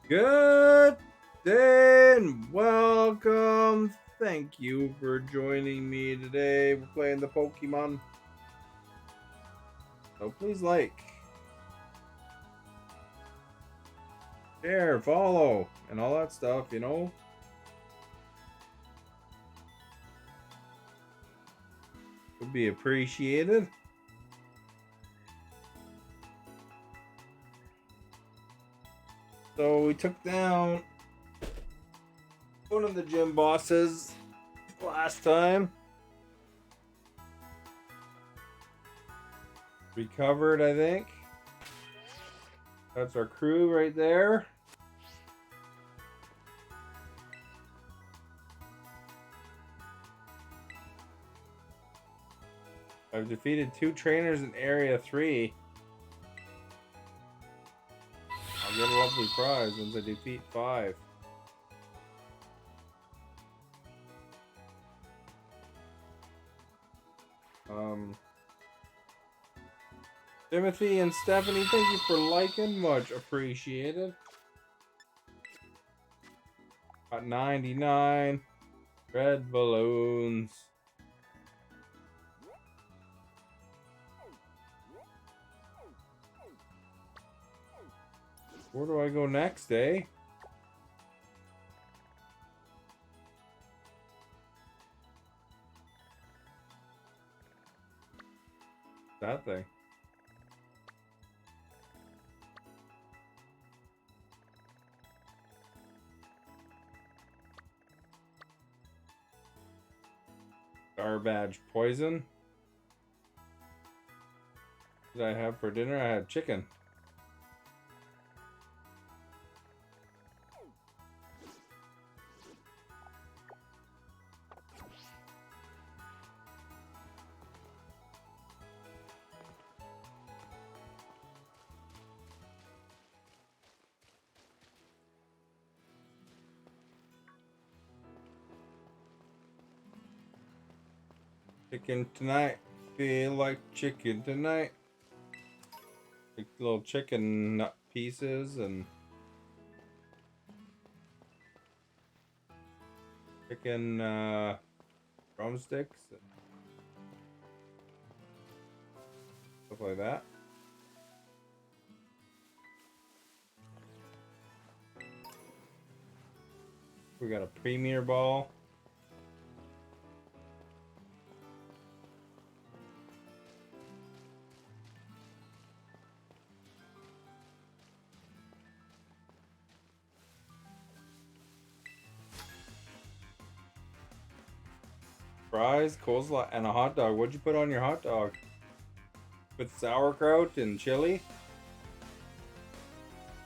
Good day and welcome. Thank you for joining me today. We're playing the Pokemon. So please share, follow, and all that stuff. Would be appreciated. So we took down one of the gym bosses last time. Recovered, I think. That's our crew right there. I've defeated 2 trainers in Area 3. I'll get a lovely prize once I defeat 5. Timothy and Stephanie, thank you for liking. Much appreciated. Got 99 red balloons. Where do I go next, eh? That thing. Garbage poison. What did I have for dinner? I had chicken. Chicken tonight. Feel like chicken tonight. Like little chicken nut pieces and chicken drumsticks. Stuff like that. We got a premier ball. Fries, coleslaw, and a hot dog. What'd you put on your hot dog? With sauerkraut and chili?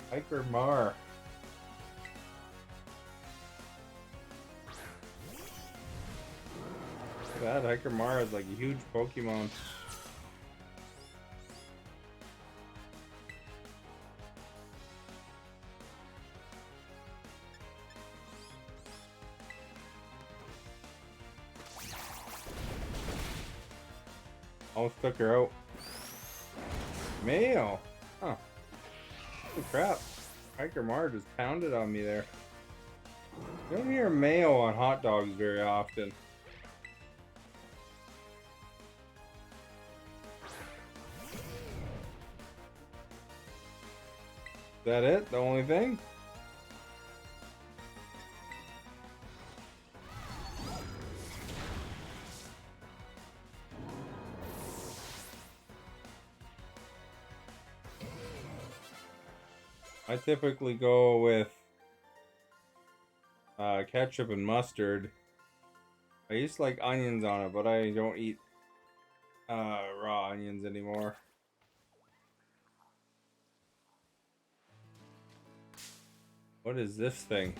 Hiker Mar. Look at that. Hiker Mar is like a huge Pokemon. Almost took her out. Mayo. Huh. Holy crap. Hiker Mar just pounded on me there. You don't hear mayo on hot dogs very often. Is that it? The only thing? I typically go with ketchup and mustard. I used to like onions on it, but I don't eat raw onions anymore. What is this thing?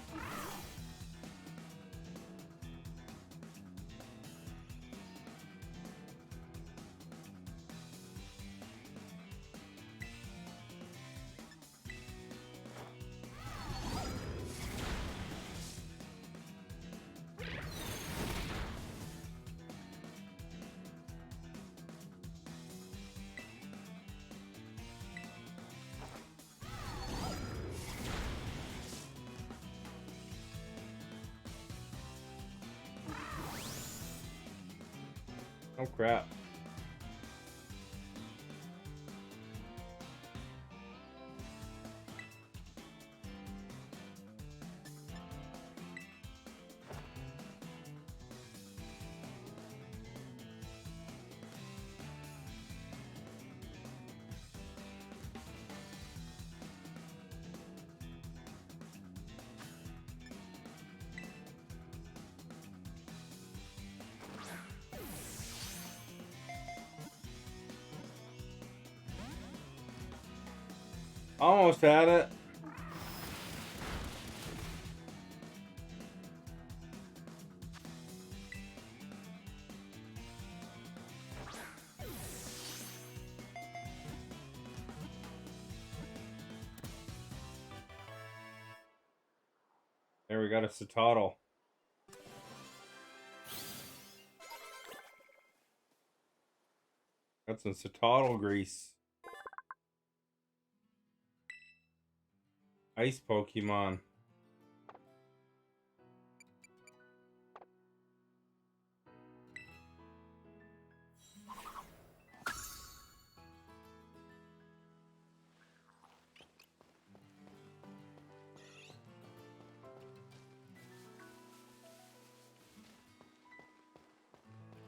Oh crap. Almost had it. There, we got a Citadel. Got some Citadel grease. Ice Pokemon.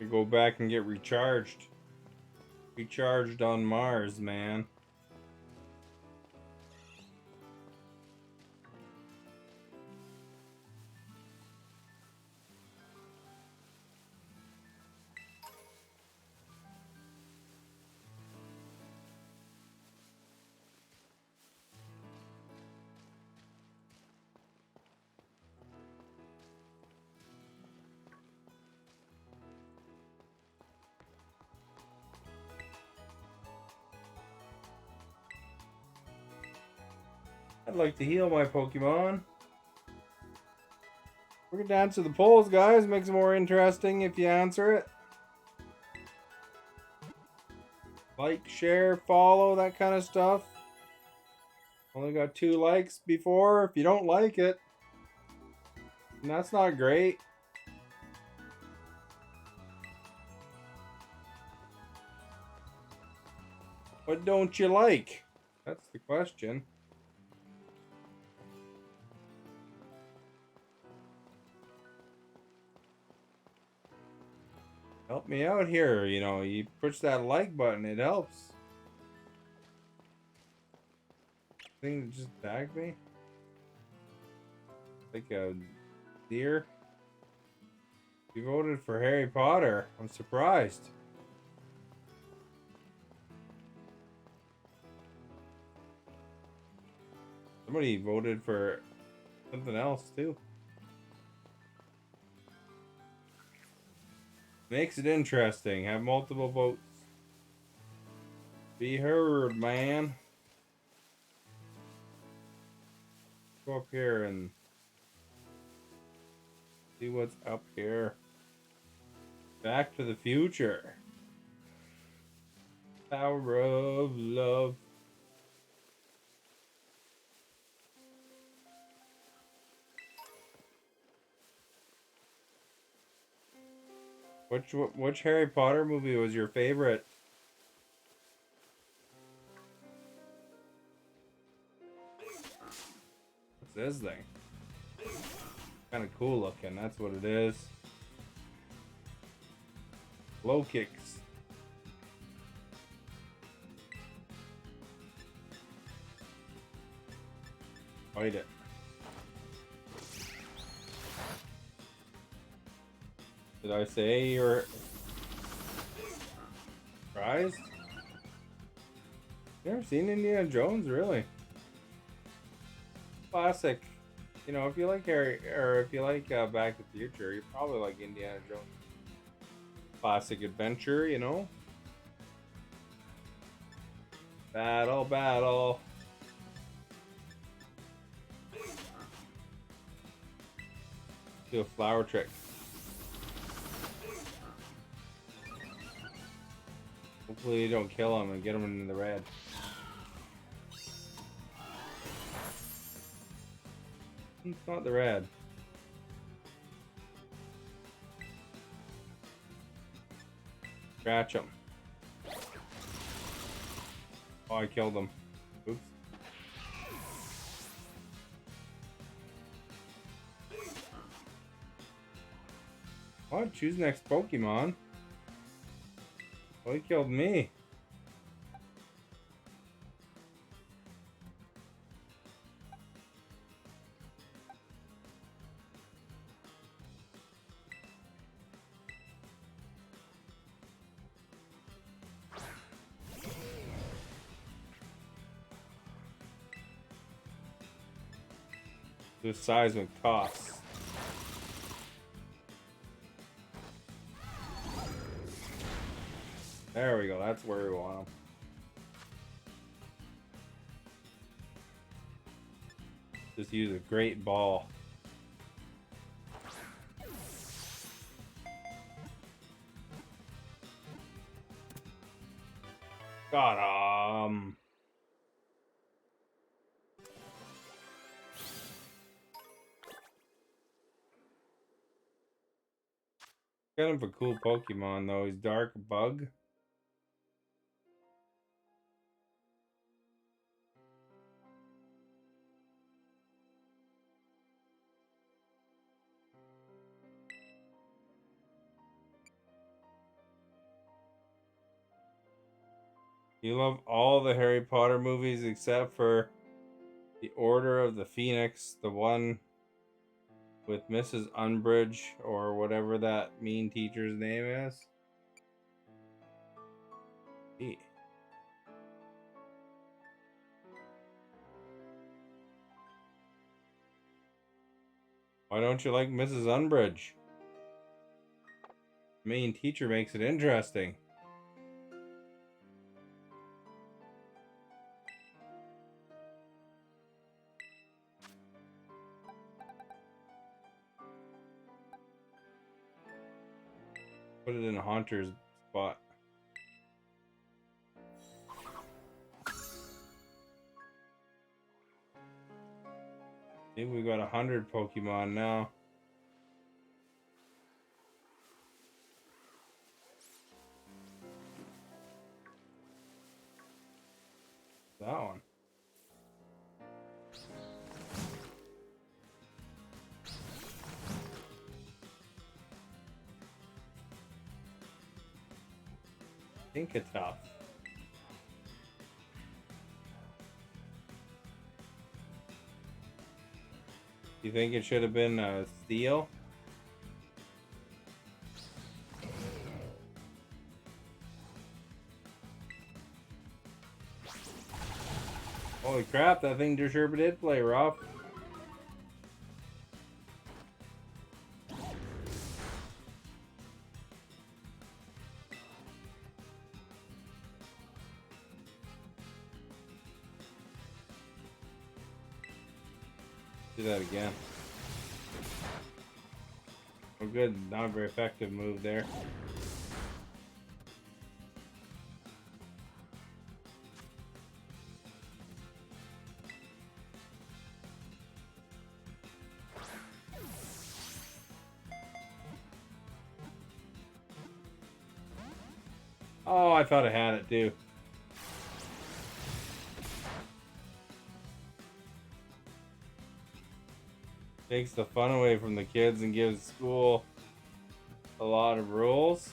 You go back and get recharged. Recharged on Mars, man. I'd like to heal my Pokemon. We're gonna answer the polls, guys. Makes it more interesting if you answer it. Like, share, follow, that kind of stuff. Only got 2 likes before. If you don't like it, and that's not great. What don't you like? That's the question. Help me out here, you know, you push that like button, it helps. Thing that just attacked me? Like a deer? You voted for Harry Potter. I'm surprised. Somebody voted for something else too. Makes it interesting. Have multiple votes. Be heard, man. Go up here and see what's up here. Back to the Future. Power of love. Which Harry Potter movie was your favorite? What's this thing? Kind of cool looking, that's what it is. Low kicks. Fight it. Did I say you're surprised? Never seen Indiana Jones, really? Classic. You know, if you like Harry, or if you like Back to the Future, you probably like Indiana Jones. Classic adventure, you know? Battle, battle. Do a flower trick. Hopefully you don't kill him and get him into the red. It's not the red. Scratch him. Oh, I killed him. Oops. What? Choose next Pokemon? Well, he killed me. The seismic toss. There we go. That's where we want him. Just use a great ball. Got him. Got him for cool Pokemon though. He's Dark Bug. You love all the Harry Potter movies except for the Order of the Phoenix, the one with Mrs. Umbridge or whatever that mean teacher's name is. Yeah. Why don't you like Mrs. Umbridge? The main teacher makes it interesting. Put it in Haunter's spot. Maybe we got 100 Pokemon now. That one. Think it's tough. You think it should have been a Steel? Holy crap, that thing sure did play rough. Do that again. Oh good, not a very effective move there. Oh, I thought I had it too. Takes the fun away from the kids and gives school a lot of rules.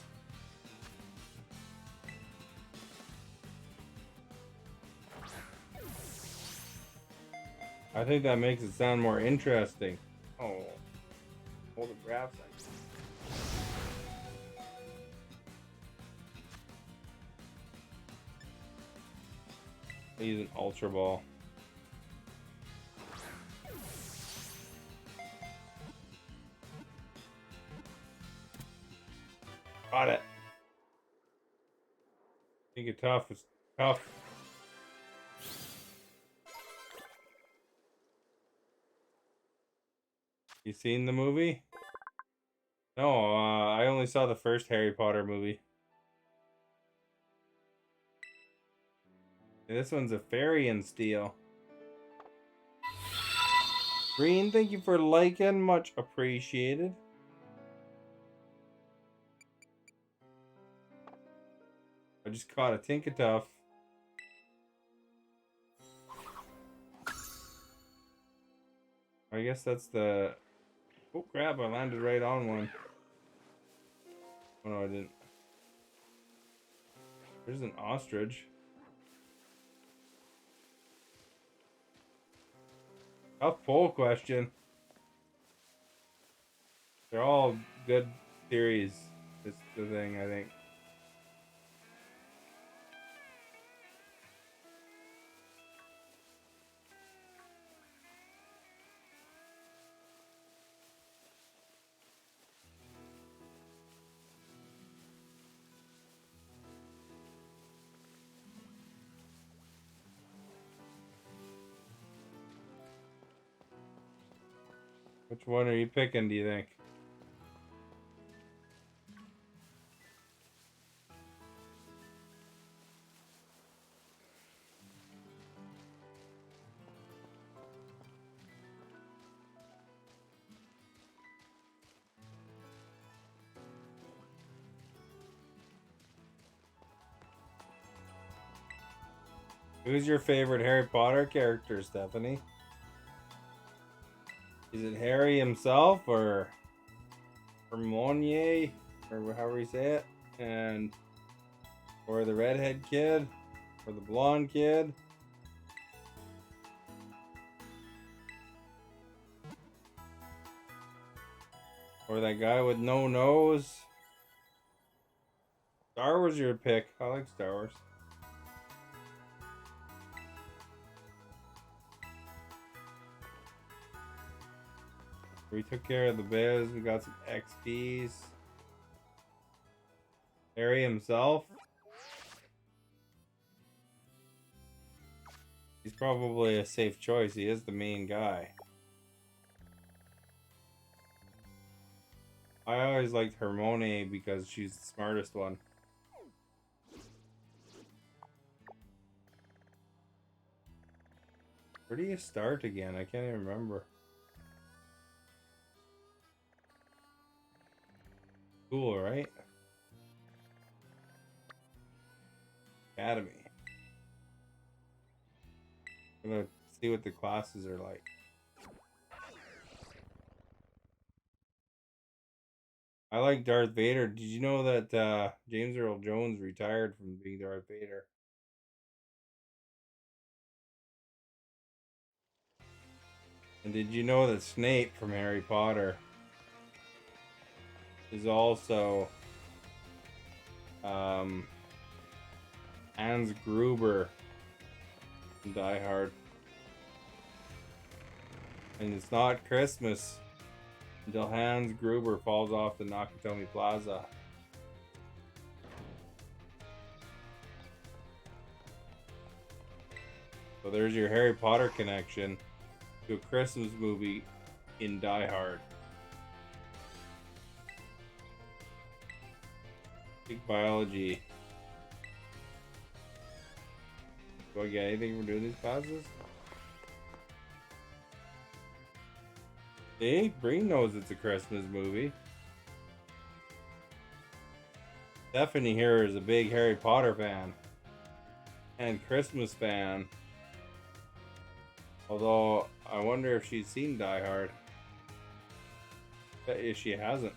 I think that makes it sound more interesting. Oh, hold the grab second. I use an Ultra Ball. Got it. Think it tough. It's tough. You seen the movie? No, I only saw the first Harry Potter movie. And this one's a fairy in Steel. Green, thank you for liking. Much appreciated. I just caught a Tinkatuff. I guess that's the... Oh crap, I landed right on one. Oh no, I didn't. There's an ostrich. Tough poll question. They're all good theories. Is the thing, I think. Which one are you picking, do you think? Who's your favorite Harry Potter character, Stephanie? Is it Harry himself or Hermione, or however you say it, and or the redhead kid, or the blonde kid? Or that guy with no nose? Star Wars your pick. I like Star Wars. We took care of the biz. We got some XPs. Harry himself. He's probably a safe choice. He is the main guy. I always liked Hermione because she's the smartest one. Where do you start again? I can't even remember. Cool, right? Academy. I'm gonna see what the classes are like. I like Darth Vader. Did you know that James Earl Jones retired from being Darth Vader? And did you know that Snape from Harry Potter is also Hans Gruber from Die Hard? And it's not Christmas until Hans Gruber falls off the Nakatomi Plaza. So there's your Harry Potter connection to a Christmas movie in Die Hard. Big biology. Do I get anything for doing these classes? See, Breen knows it's a Christmas movie. Stephanie here is a big Harry Potter fan and Christmas fan. Although, I wonder if she's seen Die Hard. Bet you she hasn't.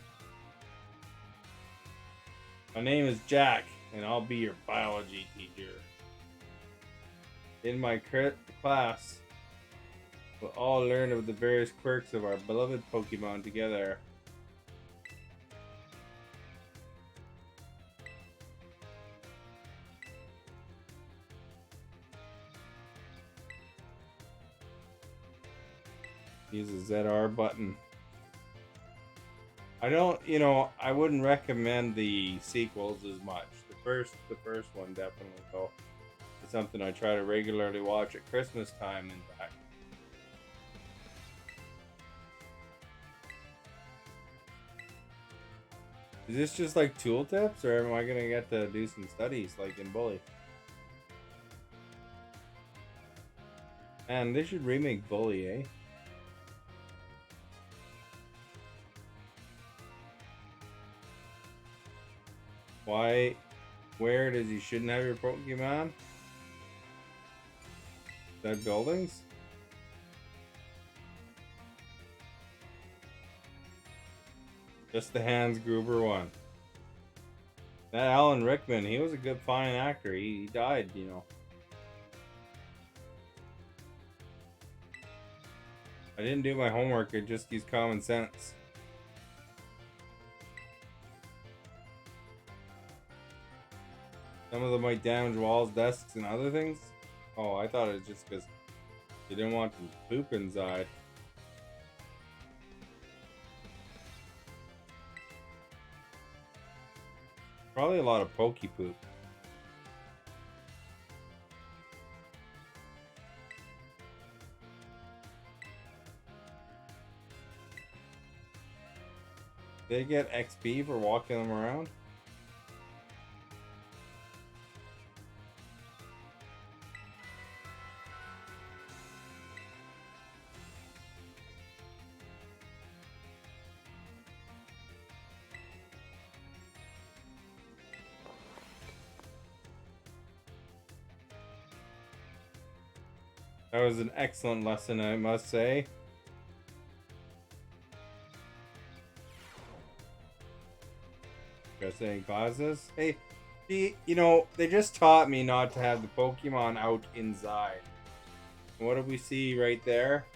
My name is Jack, and I'll be your biology teacher. In my class, we'll all learn of the various quirks of our beloved Pokemon together. Use the ZR button. I don't, I wouldn't recommend the sequels as much. The first one definitely though. It's something I try to regularly watch at Christmas time, in fact. Is this just like tooltips, or am I gonna get to do some studies like in Bully? And they should remake Bully, eh? Why Where it is you shouldn't have your Pokemon? Dead buildings? Just the Hans Gruber one. That Alan Rickman, he was a good fine actor. He died, you know. I didn't do my homework, I just used common sense. Some of them might damage walls, desks, and other things. Oh, I thought it was just because they didn't want them to poop inside. Probably a lot of pokey poop. They get XP for walking them around? That was an excellent lesson, I must say. Got any classes? Hey, you know, they just taught me not to have the Pokemon out inside. What do we see right there?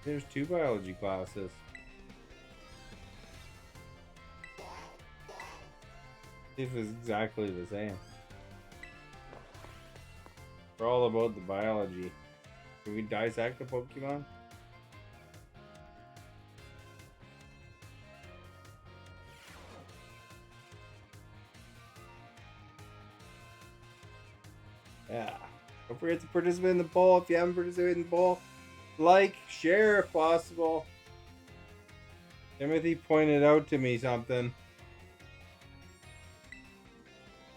There's 2 biology classes. See if it's exactly the same. We're all about the biology. Can we dissect a Pokemon? Yeah. Don't forget to participate in the poll. If you haven't participated in the poll, like, share if possible. Timothy pointed out to me something.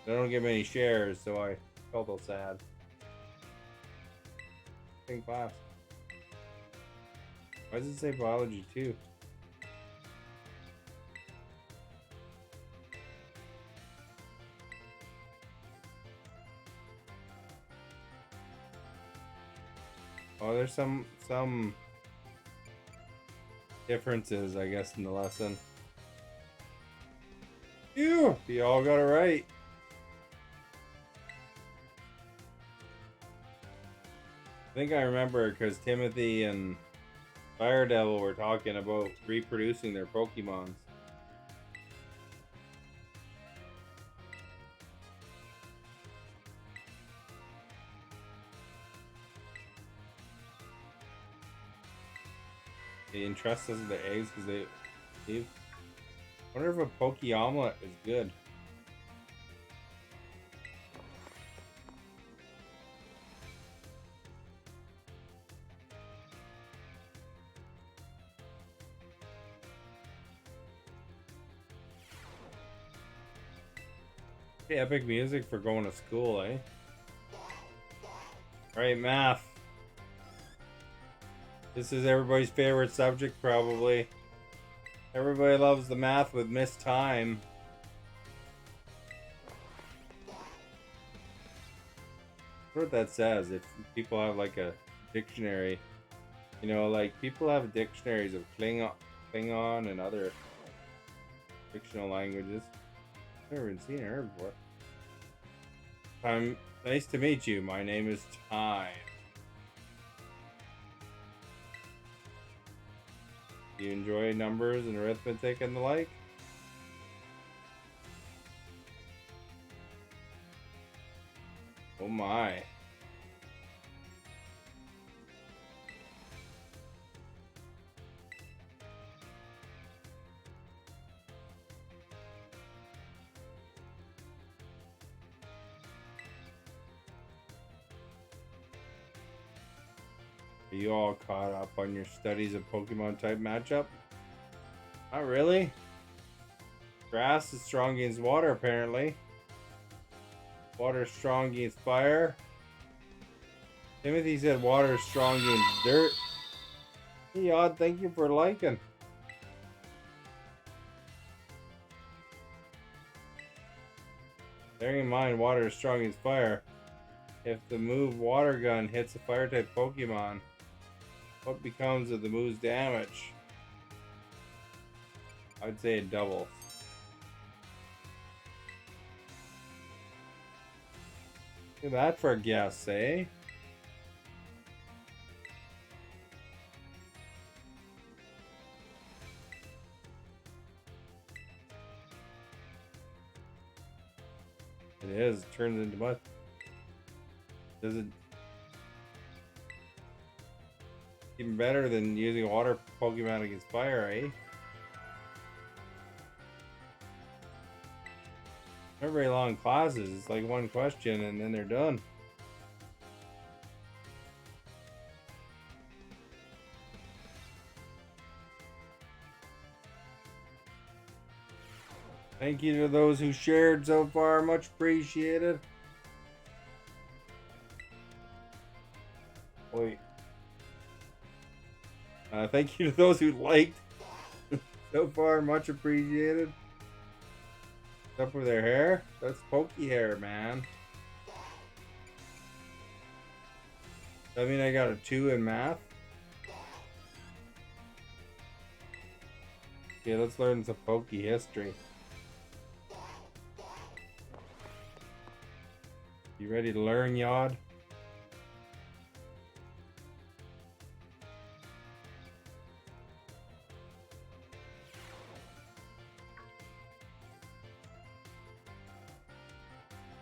I don't get many shares, so I felt all sad. Think class. Why does it say biology too? Oh, there's some differences, I guess, in the lesson. Phew! You all got it right. I think I remember because Timothy and Fire Devil were talking about reproducing their Pokemons. They entrust us with the eggs because they. I wonder if a Poke Omelet is good. Okay, epic music for going to school, eh? Alright, math. This is everybody's favorite subject, probably. Everybody loves the math with missed time. I wonder what that says. If people have like a dictionary, you know, like people have dictionaries of Klingon and other fictional languages. I've never even seen her before. Nice to meet you. My name is Time. Do you enjoy numbers and arithmetic and the like? Oh my. Are you all caught up on your studies of Pokemon type matchup? Not really. Grass is strong against water, apparently. Water is strong against fire. Timothy said water is strong against dirt. Hey, Odd, thank you for liking. Bearing in mind water is strong as fire, if the move water gun hits a fire type Pokemon, what becomes of the move's damage? I'd say it doubles. Look at that for a guess, eh? It is. It turns into mud. Does it even better than using a water Pokemon against fire, eh? They're very long classes. It's like one question and then they're done. Thank you to those who shared so far. Much appreciated. Wait. Thank you to those who liked so far. Much appreciated. Up for their hair? That's pokey hair, man. I mean, I got a 2 in math. Okay, let's learn some pokey history. You ready to learn, Yod?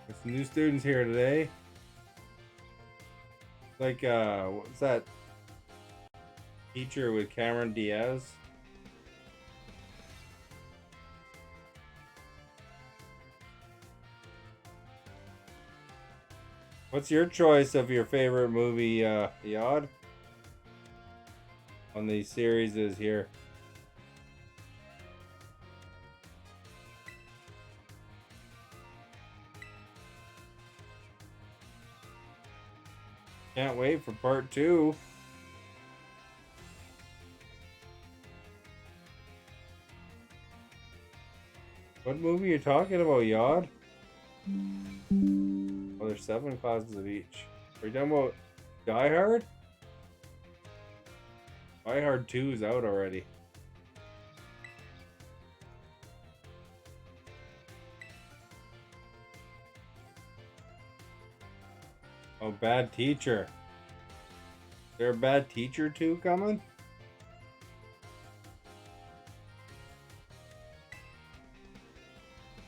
There's some new students here today. Like, what's that teacher with Cameron Diaz? What's your choice of your favorite movie, Yod? On these series is here. Can't wait for part 2. What movie are you talking about, Yod? Oh, there's 7 classes of each. Are you talking about Die Hard? Die Hard 2 is out already. Oh, Bad Teacher. Is there a Bad Teacher 2 coming?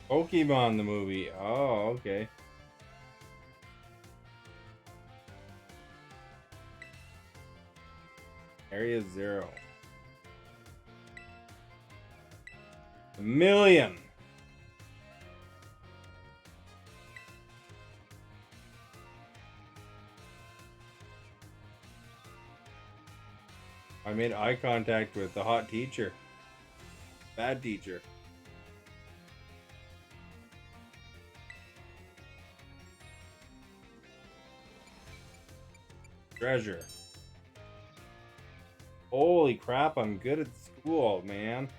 Pokemon the movie. Oh, okay. Area 0. 1,000,000. I made eye contact with the hot teacher. Bad teacher. Treasure. Holy crap, I'm good at school, man.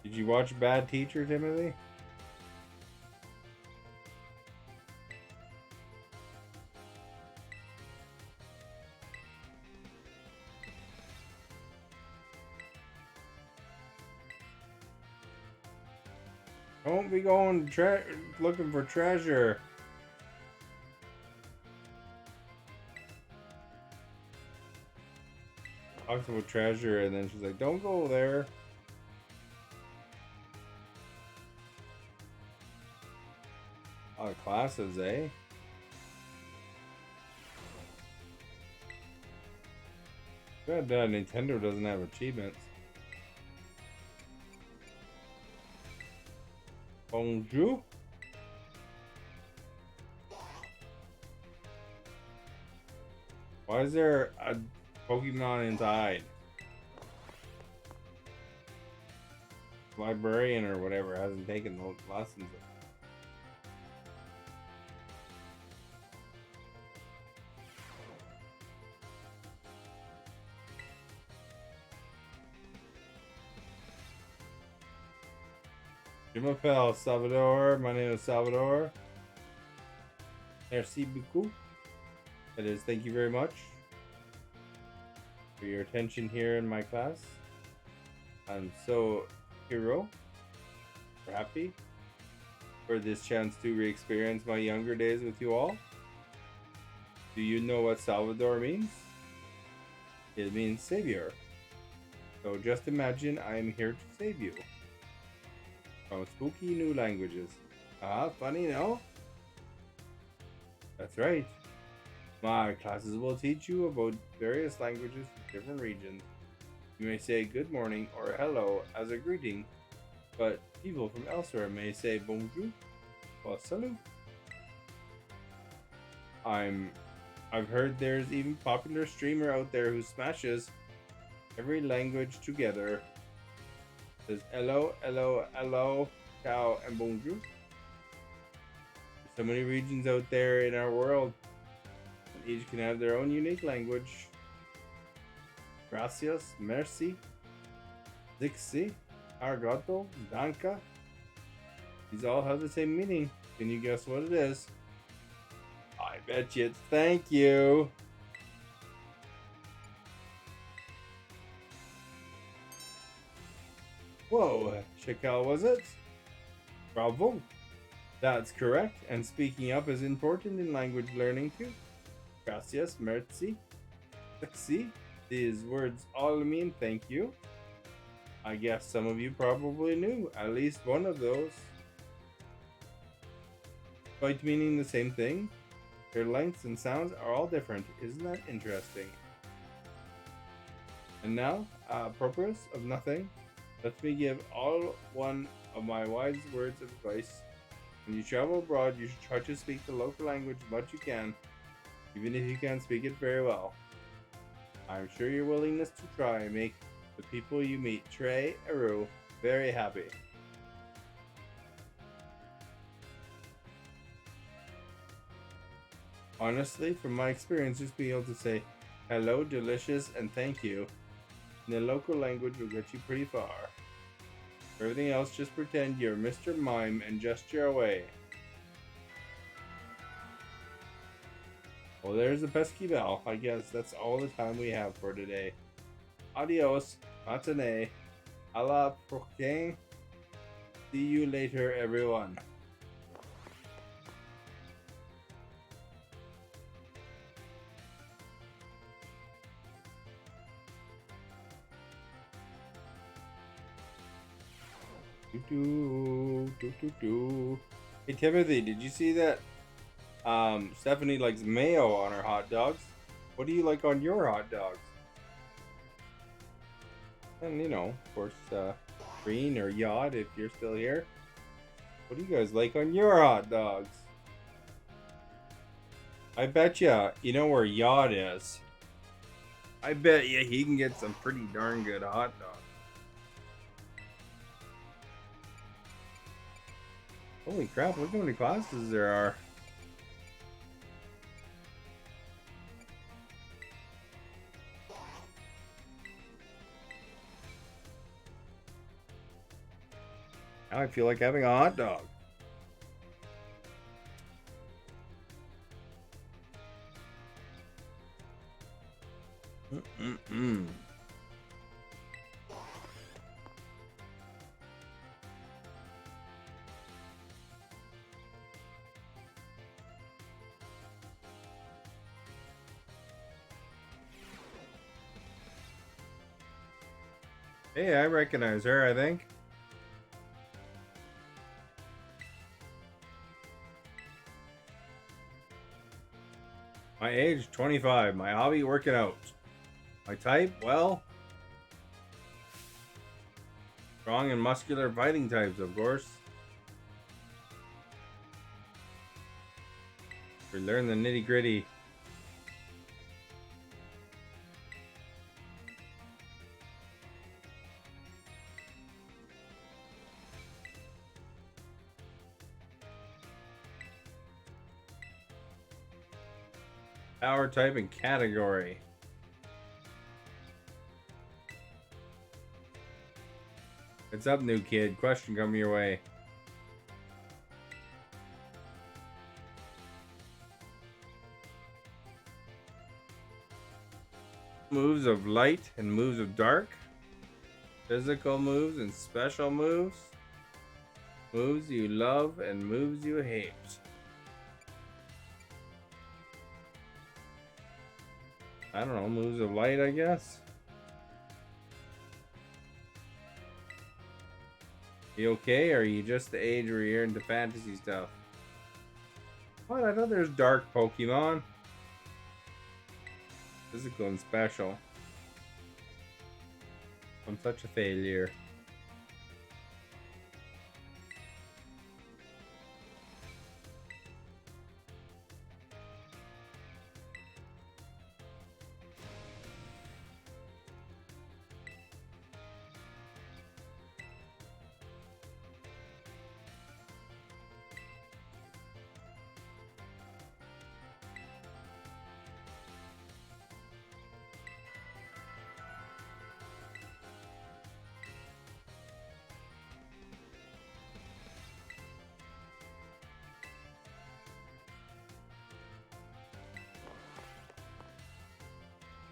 Did you watch Bad Teacher, Timothy? Don't be going looking for treasure. Talks about treasure and then she's like, don't go there. A lot of classes, eh? Good, Nintendo doesn't have achievements. Bonjour. Why is there a Pokemon inside? Librarian or whatever hasn't taken those lessons. Je m'appelle Salvador. My name is Salvador. Merci beaucoup. That is, thank you very much for your attention here in my class. I'm so happy for this chance to re-experience my younger days with you all. Do you know what Salvador means? It means savior. So just imagine I am here to save you from spooky new languages. Funny, no? That's right. My classes will teach you about various languages from different regions. You may say good morning or hello as a greeting, but people from elsewhere may say bonjour or salut. I've heard there's even popular streamer out there who smashes every language together. Says hello, hello, hello, ciao, and bonjour. There's so many regions out there in our world, and each can have their own unique language. Gracias, merci, dixi, arigato, danka. These all have the same meaning. Can you guess what it is? I bet you it's thank you. Whoa, Chacal was it? Bravo. That's correct, and speaking up is important in language learning too. Gracias, merci, dixi. These words all mean thank you. I guess some of you probably knew at least one of those. Despite meaning the same thing, their lengths and sounds are all different. Isn't that interesting? And now, purpose of nothing, let me give all one of my wise words of advice. When you travel abroad, you should try to speak the local language as much as you can, even if you can't speak it very well. I'm sure your willingness to try make the people you meet, Trey Eru, very happy. Honestly, from my experience, just being able to say hello, delicious, and thank you in the local language will get you pretty far. For everything else, just pretend you're Mr. Mime and gesture away. Well, there's the pesky bell. I guess that's all the time we have for today. Adios, matinee, a la prochaine. See you later, everyone. Hey Timothy, did you see that Stephanie likes mayo on her hot dogs? What do you like on your hot dogs? And of course, Green or Yod, if you're still here. What do you guys like on your hot dogs? I bet you know where Yod is. I bet you he can get some pretty darn good hot dogs. Holy crap, look how many classes there are. Now I feel like having a hot dog. Hey, I recognize her, I think. My age, 25. My hobby, working out. My type, well, strong and muscular fighting types, of course. We learn the nitty gritty. Power type and category. What's up, new kid? Question coming your way. Moves of light and moves of dark. Physical moves and special moves. Moves you love and moves you hate. I don't know, moves of light, I guess. You okay, or are you just the age where you're into fantasy stuff? What? I thought there's dark Pokemon. Physical and special. I'm such a failure.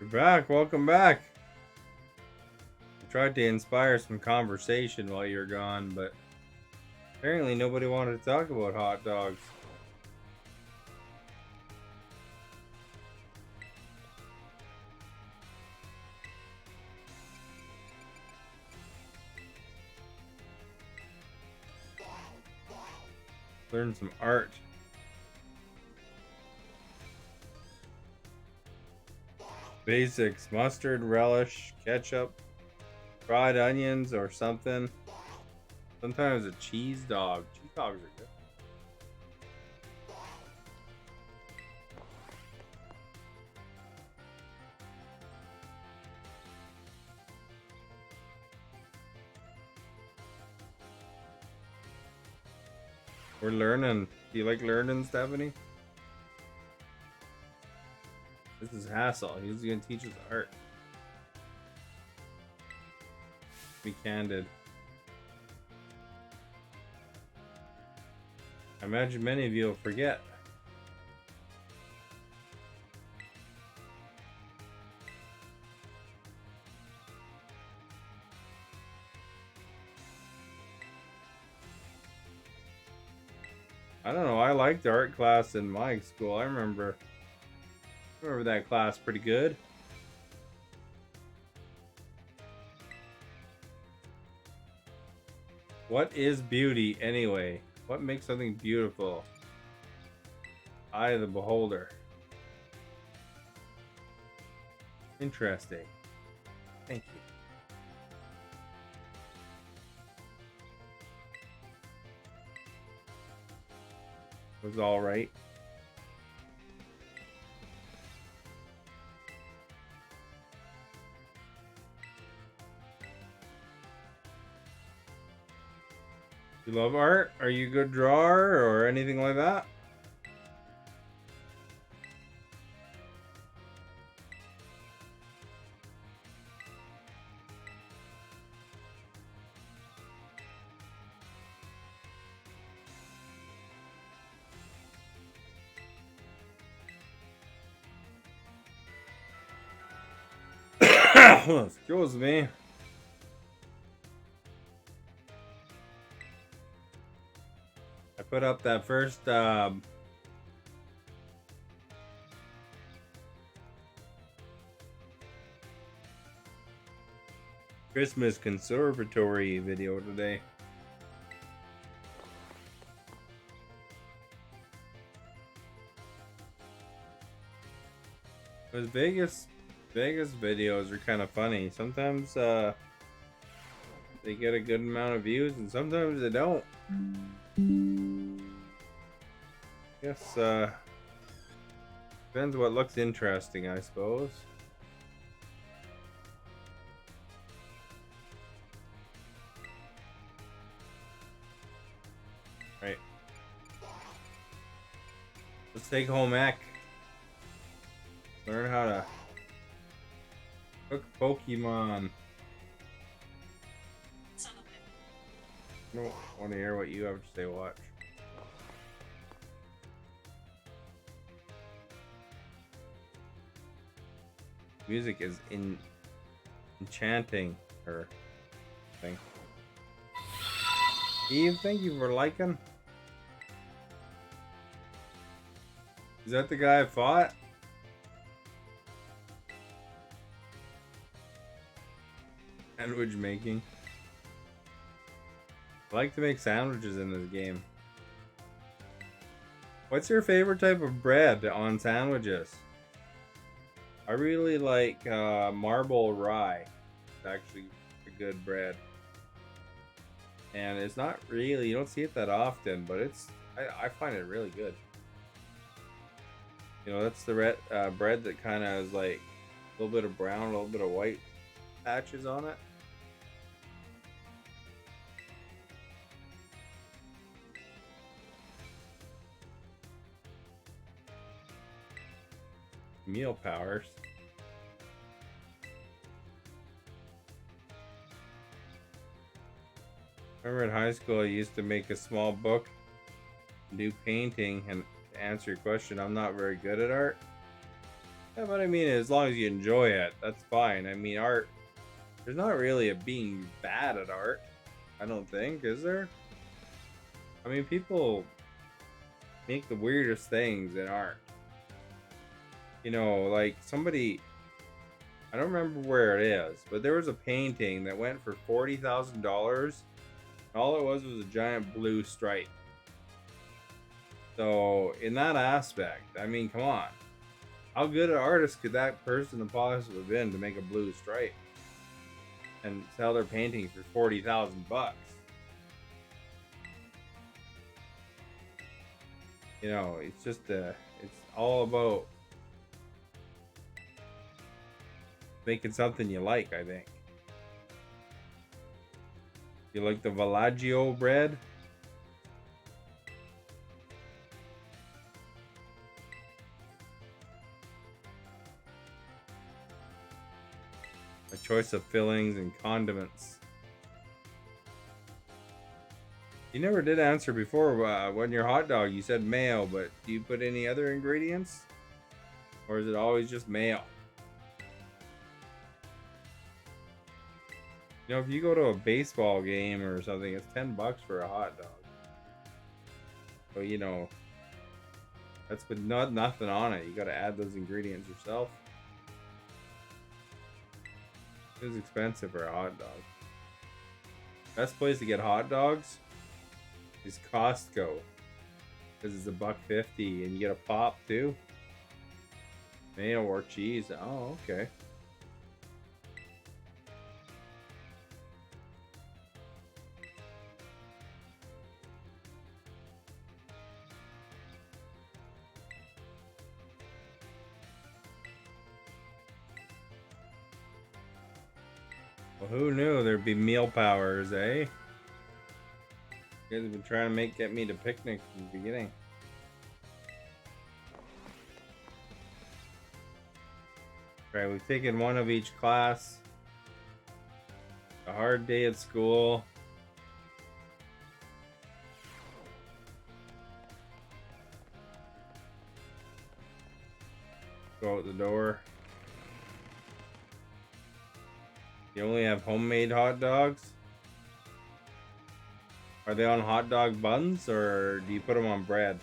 You're back. Welcome back. I tried to inspire some conversation while you're gone, but apparently nobody wanted to talk about hot dogs. Learn some art. Basics: mustard, relish, ketchup, fried onions, or something. Sometimes a cheese dog. Cheese dogs are good. We're learning. Do you like learning, Stephanie? This is Hassel. He's gonna teach us art. Be candid. I imagine many of you will forget. I don't know. I liked art class in my school. I remember that class pretty good. What is beauty anyway? What makes something beautiful? Eye of the beholder. Interesting. Thank you. It was all right. You love art? Are you a good drawer or anything like that? Excuse me. I put up that first Christmas conservatory video today. Those Vegas videos are kind of funny. Sometimes they get a good amount of views, and sometimes they don't. Guess depends what looks interesting, I suppose. Right. Let's take home ec. Learn how to cook Pokemon. I don't want to hear what you have to say. Watch. Music is enchanting her thing. Eve, thank you for liking. Is that the guy I fought? Sandwich making. I like to make sandwiches in this game. What's your favorite type of bread on sandwiches? I really like marble rye. It's actually a good bread. And it's not really, you don't see it that often, but I find it really good. You know, that's the bread that kind of is like a little bit of brown, a little bit of white patches on it. Meal powers. Remember in high school, I used to make a small book, do painting, and to answer your question, I'm not very good at art. Yeah, but I mean, as long as you enjoy it, that's fine. I mean, art, there's not really a being bad at art, I don't think, is there? I mean, people make the weirdest things in art. You know, like somebody, I don't remember where it is, but there was a painting that went for $40,000. All it was a giant blue stripe. So in that aspect, I mean, come on. How good an artist could that person have possibly been to make a blue stripe and sell their painting for 40,000 bucks? You know, it's just it's all about making something you like, I think. You like the Villaggio bread? A choice of fillings and condiments. You never did answer before when your hot dog, you said mayo, but do you put any other ingredients? Or is it always just mayo? You know, if you go to a baseball game or something, it's $10 for a hot dog. So, you know, that's with nothing on it. You got to add those ingredients yourself. It was expensive for a hot dog. Best place to get hot dogs is Costco, because it's $1.50 and you get a pop too. Mayo or cheese. Oh, okay. Well, who knew there'd be meal powers, eh? You guys have been trying to get me to picnic from the beginning. Right, we've taken one of each class. A hard day at school. Go out the door. You only have homemade hot dogs? Are they on hot dog buns or do you put them on bread?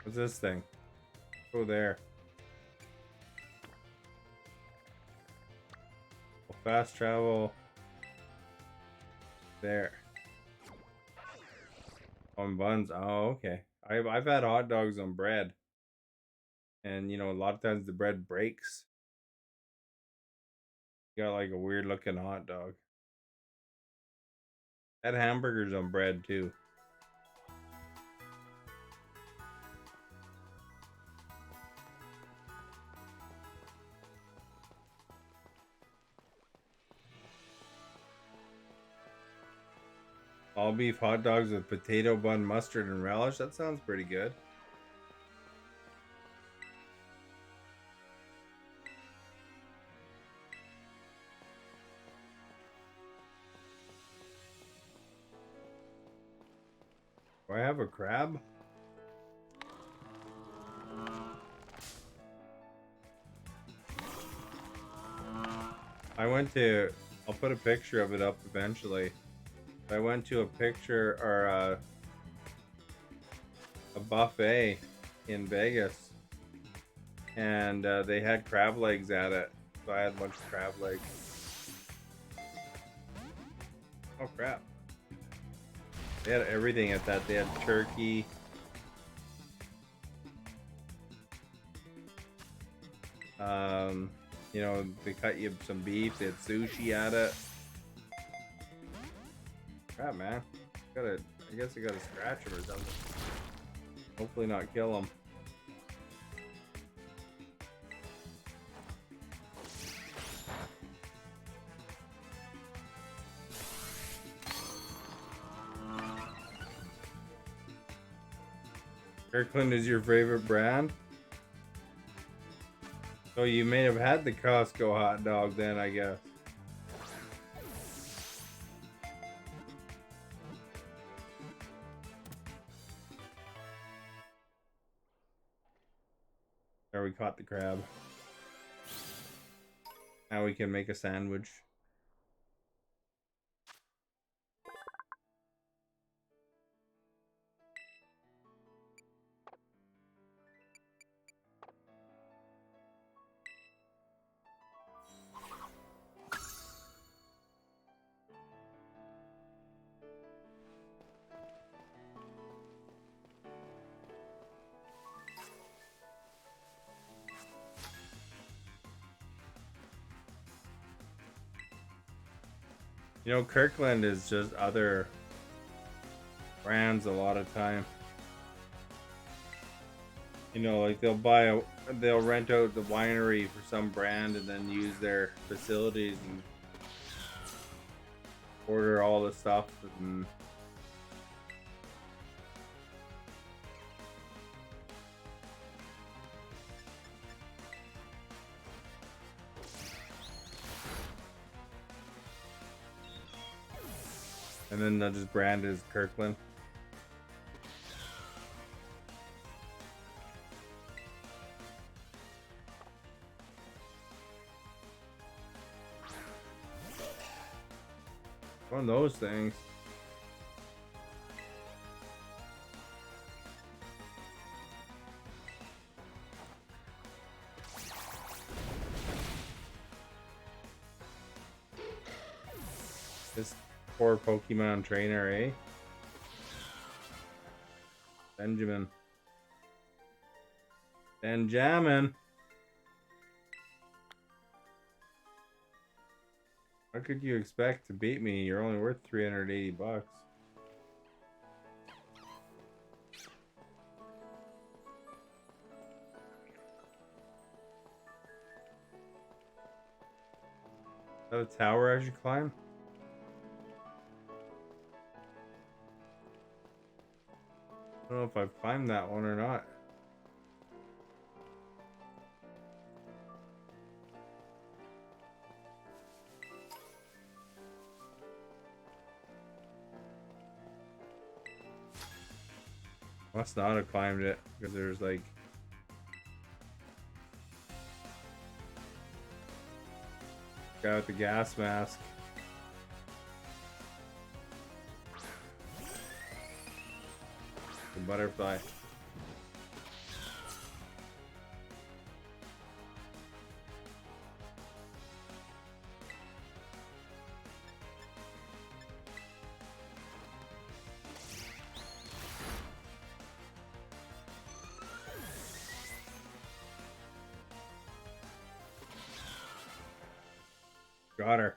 What's this thing? Go there. We'll fast travel there. On buns. Oh, okay. I've had hot dogs on bread. And you know, a lot of times the bread breaks. You got like a weird looking hot dog. Had hamburgers on bread too. All beef hot dogs with potato bun, mustard, and relish. That sounds pretty good. I have a crab? I'll put a picture of it up eventually. I went to a picture or a buffet in Vegas, and they had crab legs at it. So I had a bunch of crab legs. Oh crap. They had everything at that. They had turkey. You know, they cut you some beef. They had sushi at it. Crap, man. I guess I gotta scratch him or something. Hopefully not kill him. Kirkland is your favorite brand? So you may have had the Costco hot dog then, I guess. There, we caught the crab. Now we can make a sandwich. You know, Kirkland is just other brands a lot of time. You know, like they'll rent out the winery for some brand and then use their facilities and order all the stuff and then they'll just brand it as Kirkland. One of those things. This poor Pokemon trainer, eh? Benjamin. Benjamin. How could you expect to beat me? You're only worth 380 bucks. Is that a tower I should climb? I don't know if I've climbed that one or not. Must not have climbed it because there's like guy with the gas mask. The butterfly. Got her.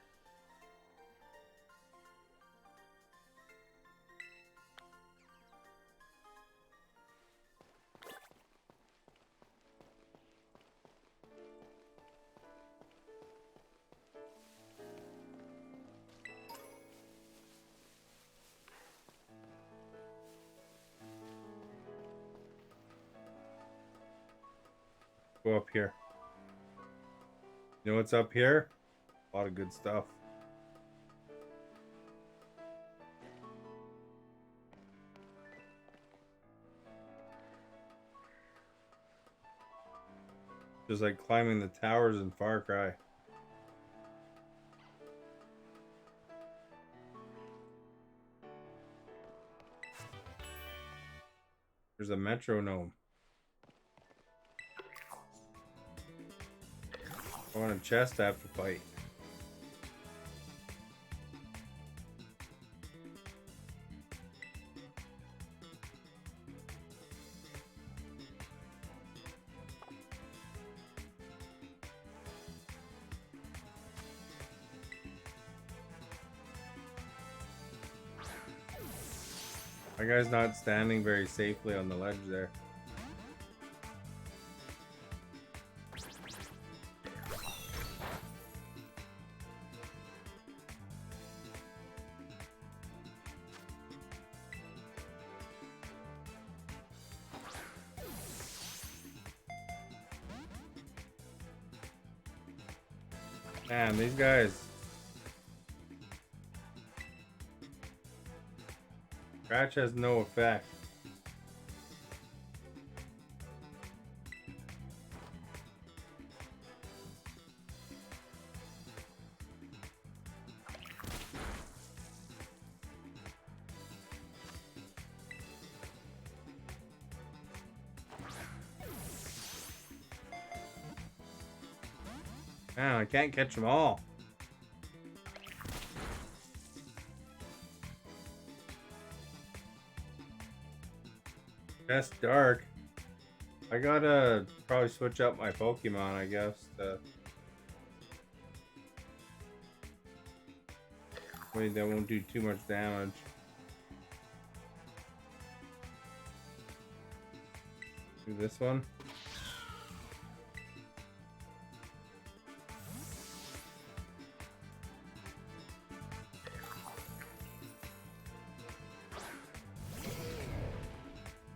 Go up here. You know what's up here? A lot of good stuff. Just like climbing the towers in Far Cry. There's a metronome. I want a chest I have to fight. My guy's not standing very safely on the ledge there. Man, these guys. Scratch has no effect. Man, I can't catch them all. That's dark. I gotta probably switch up my Pokemon, I guess. Wait, that won't do too much damage. Do this one.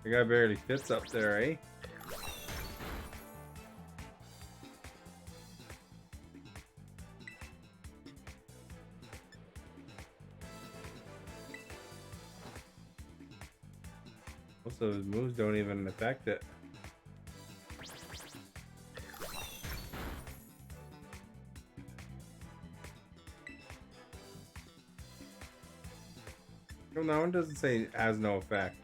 The guy barely fits up there, eh? Most of his moves don't even affect it. No, that one doesn't say it has no effect.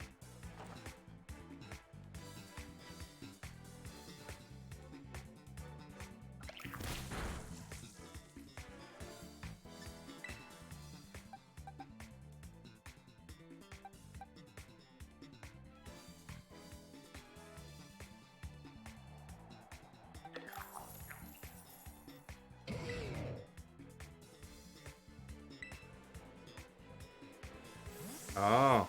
Oh.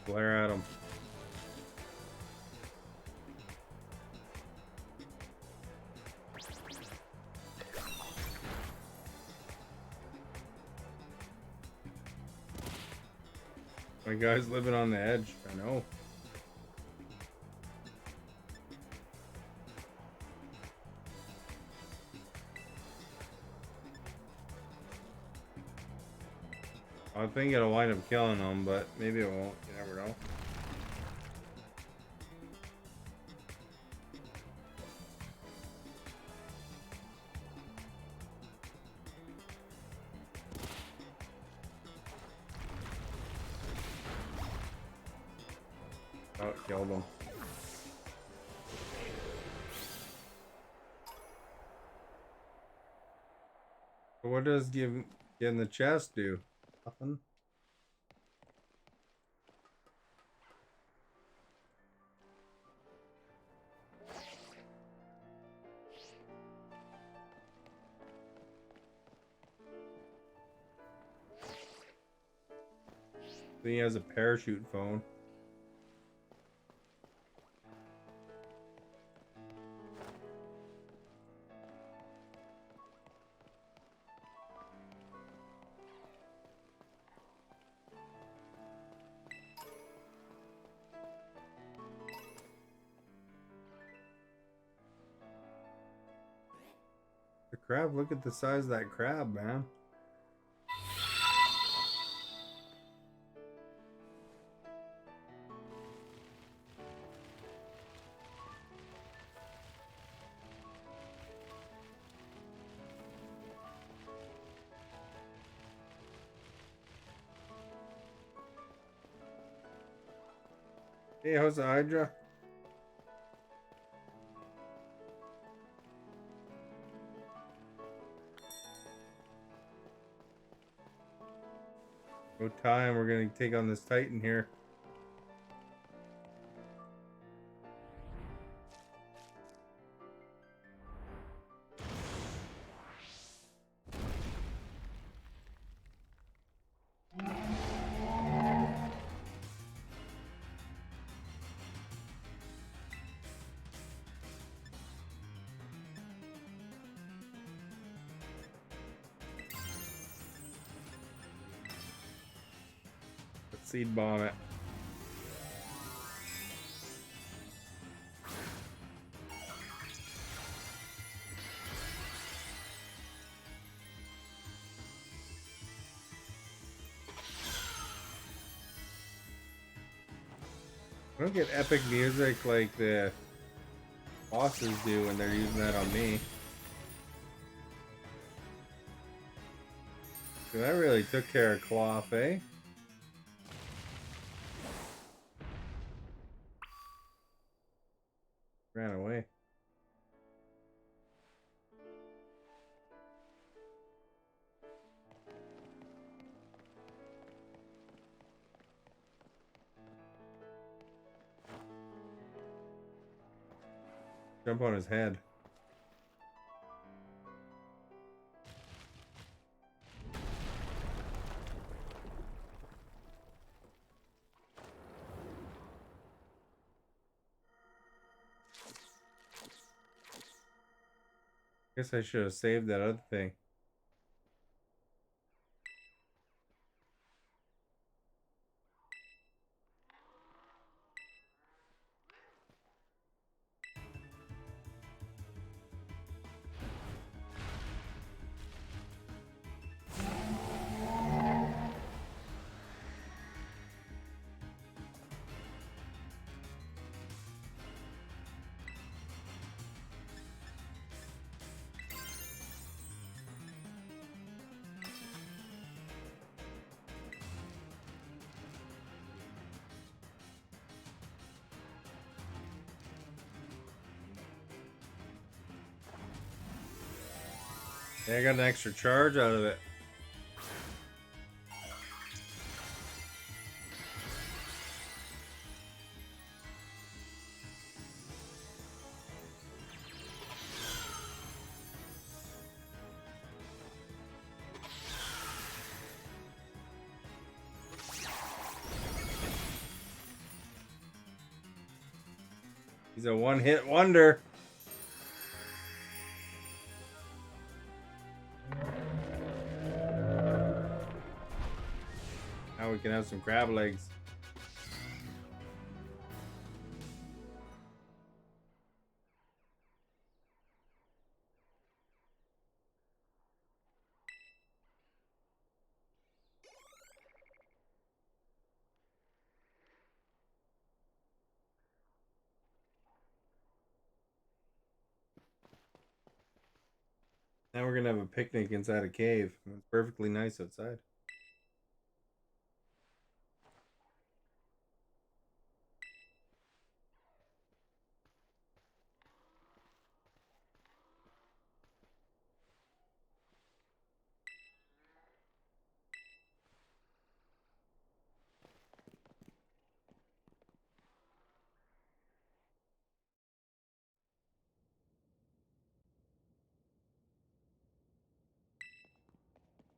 Glare at him. My guy's living on the edge. I know. I think it'll wind up killing him, but maybe it won't. You never know. Oh, it killed him. But what does getting the chest do? Nothing. Then he has a parachute phone. crap, look at the size of that crab, man. Hey, how's the Hydra? No time, we're gonna take on this Titan here. Let's seed bomb it. I don't get epic music like the bosses do when they're using that on me. So that really took care of Cloth, eh? Ran away. Jump on his head. Guess I should have saved that other thing. Yeah, I got an extra charge out of it. He's a one-hit wonder. Now we can have some crab legs. Now we're gonna have a picnic inside a cave. It's perfectly nice outside.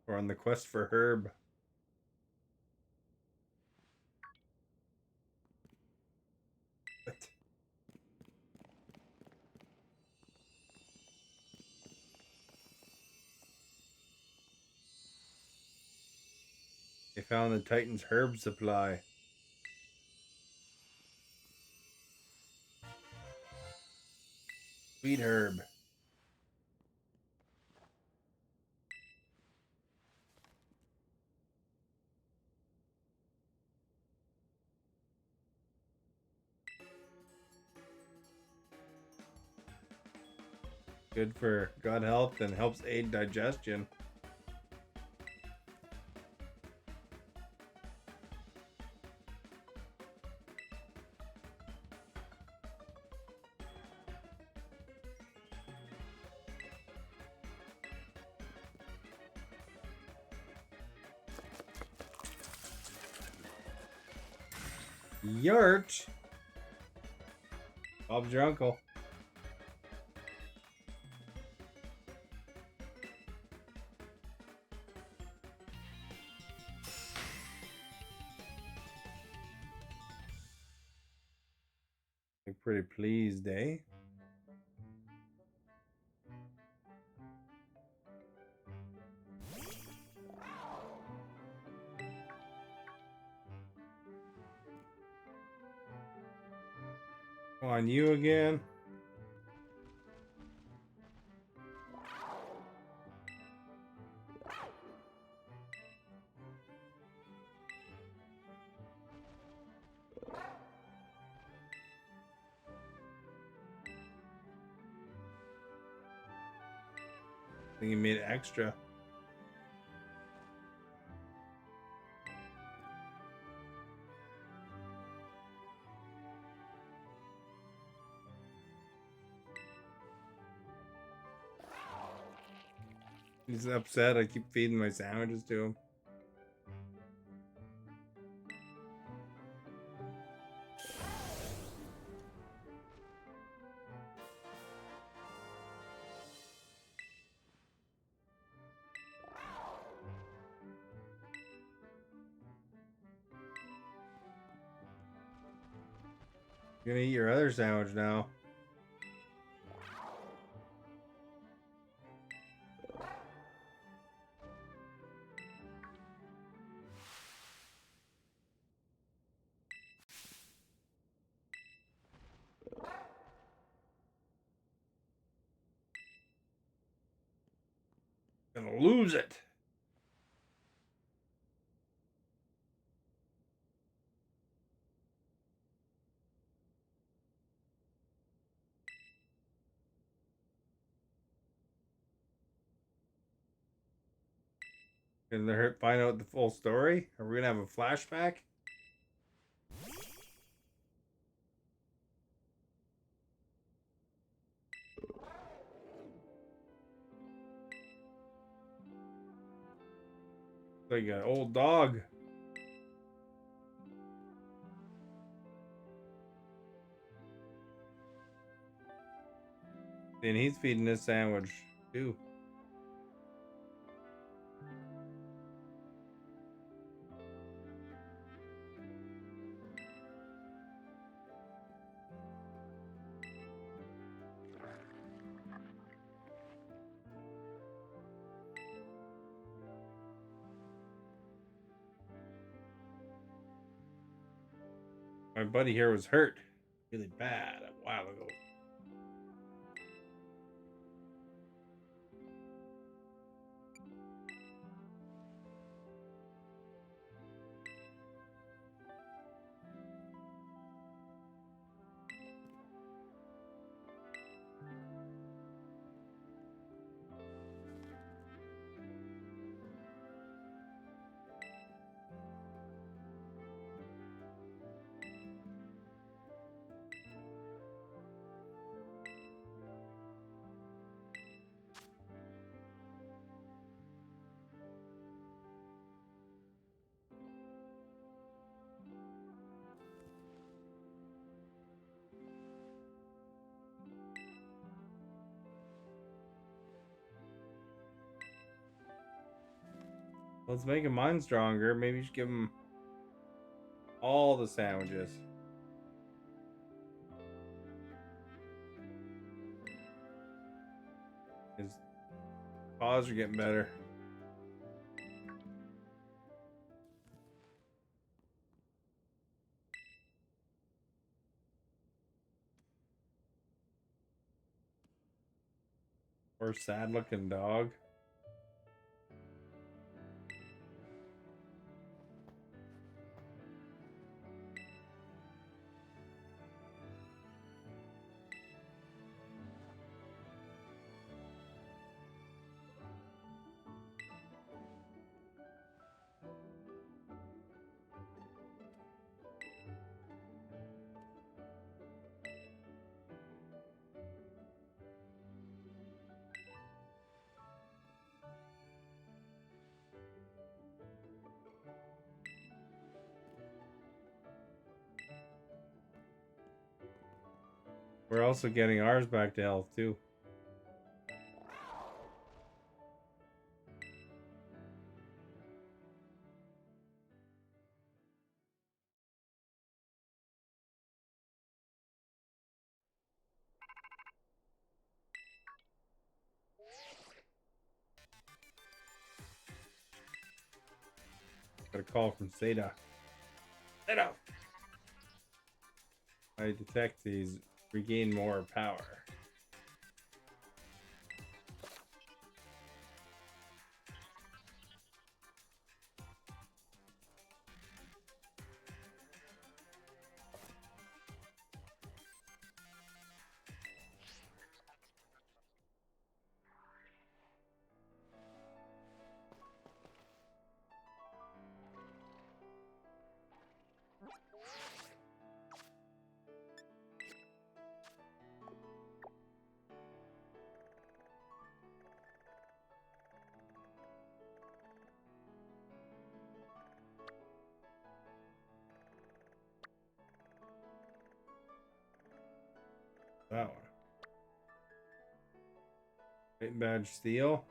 We're on the quest for Herb. What? They found the Titan's herb supply. Sweet herb. Good for gut health and helps aid digestion. Yurt. Bob's your uncle. Look pretty pleased, eh? On you again. I think he made it extra. He's upset. I keep feeding my sandwiches to him. You're gonna eat your other sandwich now. Gonna lose it. Gonna find out the full story? Are we gonna have a flashback? Like an old dog. And he's feeding this sandwich too. My buddy here was hurt really bad a while ago. Let's make him mine stronger. Maybe you should give him all the sandwiches. His paws are getting better. Poor sad looking dog. We're also getting ours back to health too. Got a call from Seda. Seda! I detect these regain more power. That one. White badge steel.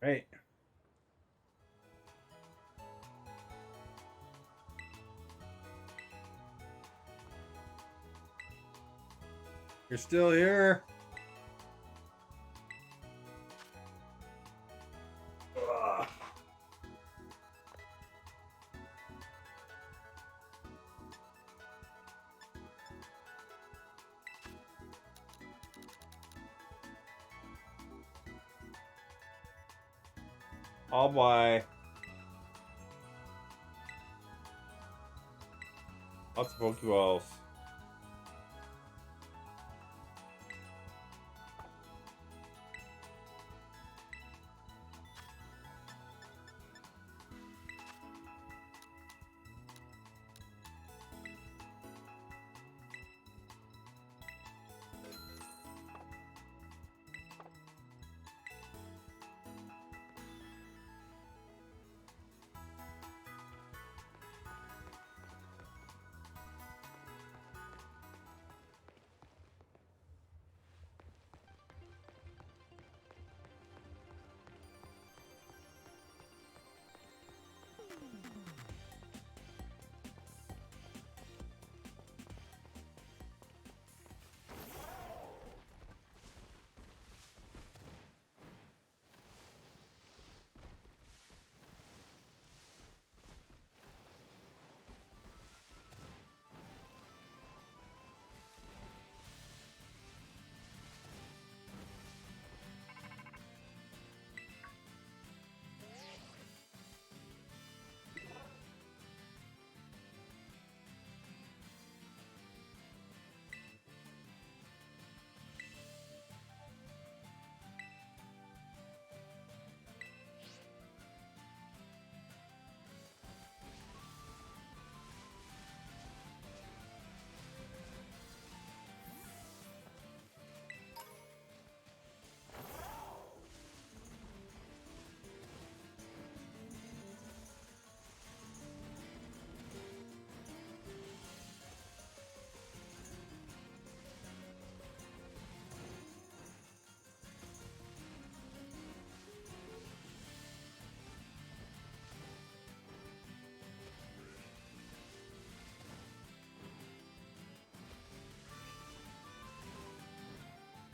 Right. You're still here. Ugh. I'll buy lots of Pokeballs.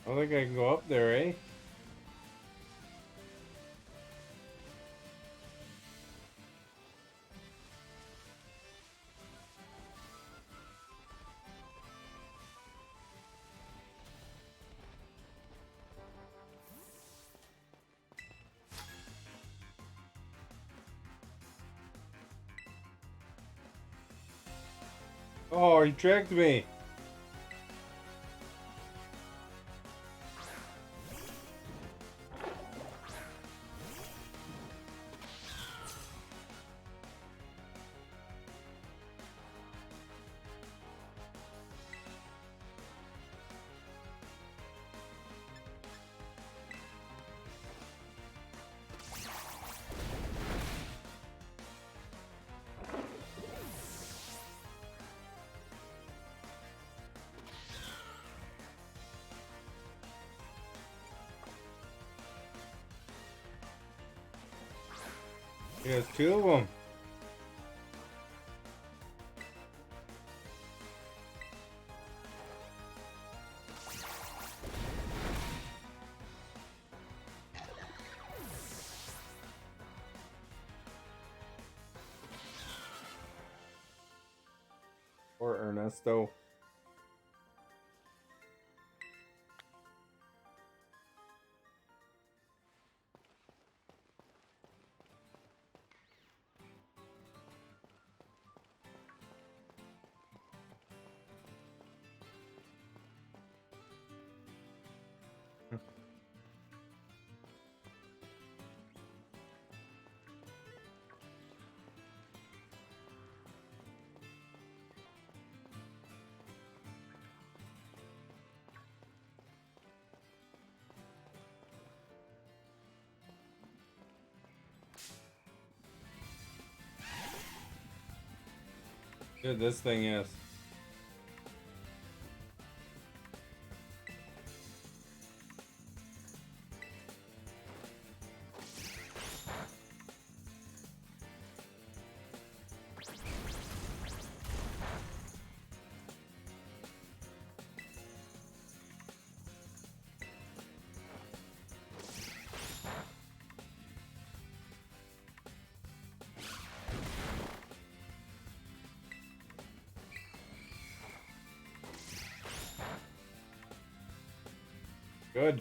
I don't think I can go up there, eh? Oh, he tricked me. He has two of them. Or Ernesto. Dude, this thing is. Good.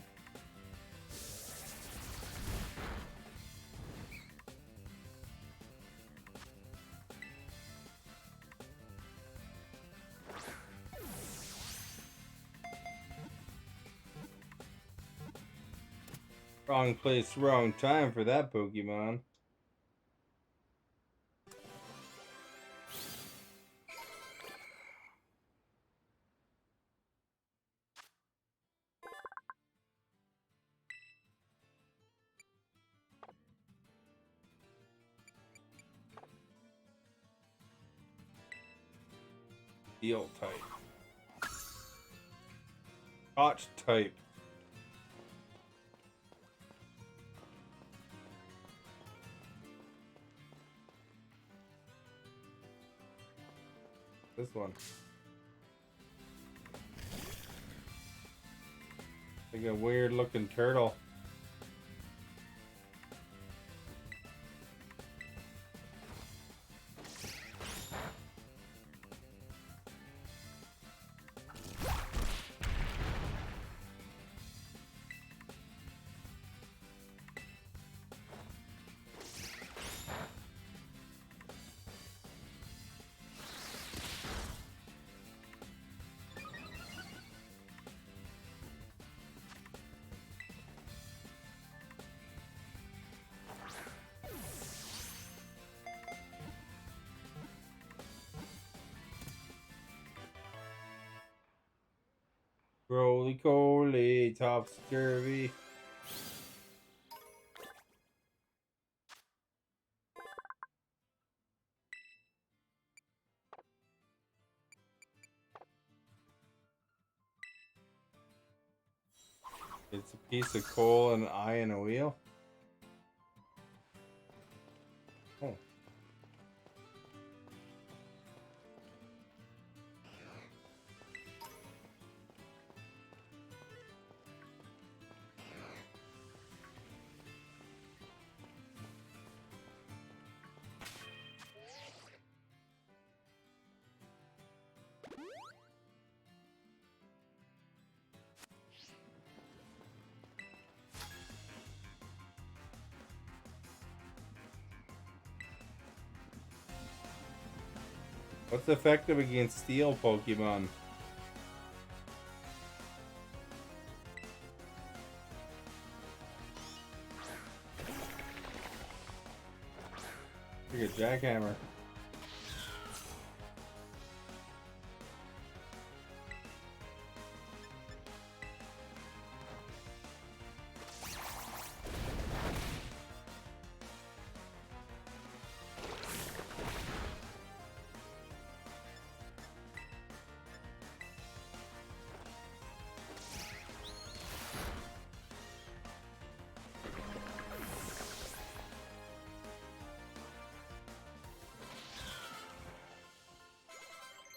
Wrong place, wrong time for that Pokemon. Steel type. Hot type. This one. Like a weird looking turtle. Roly Coly, topsy turvy. It's a piece of coal, an eye, and a wheel. Oh. What's effective against steel Pokemon? Like a jackhammer.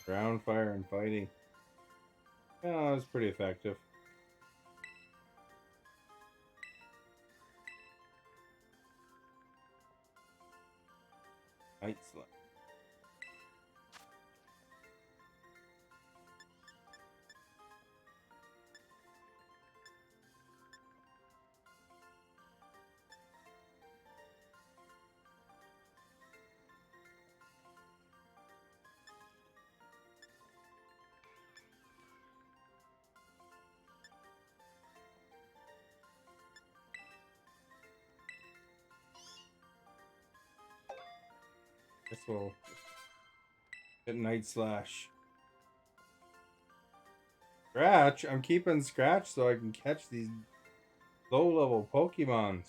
Ground, fire, and fighting. Oh, that's pretty effective. Night Slash. This will hit Night Slash. Scratch? I'm keeping Scratch so I can catch these low-level Pokemons.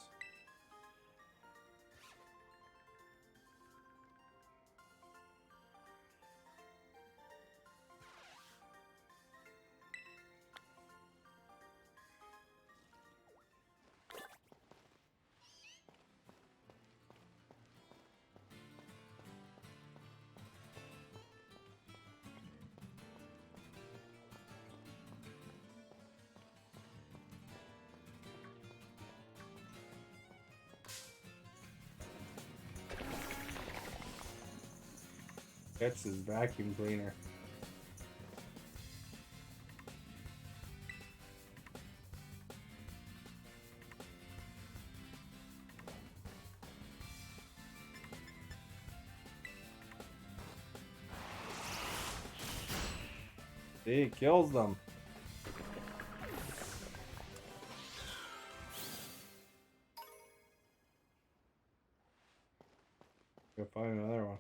Catch this vacuum cleaner. See, it kills them. Go find another one.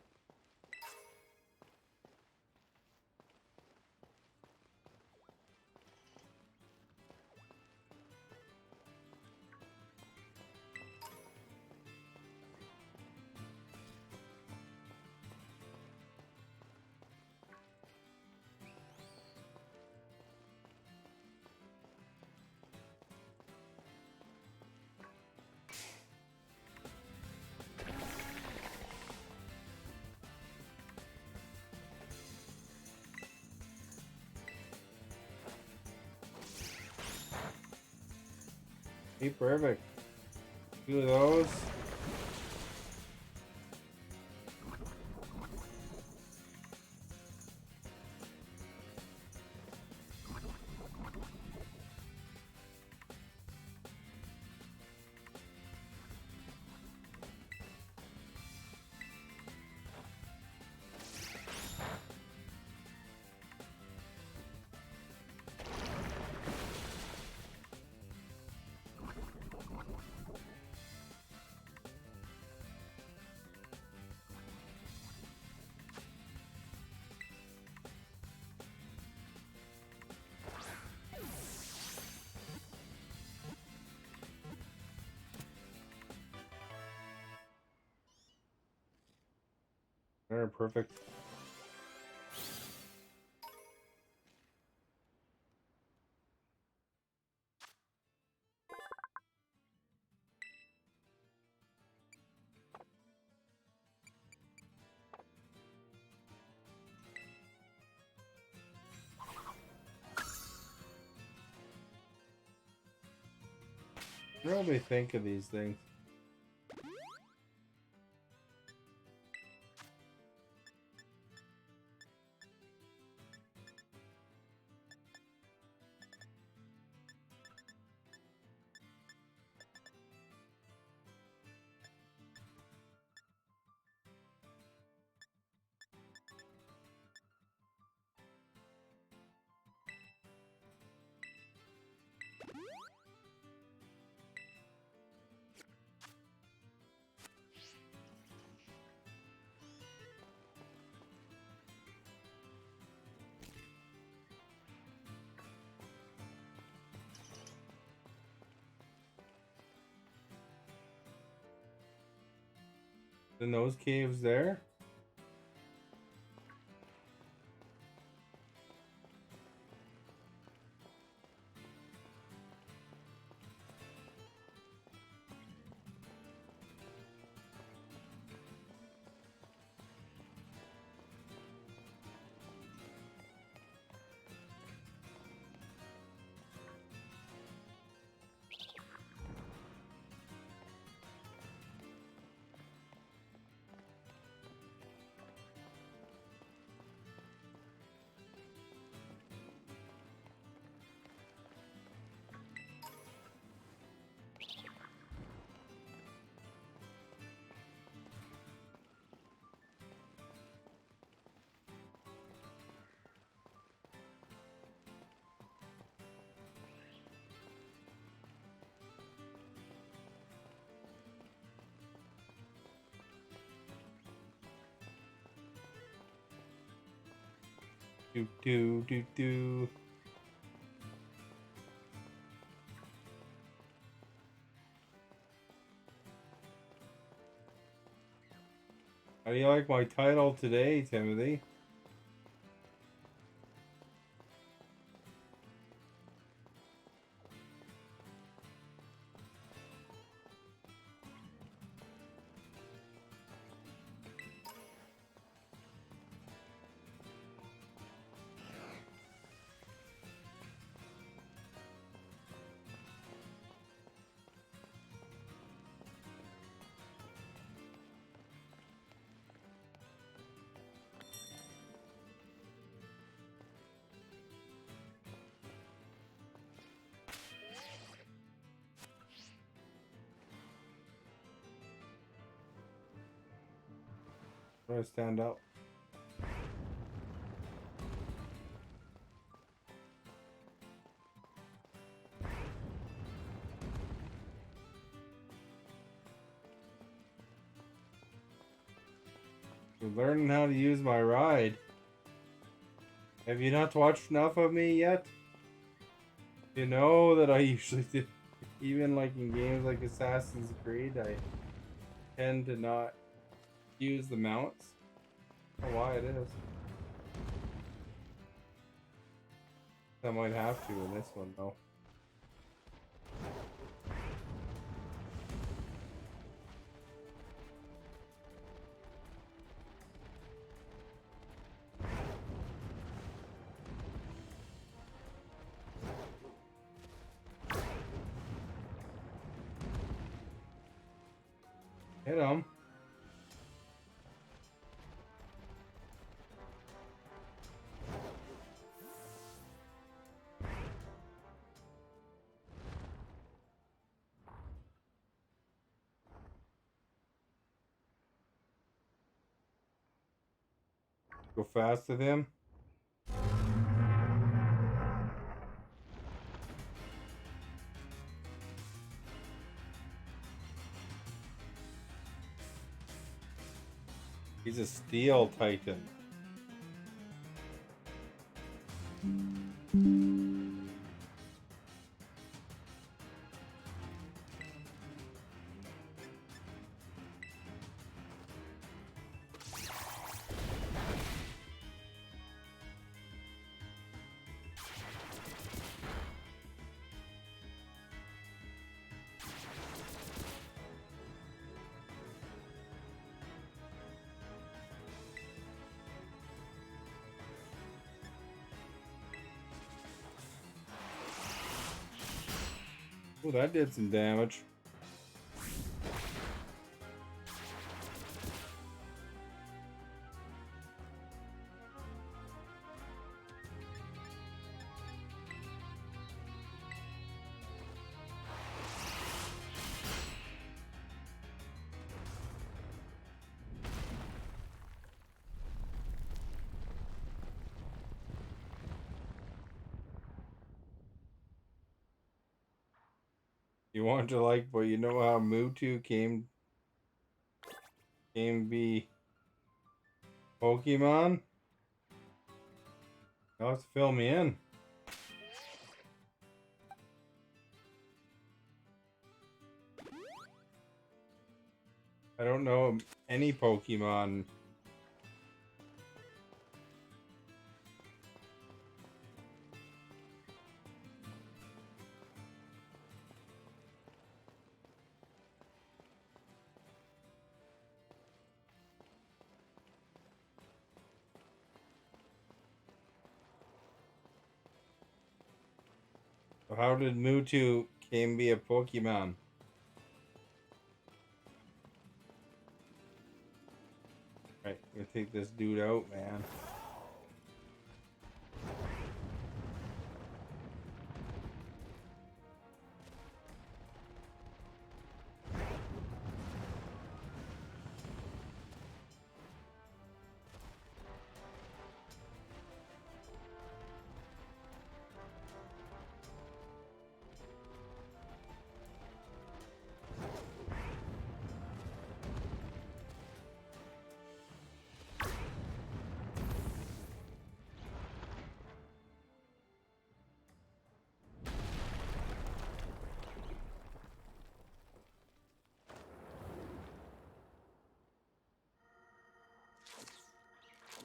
Hey, perfect. 2 of those. They're perfect. What do they think of these things? In those caves there? Do do do do. How do you like my title today, Timothy? Try to stand up. You're learning how to use my ride. Have you not watched enough of me yet? You know that I usually do, even like in games like Assassin's Creed, I tend to not use the mounts. I don't know why it is. I might have to in this one though. Hit him. Go fast with him. He's a steel titan. Oh, that did some damage. You want to like, but you know how Mewtwo came be Pokemon? Now let's fill me in. I don't know any Pokemon. How did Mewtwo can be a Pokemon? Right, I'm gonna take this dude out, man.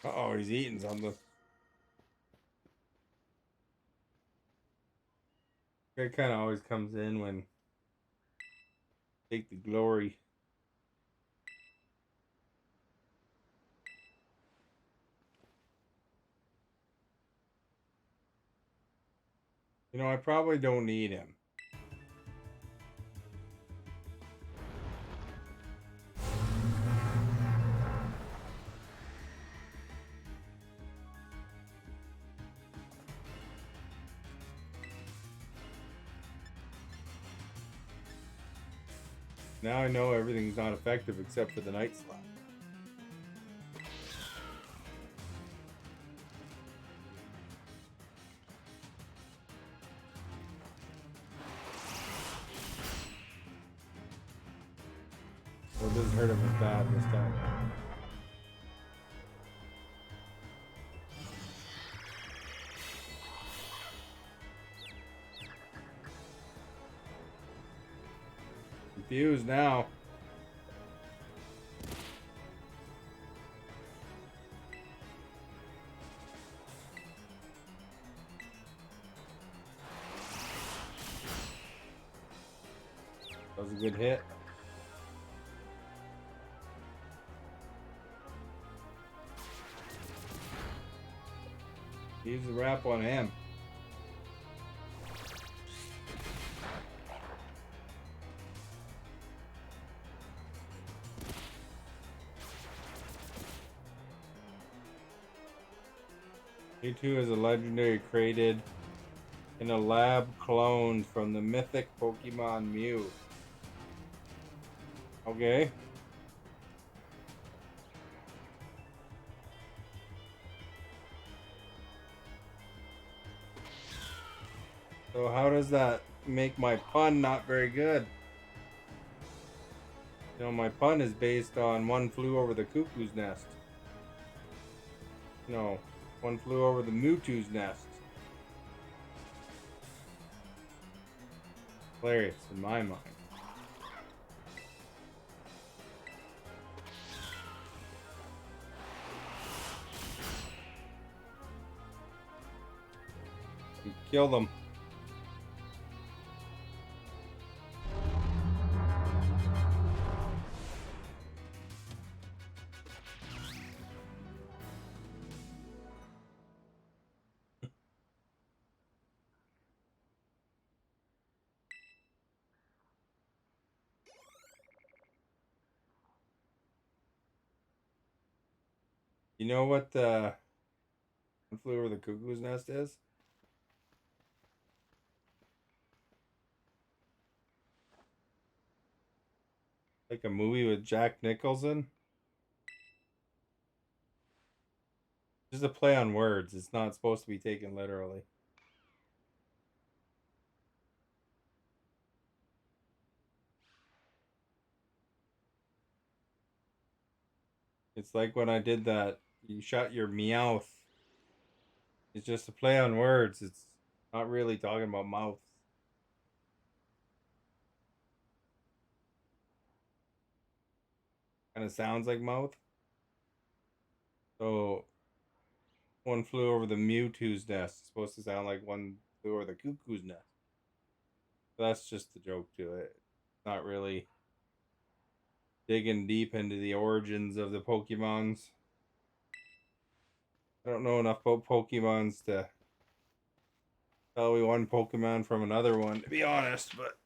Oh, he's eating something. It kind of always comes in when take the glory. You know, I probably don't need him. Now I know everything's not effective except for the Night Slap. Well, it doesn't hurt him as bad this time. Confused now. That was a good hit. Use the wrap on him. Mewtwo is a legendary created in a lab cloned from the mythic Pokemon Mew. Okay. So how does that make my pun not very good? You know, my pun is based on One Flew Over the Cuckoo's Nest. No, One Flew Over the Mewtwo's Nest. Hilarious in my mind. You kill them. You know what One Flew Over the Cuckoo's Nest is? Like a movie with Jack Nicholson. Just a play on words. It's not supposed to be taken literally. It's like when I did that, you shut your meowth. It's just a play on words. It's not really talking about mouths. Kind of sounds like mouth. So one flew over the Mewtwo's nest. It's supposed to sound like one flew over the cuckoo's nest. So that's just the joke to it. Not really digging deep into the origins of the Pokemons. I don't know enough about Pokemons to tell you one Pokemon from another one, to be honest, but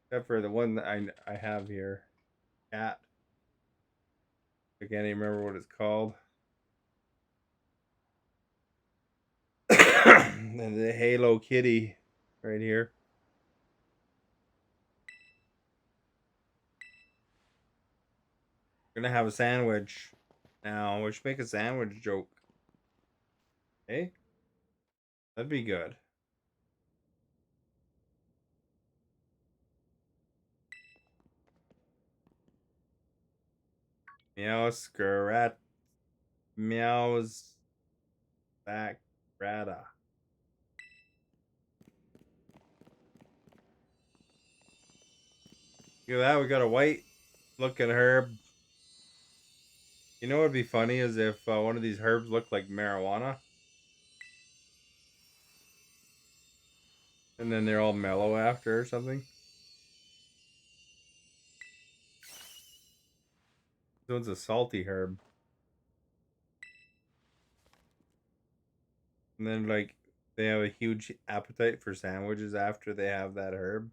except for the one that I have here. Cat. I can't even remember what it's called. And the Halo Kitty right here. We're gonna have a sandwich. Now we should make a sandwich joke. Hey? That'd be good. Meow Scarlet. Meows back rata. Look at that, we got a white looking herb. You know what would be funny is if one of these herbs looked like marijuana. And then they're all mellow after or something. This one's a salty herb. And then like they have a huge appetite for sandwiches after they have that herb.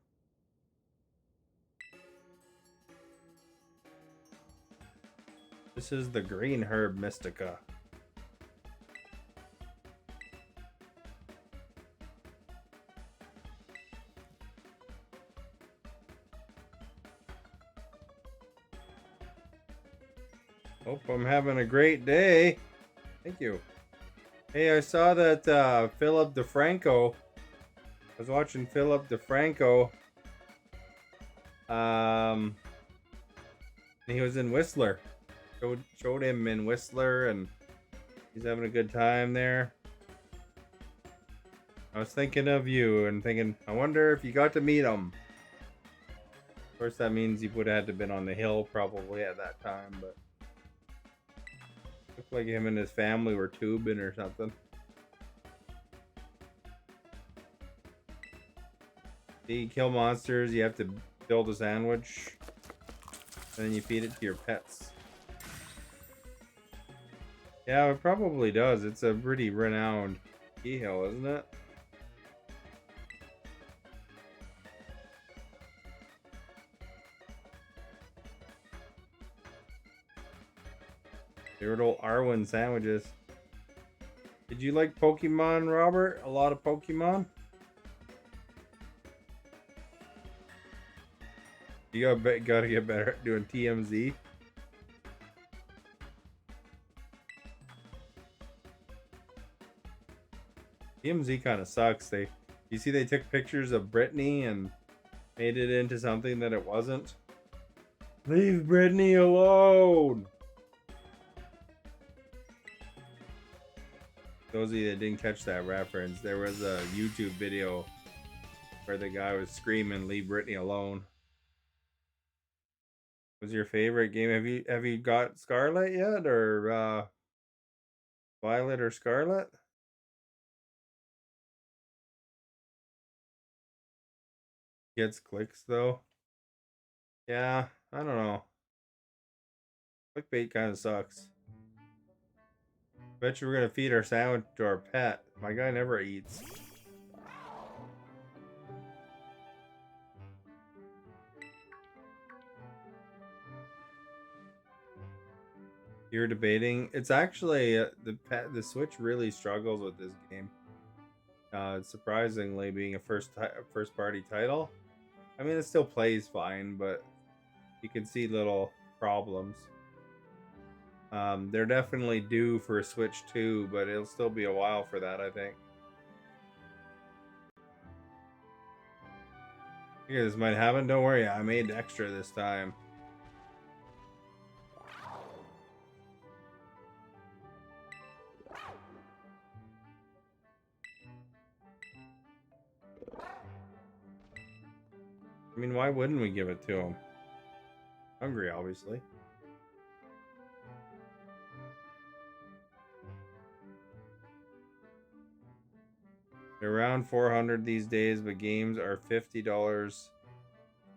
This is the green herb Mystica. Hope I'm having a great day. Thank you. Hey, I saw that Philip DeFranco. I was watching Philip DeFranco. He was in Whistler. Showed him in Whistler, and he's having a good time there. I was thinking of you and thinking, I wonder if you got to meet him. Of course, that means he would have had to have been on the hill probably at that time, but looked like him and his family were tubing or something. See, kill monsters, you have to build a sandwich, and then you feed it to your pets. Yeah, it probably does. It's a pretty renowned ski hill, isn't it? Favorite old Arwen sandwiches. Did you like Pokemon, Robert? A lot of Pokemon? You gotta get better at doing TMZ. TMZ kind of sucks. You see, they took pictures of Britney and made it into something that it wasn't. Leave Britney alone. Those of you that didn't catch that reference, there was a YouTube video where the guy was screaming, "Leave Britney alone." Was your favorite game? Have you got Scarlet yet, or Violet or Scarlet? Gets clicks though. Yeah, I don't know. Clickbait kind of sucks. Bet you we're gonna feed our sandwich to our pet. My guy never eats. You're debating. It's actually the Switch really struggles with this game. Surprisingly, being a first party title. I mean, it still plays fine, but you can see little problems. They're definitely due for a Switch 2, but it'll still be a while for that, I think. Yeah, this might happen. Don't worry, I made extra this time. I mean, why wouldn't we give it to him? Hungry, obviously. They're around 400 these days, but games are $50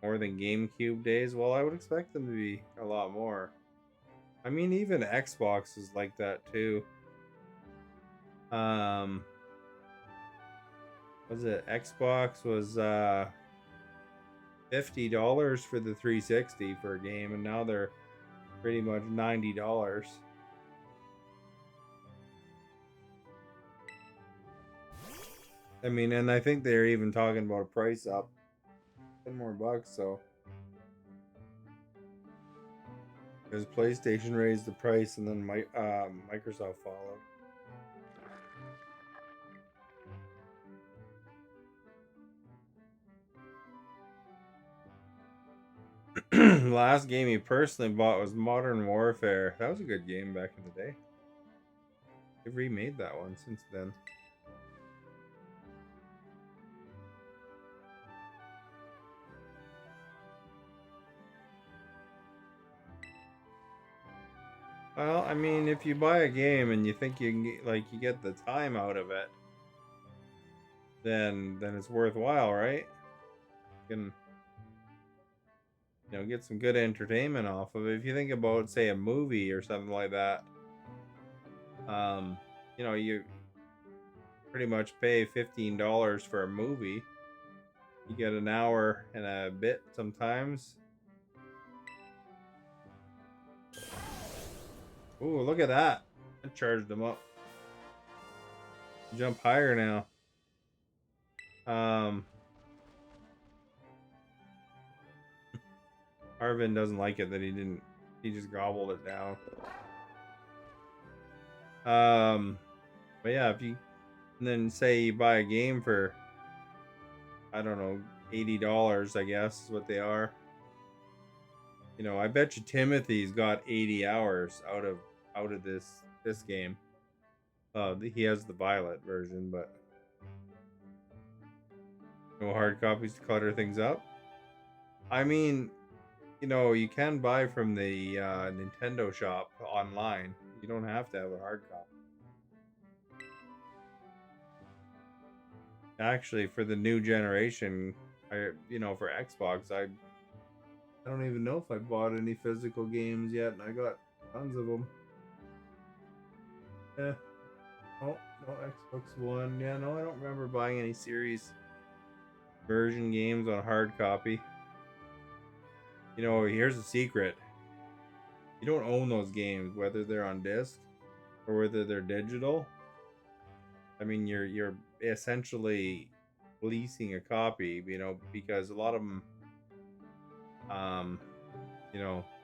more than GameCube days. Well, I would expect them to be a lot more. I mean, even Xbox is like that too. Was it Xbox was $50 for the 360 for a game, and now they're pretty much $90. I mean, and I think they're even talking about a price up, 10 more bucks. So, because PlayStation raised the price, and then Microsoft followed. Last game he personally bought was Modern Warfare. That was a good game back in the day. They've remade that one since then. Well, I mean, if you buy a game and you think you can get, you get the time out of it, then it's worthwhile, right? You can get some good entertainment off of it. If you think about, say, a movie or something like that, you pretty much pay $15 for a movie. You get an hour and a bit sometimes. Ooh, look at that! I charged them up. Jump higher now. Arvin doesn't like it that he just gobbled it down. But yeah, if you and then say you buy a game for, I don't know, $80, I guess is what they are. I bet you Timothy's got 80 hours out of this game. He has the Violet version, but no hard copies to clutter things up. I mean, you can buy from the Nintendo shop online. You don't have to have a hard copy. Actually, for the new generation, for Xbox, I don't even know if I bought any physical games yet, and I got tons of them. Yeah. Oh, no Xbox One. Yeah, no, I don't remember buying any series version games on hard copy. Here's a secret. You don't own those games, whether they're on disc or whether they're digital. I mean, you're essentially leasing a copy, because a lot of them,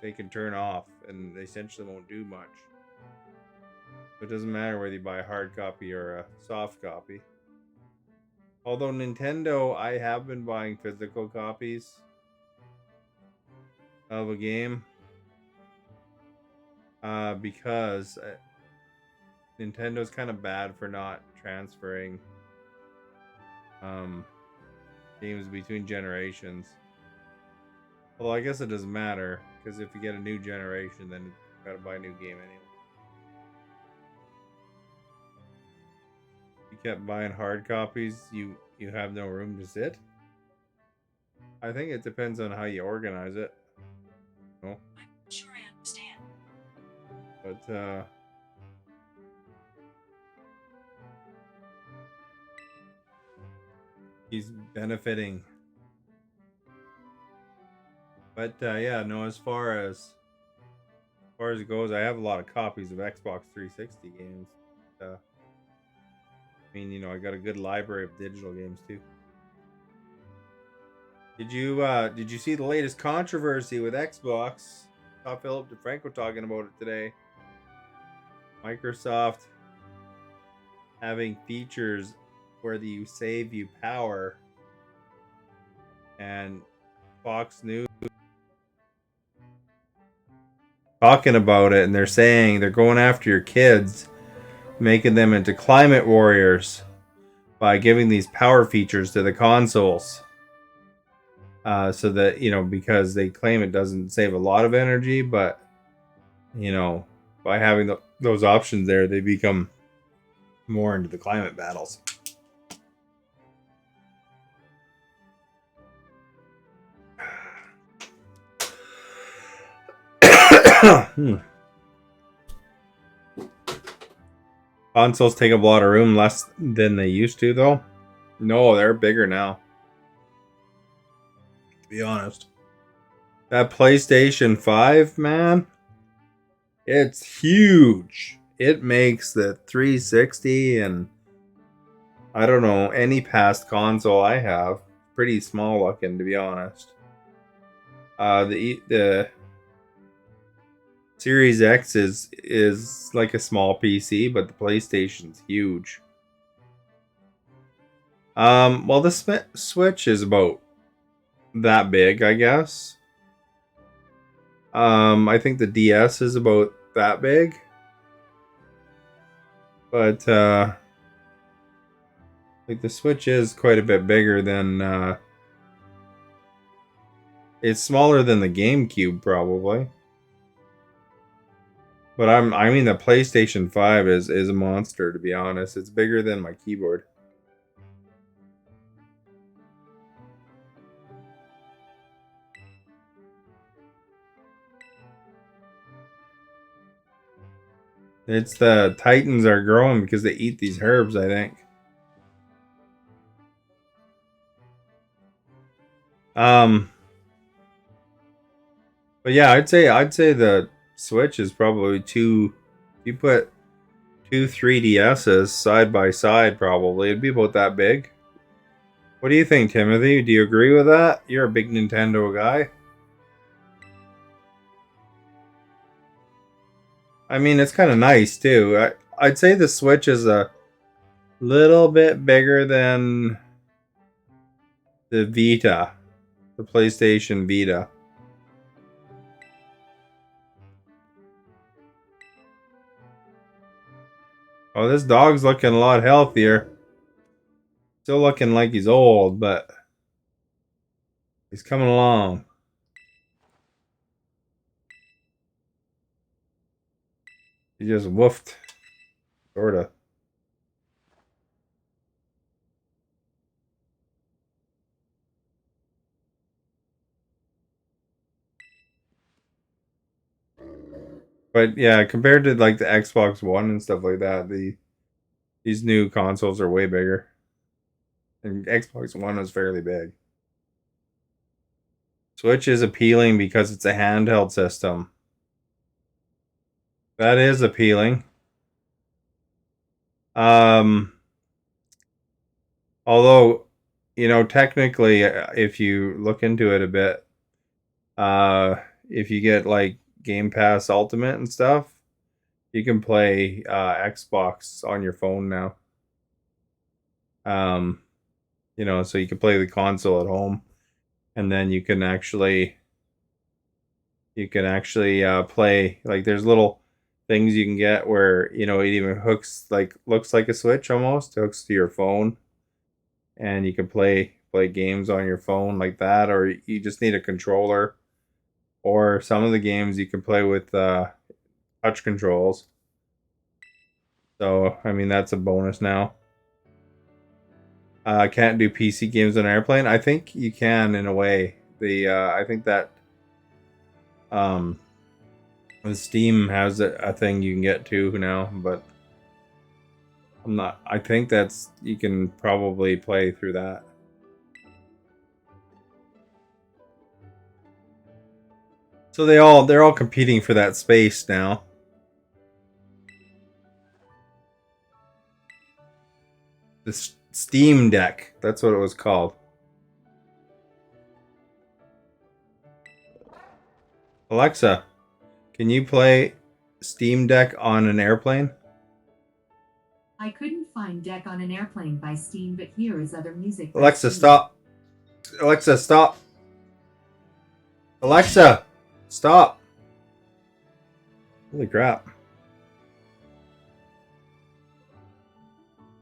they can turn off and they essentially won't do much. It doesn't matter whether you buy a hard copy or a soft copy. Although Nintendo, I have been buying physical copies of a game because Nintendo's kind of bad for not transferring games between generations. Although I guess it doesn't matter, because if you get a new generation, then you gotta buy a new game anyway. You kept buying hard copies, you have no room to sit. I think it depends on how you organize it. I'm sure I understand. But he's benefiting. But yeah, no, as far as it goes, I have a lot of copies of Xbox 360 games. I mean, I got a good library of digital games too. Did you see the latest controversy with Xbox? I saw Philip DeFranco talking about it today. Microsoft having features where you save you power, and Fox News talking about it, and they're saying they're going after your kids, making them into climate warriors by giving these power features to the consoles. So that, you know, because they claim it doesn't save a lot of energy, but, you know, by having those options there, they become more into the climate battles. Consoles take up a lot of room, less than they used to, though. No, they're bigger now. To be honest. That PlayStation 5, man, it's huge. It makes the 360 and I don't know, any past console I have pretty small looking, to be honest. The Series X is like a small PC, but the PlayStation's huge. Well, the Switch is about that big, I guess. I think the DS is about that big. But like the Switch is quite a bit bigger than it's smaller than the GameCube probably. But I mean the PlayStation 5 is a monster, to be honest. It's bigger than my keyboard. It's the Titans are growing because they eat these herbs, I think. But yeah, I'd say the Switch is probably two. If you put two 3DSs side by side, probably it'd be about that big. What do you think, Timothy? Do you agree with that? You're a big Nintendo guy. I mean, it's kind of nice too. I'd say the Switch is a little bit bigger than the Vita, the PlayStation Vita. Oh, this dog's looking a lot healthier. Still looking like he's old, but he's coming along. He just woofed, sorta. But yeah, compared to like the Xbox One and stuff like that, these new consoles are way bigger. And Xbox One is fairly big. Switch is appealing because it's a handheld system. That is appealing. Um, Although, you know, technically, if you look into it a bit, if you get like Game Pass Ultimate and stuff, you can play Xbox on your phone now. Um, you know, so you can play the console at home, and then you can actually play like there's little things you can get where you know it even hooks like looks like a Switch almost hooks to your phone, and you can play games on your phone like that, or you just need a controller, or some of the games you can play with touch controls. So I mean that's a bonus now. Can't do PC games on airplane. I think you can in a way. The I think that um, the Steam has a thing you can get to now, but I'm not. I think that's you can probably play through that. So they're all competing for that space now. The Steam Deck. That's what it was called. Alexa, can you play Steam Deck on an airplane? I couldn't find Deck on an Airplane by Steam, but here is other music. Alexa, stop. Alexa, stop. Alexa, stop. Holy crap.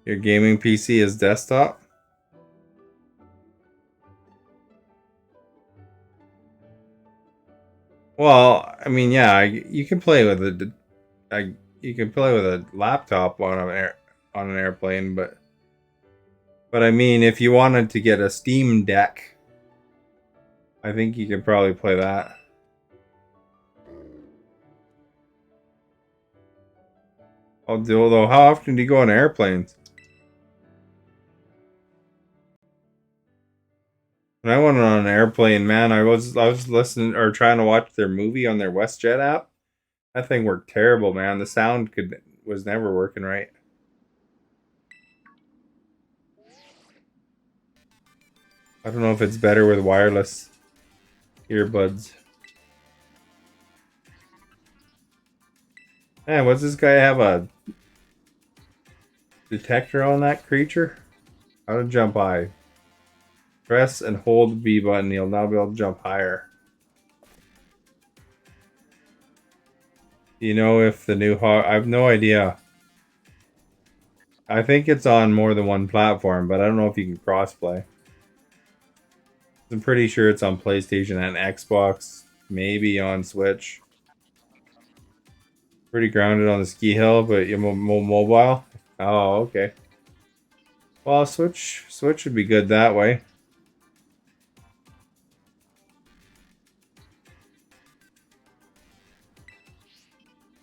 Your gaming PC is desktop? Well, I mean, yeah, you can play with you can play with a laptop on on an airplane, but I mean, if you wanted to get a Steam Deck, I think you could probably play that. Although, how often do you go on airplanes? When I went on an airplane, man, I was listening or trying to watch their movie on their WestJet app. That thing worked terrible, man. The sound was never working right. I don't know if it's better with wireless earbuds. Man, what's this guy have a detector on that creature? How to jump high? Press and hold the B button. You'll now be able to jump higher. Do you know if the new hog? I have no idea. I think it's on more than one platform, but I don't know if you can crossplay. I'm pretty sure it's on PlayStation and Xbox, maybe on Switch. Pretty grounded on the ski hill, but you're mobile. Oh, okay. Well, Switch would be good that way.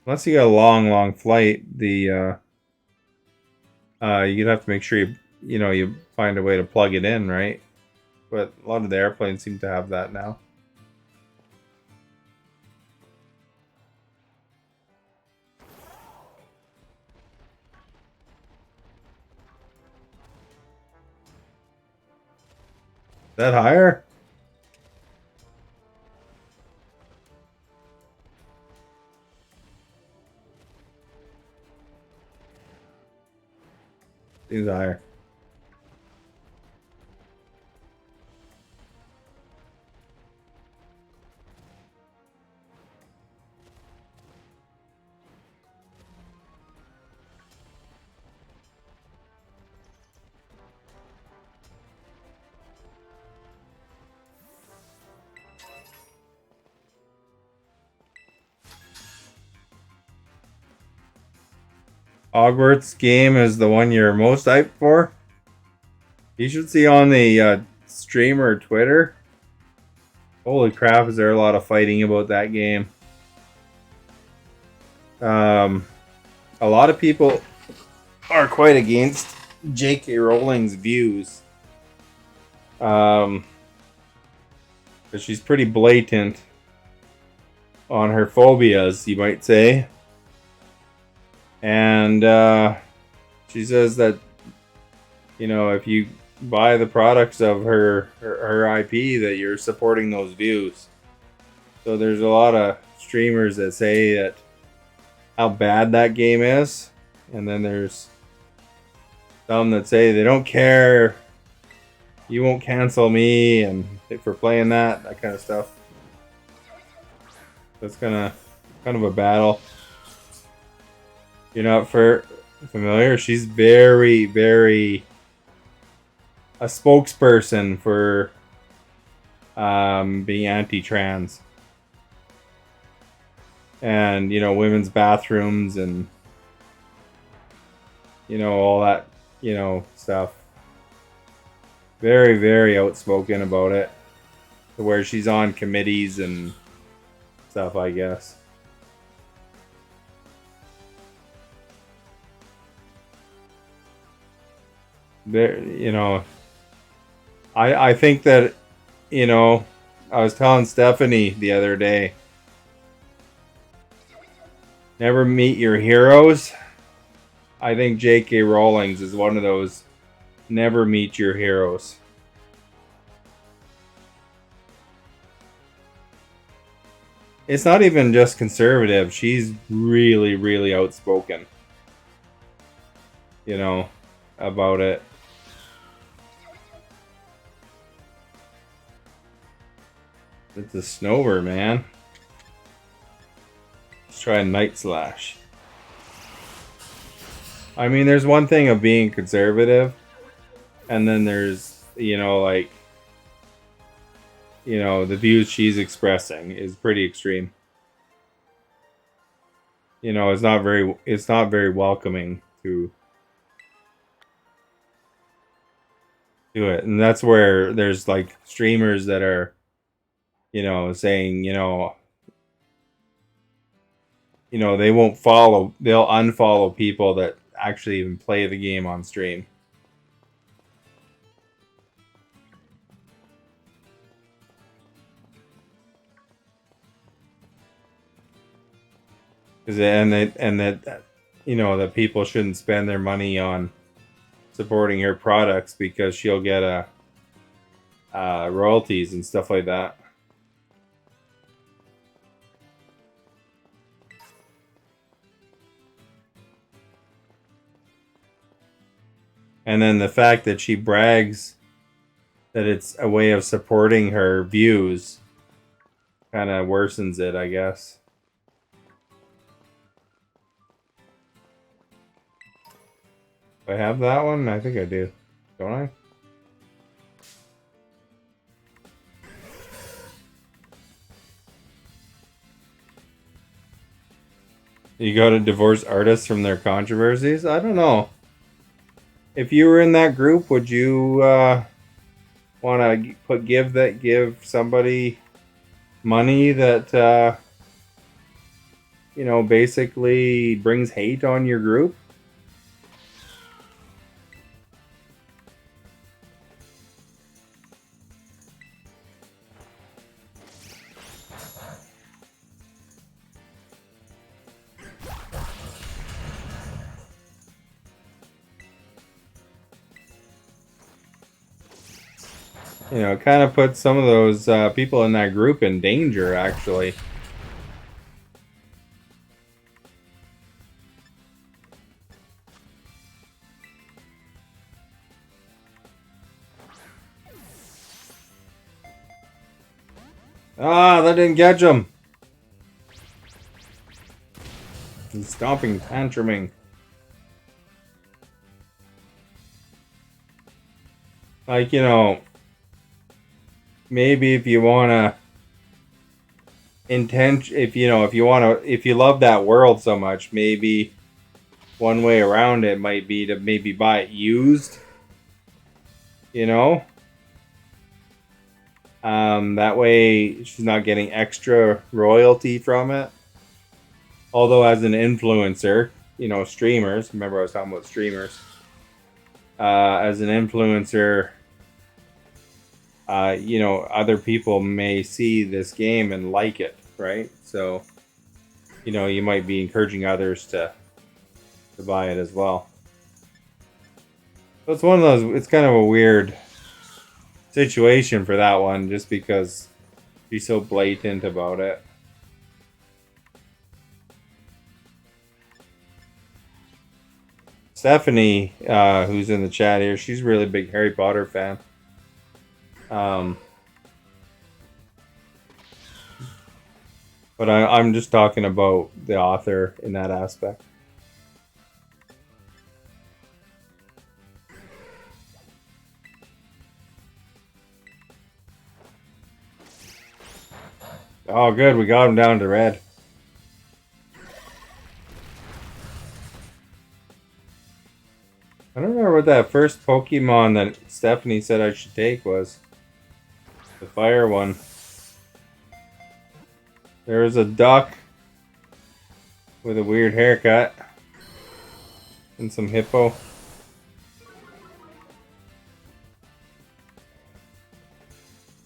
Unless you got a long flight, you'd have to make sure you find a way to plug it in, right? But a lot of the airplanes seem to have that now. Is that higher? Seems higher. Hogwarts game is the one you're most hyped for. You should see on the stream or Twitter. Holy crap! Is there a lot of fighting about that game? Um, a lot of people are quite against J.K. Rowling's views. Because she's pretty blatant on her phobias, you might say. And she says that, if you buy the products of her IP, that you're supporting those views. So there's a lot of streamers that say that how bad that game is, and then there's some that say they don't care, you won't cancel me, and for playing that kind of stuff. That's kind of a battle. You're not familiar? She's very, very a spokesperson for being anti-trans, and women's bathrooms and all that stuff. Very, very outspoken about it, to where she's on committees and stuff, I guess. There, I think that, I was telling Stephanie the other day, never meet your heroes. I think J.K. Rowling's is one of those never meet your heroes. It's not even just conservative. She's really, really outspoken, about it. It's a Snover, man. Let's try Night Slash. I mean, there's one thing of being conservative, and then there's, like, you know, the views she's expressing is pretty extreme. You know, it's not very welcoming to it. And that's where there's like streamers that are, you know, saying, they won't follow, they'll unfollow people that actually even play the game on stream. That that people shouldn't spend their money on supporting her products because she'll get royalties and stuff like that. And then the fact that she brags that it's a way of supporting her views kind of worsens it, I guess. Do I have that one? I think I do. Don't I? You go to divorce artists from their controversies? I don't know. If you were in that group, would you want to give somebody money that basically brings hate on your group? It kind of puts some of those people in that group in danger, actually. Ah, that didn't catch him. He's stomping, tantruming. Like, maybe if you want to if you love that world so much, maybe one way around it might be to maybe buy it used, that way she's not getting extra royalty from it. Although as an influencer, streamers, remember I was talking about streamers, as an influencer, other people may see this game and like it, right? So, you might be encouraging others to buy it as well. So it's one of those, it's kind of a weird situation for that one, just because she's so blatant about it. Stephanie, who's in the chat here, she's a really big Harry Potter fan. But I'm just talking about the author in that aspect. Oh, good. We got him down to red. I don't remember what that first Pokemon that Stephanie said I should take was. The fire one. There's a duck with a weird haircut. And some hippo.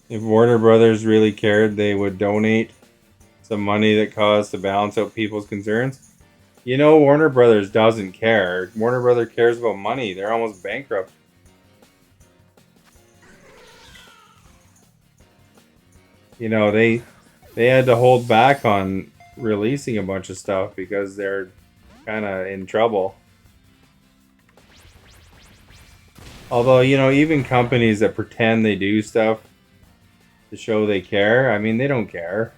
If Warner Brothers really cared, they would donate some money that caused to balance out people's concerns. Warner Brothers doesn't care. Warner Brothers cares about money. They're almost bankrupt. They had to hold back on releasing a bunch of stuff because they're kind of in trouble. Although, even companies that pretend they do stuff to show they care, I mean, they don't care.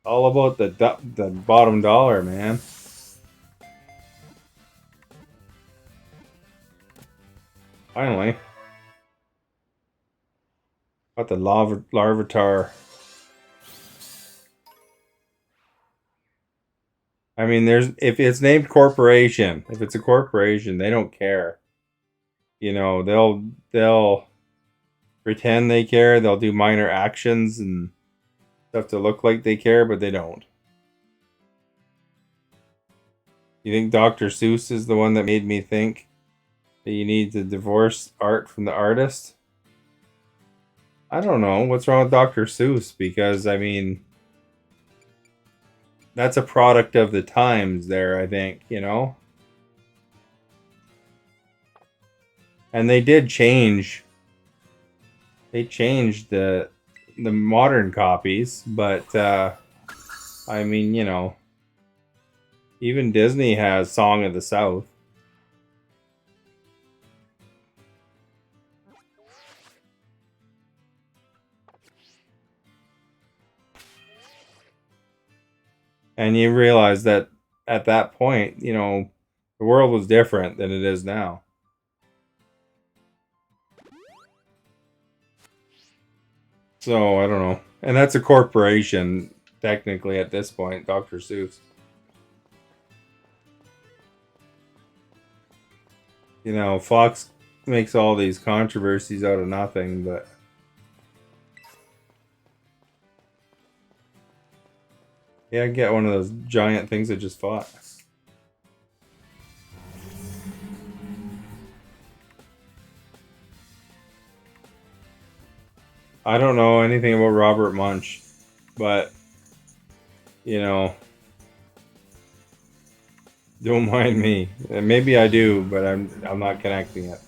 All about the bottom dollar, man. Finally. Got the Larvitar. I mean, if it's named corporation, if it's a corporation, they don't care. You know, they'll pretend they care. They'll do minor actions and stuff to look like they care, but they don't. You think Dr. Seuss is the one that made me think that you need to divorce art from the artist? I don't know. What's wrong with Dr. Seuss? Because, I mean, that's a product of the times there, I think, you know? And they did change. They changed the modern copies, but, I mean, you know, even Disney has Song of the South. And you realize that at that point, you know, the world was different than it is now. So, I don't know. And that's a corporation, technically, at this point, Dr. Seuss. You know, Fox makes all these controversies out of nothing, but... yeah, get one of those giant things that just fought. I don't know anything about Robert Munch, but, you know, don't mind me. Maybe I do, but I'm not connecting it.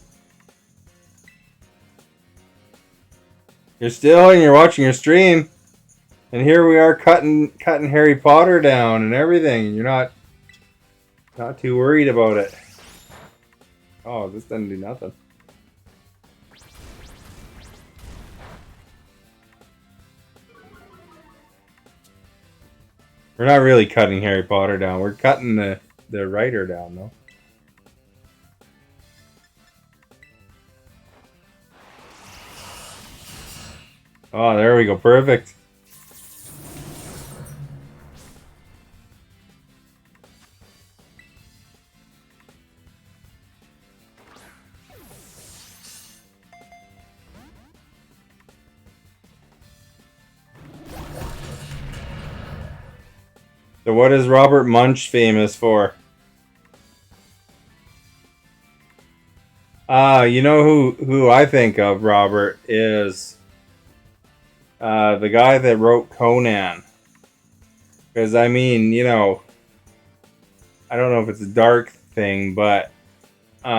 You're still and you're watching your stream, and here we are cutting Harry Potter down and everything, and you're not too worried about it. Oh, this doesn't do nothing. We're not really cutting Harry Potter down. We're cutting the writer down, though. Oh, there we go. Perfect. So what is Robert Munch famous for? You know who I think of, Robert, is the guy that wrote Conan. Because, I mean, you know, I don't know if it's a dark thing, but, you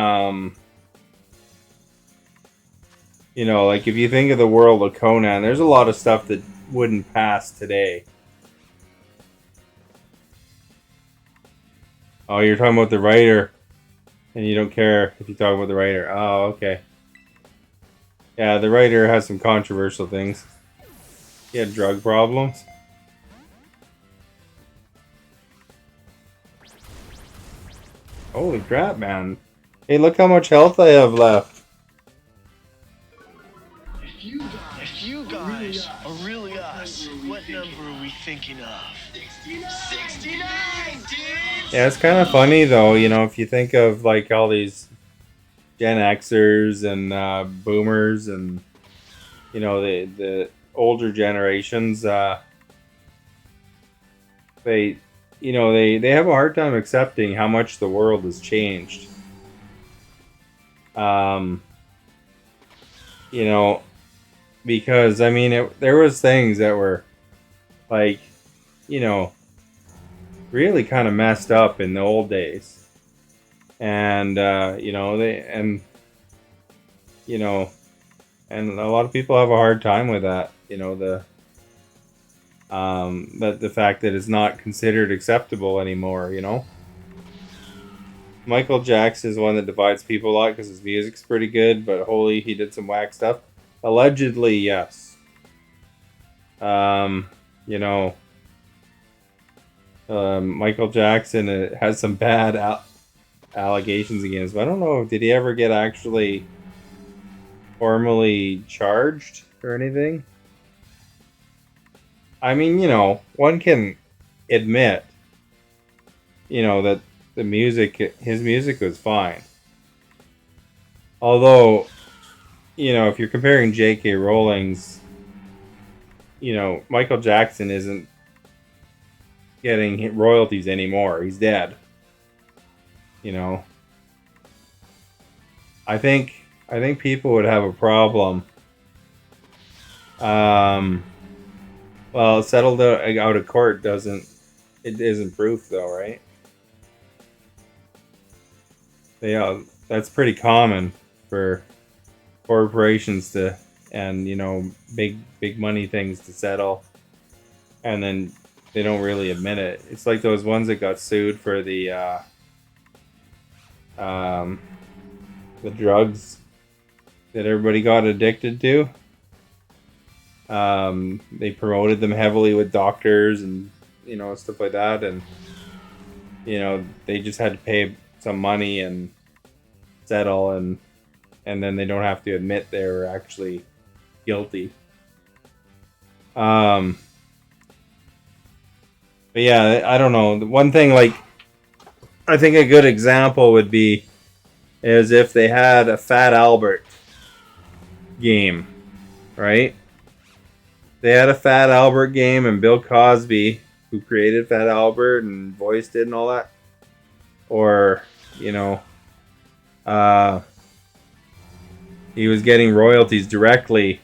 know, like if you think of the world of Conan, there's a lot of stuff that wouldn't pass today. Oh, you're talking about the writer, and you don't care if you talk about the writer. Oh, okay. Yeah, the writer has some controversial things. He had drug problems. Holy crap, man. Hey, look how much health I have left. If you guys are really us, what number are we thinking of? 69, dude! Yeah, it's kind of funny, though, you know, if you think of, like, all these Gen Xers and boomers and, you know, the older generations, they, you know, they have a hard time accepting how much the world has changed. You know, because, I mean, there was things that were, like, you know, really kind of messed up in the old days. And, you know, you know, and a lot of people have a hard time with that, you know, the fact that it's not considered acceptable anymore, you know. Michael Jackson is one that divides people a lot because his music's pretty good, but holy, he did some whack stuff. Allegedly, yes. You know, Michael Jackson has some bad allegations against him. I don't know, did he ever get actually formally charged? or anything. I mean, you know, one can admit, you know, that his music was fine. Although, you know, if you're comparing J.K. Rowling's, you know, Michael Jackson isn't getting royalties anymore. He's dead. You know, I think people would have a problem. Um, well, settled out of court it isn't proof though, right? Yeah, that's pretty common for corporations to, and you know, big money things to settle, and then they don't really admit it. It's like those ones that got sued for um, the drugs that everybody got addicted to. They promoted them heavily with doctors and, you know, stuff like that, and you know, they just had to pay some money and settle, and then they don't have to admit they were actually guilty. But yeah, I don't know. The one thing, like, I think a good example would be is if they had a Fat Albert game, right? They had a Fat Albert game, and Bill Cosby, who created Fat Albert and voiced it and all that, or you know, he was getting royalties directly.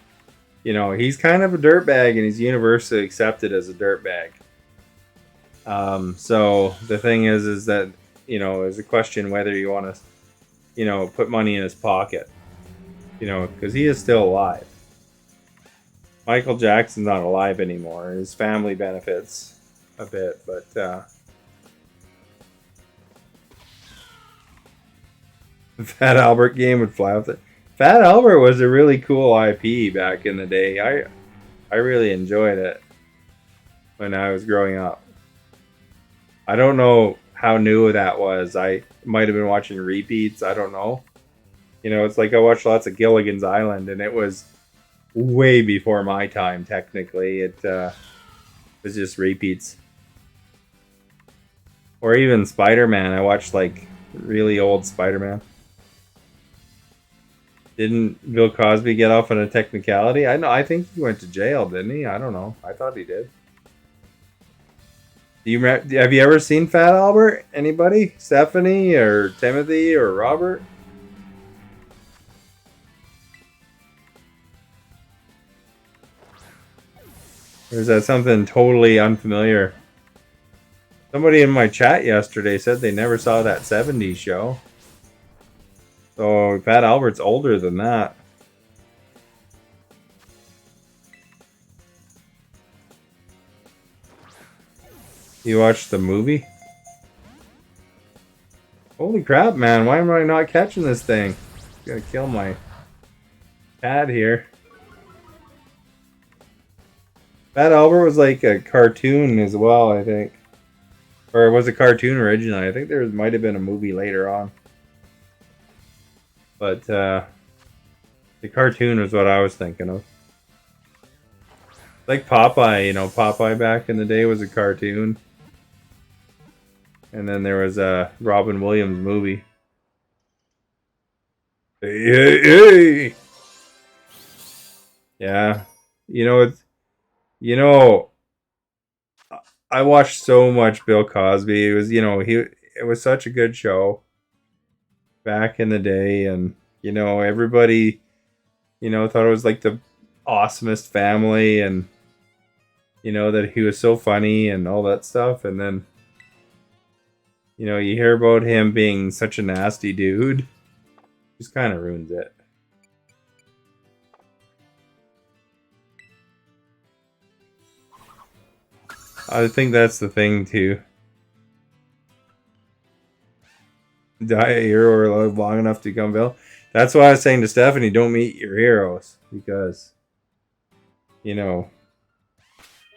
You know, he's kind of a dirtbag, and he's universally accepted as a dirtbag. So the thing is that, you know, is a question whether you want to, you know, put money in his pocket, you know, because he is still alive. Michael Jackson's not alive anymore. His family benefits a bit, but the Fat Albert game would fly off. Fat Albert was a really cool IP back in the day. I really enjoyed it when I was growing up. I don't know how new that was. I might have been watching repeats. I don't know. You know, it's like I watched lots of Gilligan's Island, and it was way before my time, technically. It was just repeats. Or even Spider-Man. I watched, like, really old Spider-Man. Didn't Bill Cosby get off on a technicality? I know. I think he went to jail, didn't he? I don't know. I thought he did. Have you ever seen Fat Albert? Anybody? Stephanie or Timothy or Robert? Or is that something totally unfamiliar? Somebody in my chat yesterday said they never saw that 70s show. So Fat Albert's older than that. You watched the movie? Holy crap, man. Why am I not catching this thing? I'm gonna kill my cat here. Fat Albert was like a cartoon as well, I think. Or it was a cartoon originally. I think there might have been a movie later on. But the cartoon was what I was thinking of. Like Popeye, you know, Popeye back in the day was a cartoon. And then there was a Robin Williams movie. Hey, hey, hey! Yeah. You know, I watched so much Bill Cosby. It was, you know, it was such a good show back in the day, and you know, everybody, you know, thought it was like the awesomest family, and you know that he was so funny and all that stuff, and then you know, you hear about him being such a nasty dude. Just kind of ruins it. I think that's the thing too. Die a hero or live long enough to become villain. That's why I was saying to Stephanie, don't meet your heroes, because you know,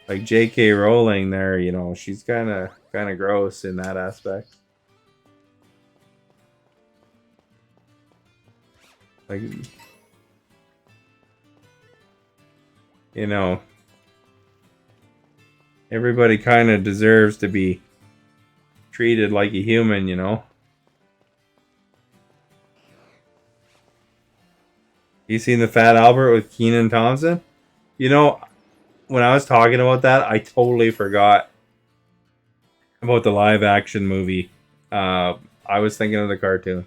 like J.K. Rowling there, you know, she's kind of gross in that aspect. Like, you know, everybody kind of deserves to be treated like a human, you know. You seen the Fat Albert with Keenan Thompson? You know, when I was talking about that, I totally forgot about the live action movie. I was thinking of the cartoon.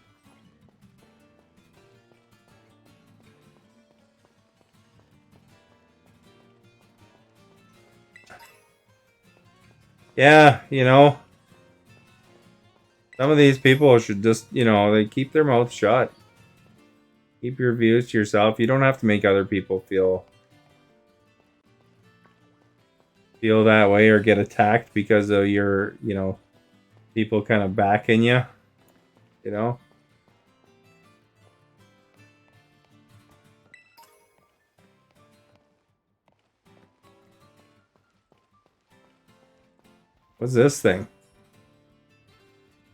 Yeah, you know, some of these people should just, you know, they keep their mouth shut. Keep your views to yourself. You don't have to make other people feel that way or get attacked because of your, you know, people kind of backing you, you know. What's this thing?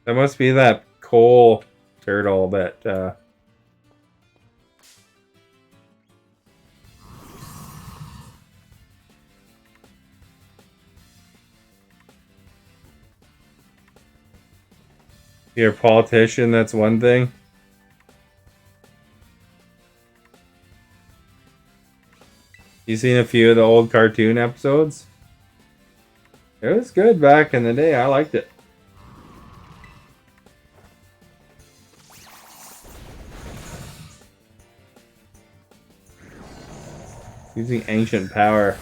That must be that coal turtle that you're a politician, that's one thing. You seen a few of the old cartoon episodes? It was good back in the day. I liked it. Using ancient power.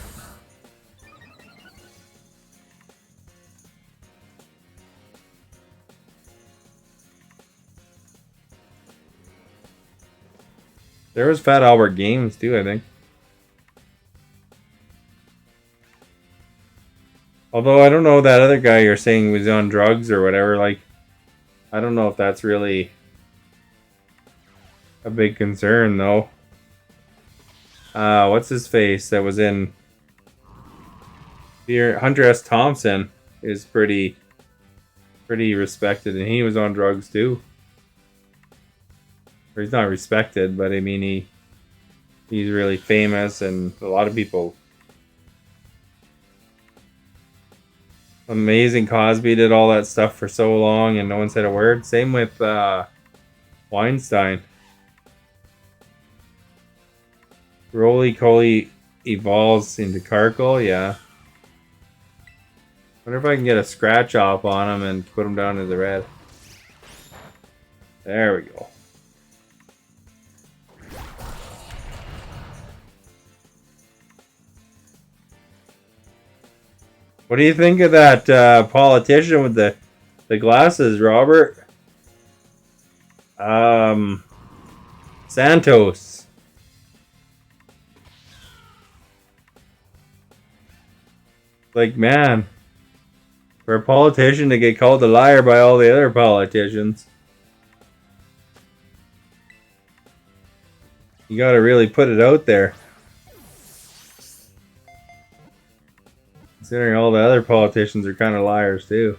There was Fat Albert games too, I think. Although I don't know that other guy you're saying was on drugs or whatever, like I don't know if that's really a big concern though. What's his face that was in here? Hunter S. Thompson is pretty respected, and he was on drugs too. Or he's not respected, but I mean he's really famous, and a lot of people. Amazing Cosby did all that stuff for so long, and no one said a word. Same with Weinstein. Roly Poly evolves into Carkle, yeah. Wonder if I can get a scratch off on him and put him down to the red. There we go. What do you think of that politician with the glasses, Robert? Santos. Like, man, for a politician to get called a liar by all the other politicians, you gotta really put it out there. Considering all the other politicians are kind of liars too.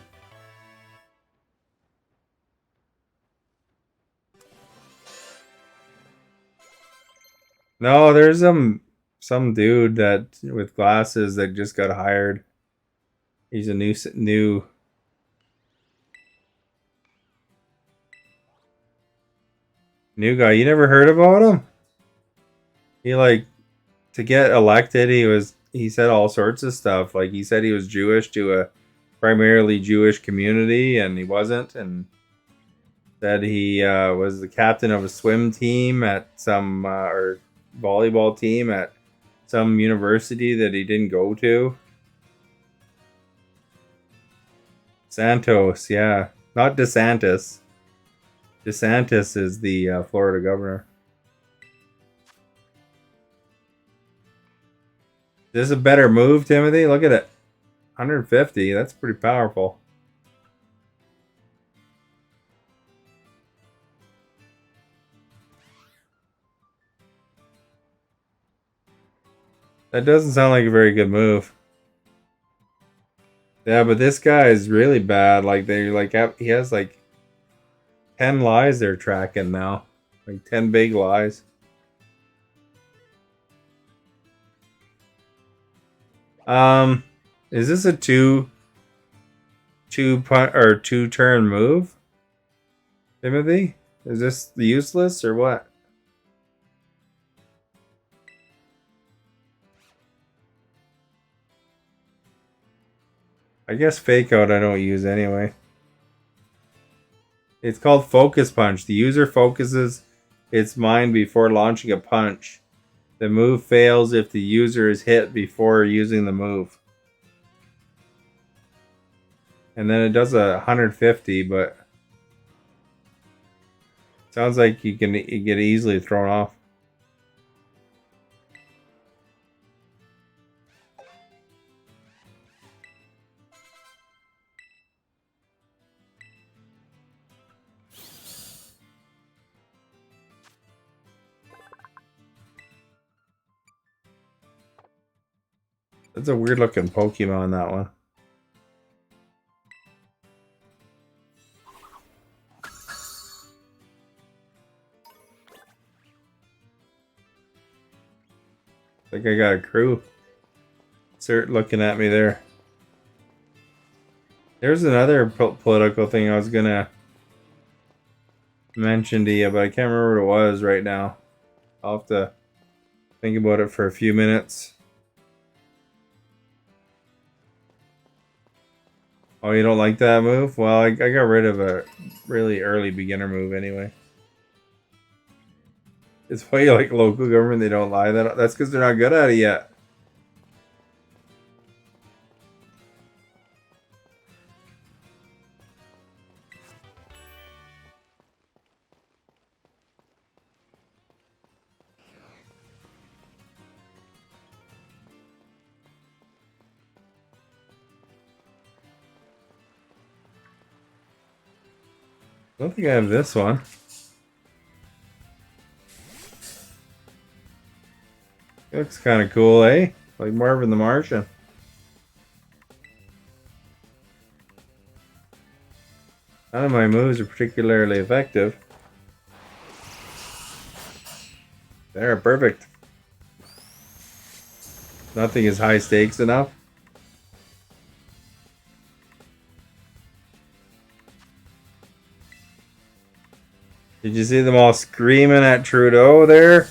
No, there's some dude that with glasses that just got hired. He's a new guy. You never heard about him? He like to get elected. He said all sorts of stuff. Like he said he was Jewish to a primarily Jewish community, and he wasn't. And said he was the captain of a swim team at some or volleyball team at some university that he didn't go to. Santos, yeah. Not DeSantis. DeSantis is the Florida governor. This is a better move, Timothy. Look at it. 150. That's pretty powerful. That doesn't sound like a very good move. Yeah, but this guy is really bad. Like he has like 10 lies they're tracking now. Like 10 big lies. Is this a two turn move, Timothy? Is this useless or what? I guess Fake Out I don't use anyway. It's called Focus Punch. The user focuses its mind before launching a punch. The move fails if the user is hit before using the move. And then it does 150, but sounds like you get easily thrown off. That's a weird looking Pokemon, that one. I think I got a crew. Start looking at me there. There's another political thing I was gonna mention to you, but I can't remember what it was right now. I'll have to think about it for a few minutes. Oh, you don't like that move? Well, I got rid of a really early beginner move anyway. It's why you like local government, they don't lie. That's because they're not good at it yet. I don't think I have this one. It looks kind of cool, eh? Like Marvin the Martian. None of my moves are particularly effective. There, perfect. Nothing is high stakes enough. Did you see them all screaming at Trudeau there?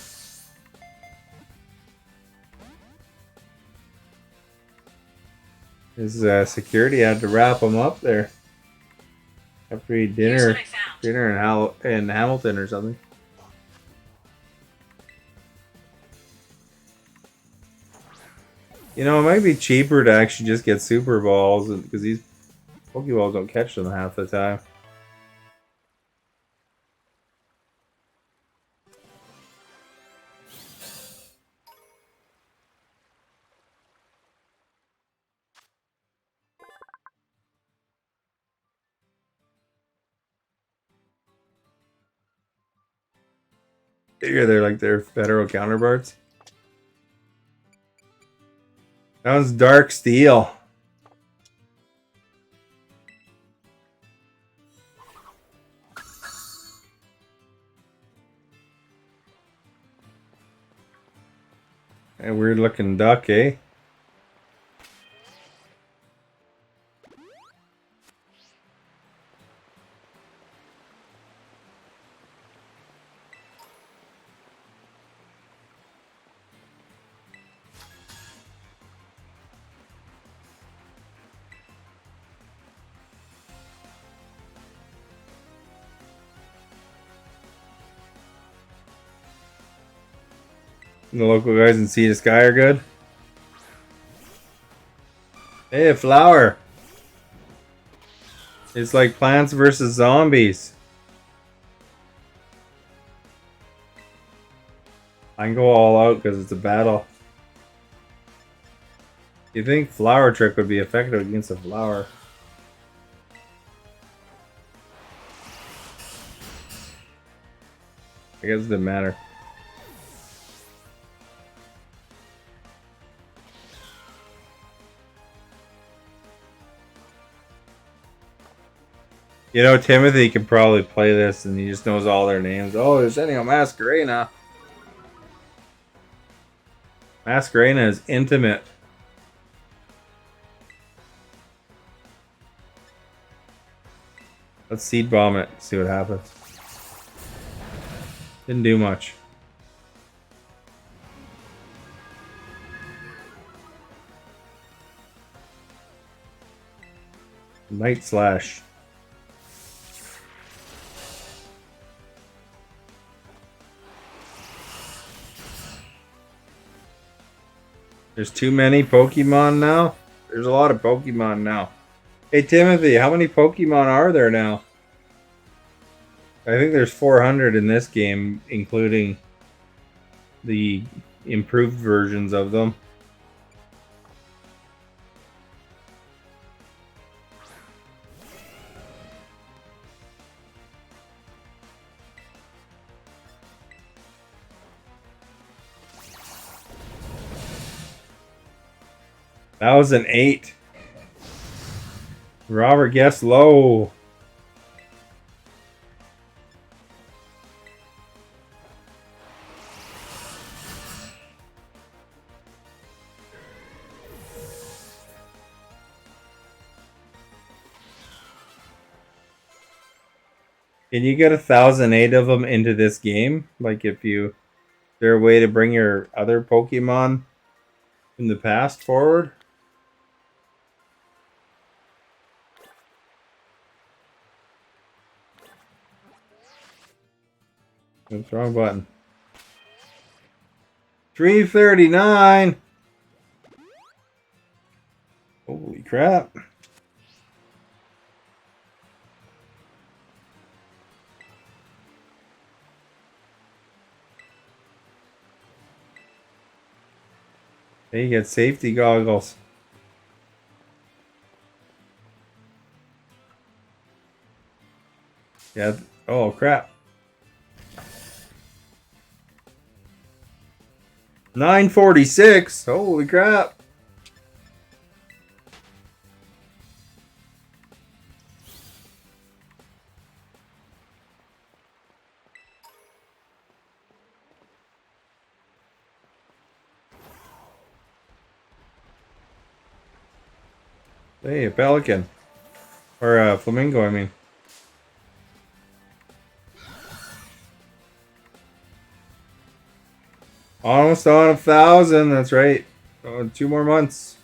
His security had to wrap him up there after he dinner in Hamilton or something. You know, it might be cheaper to actually just get Super Balls because these Pokeballs don't catch them half the time. They're like their federal counterparts. That one's Dark Steel. A weird looking duck, eh? The local guys in Sea to Sky are good. Hey, a flower. It's like Plants vs. Zombies. I can go all out because it's a battle. You think Flower Trick would be effective against a flower? I guess it didn't matter. You know, Timothy could probably play this and he just knows all their names. Oh, they're sending a Masquerena. Masquerena is intimate. Let's seed bomb it. See what happens. Didn't do much. Night Slash. There's too many Pokemon now? There's a lot of Pokemon now. Hey Timothy, how many Pokemon are there now? I think there's 400 in this game, including the improved versions of them. That was an 8. Robert guessed low. Can you get 1,008 of them into this game? Like if you... Is there a way to bring your other Pokemon in the past forward? Oops, wrong button. 339! Holy crap. Hey, you get safety goggles. Yeah. Oh, crap. 946. Holy crap. Hey, a pelican. Or a flamingo, I mean. Almost on 1,000, that's right. 2 more months.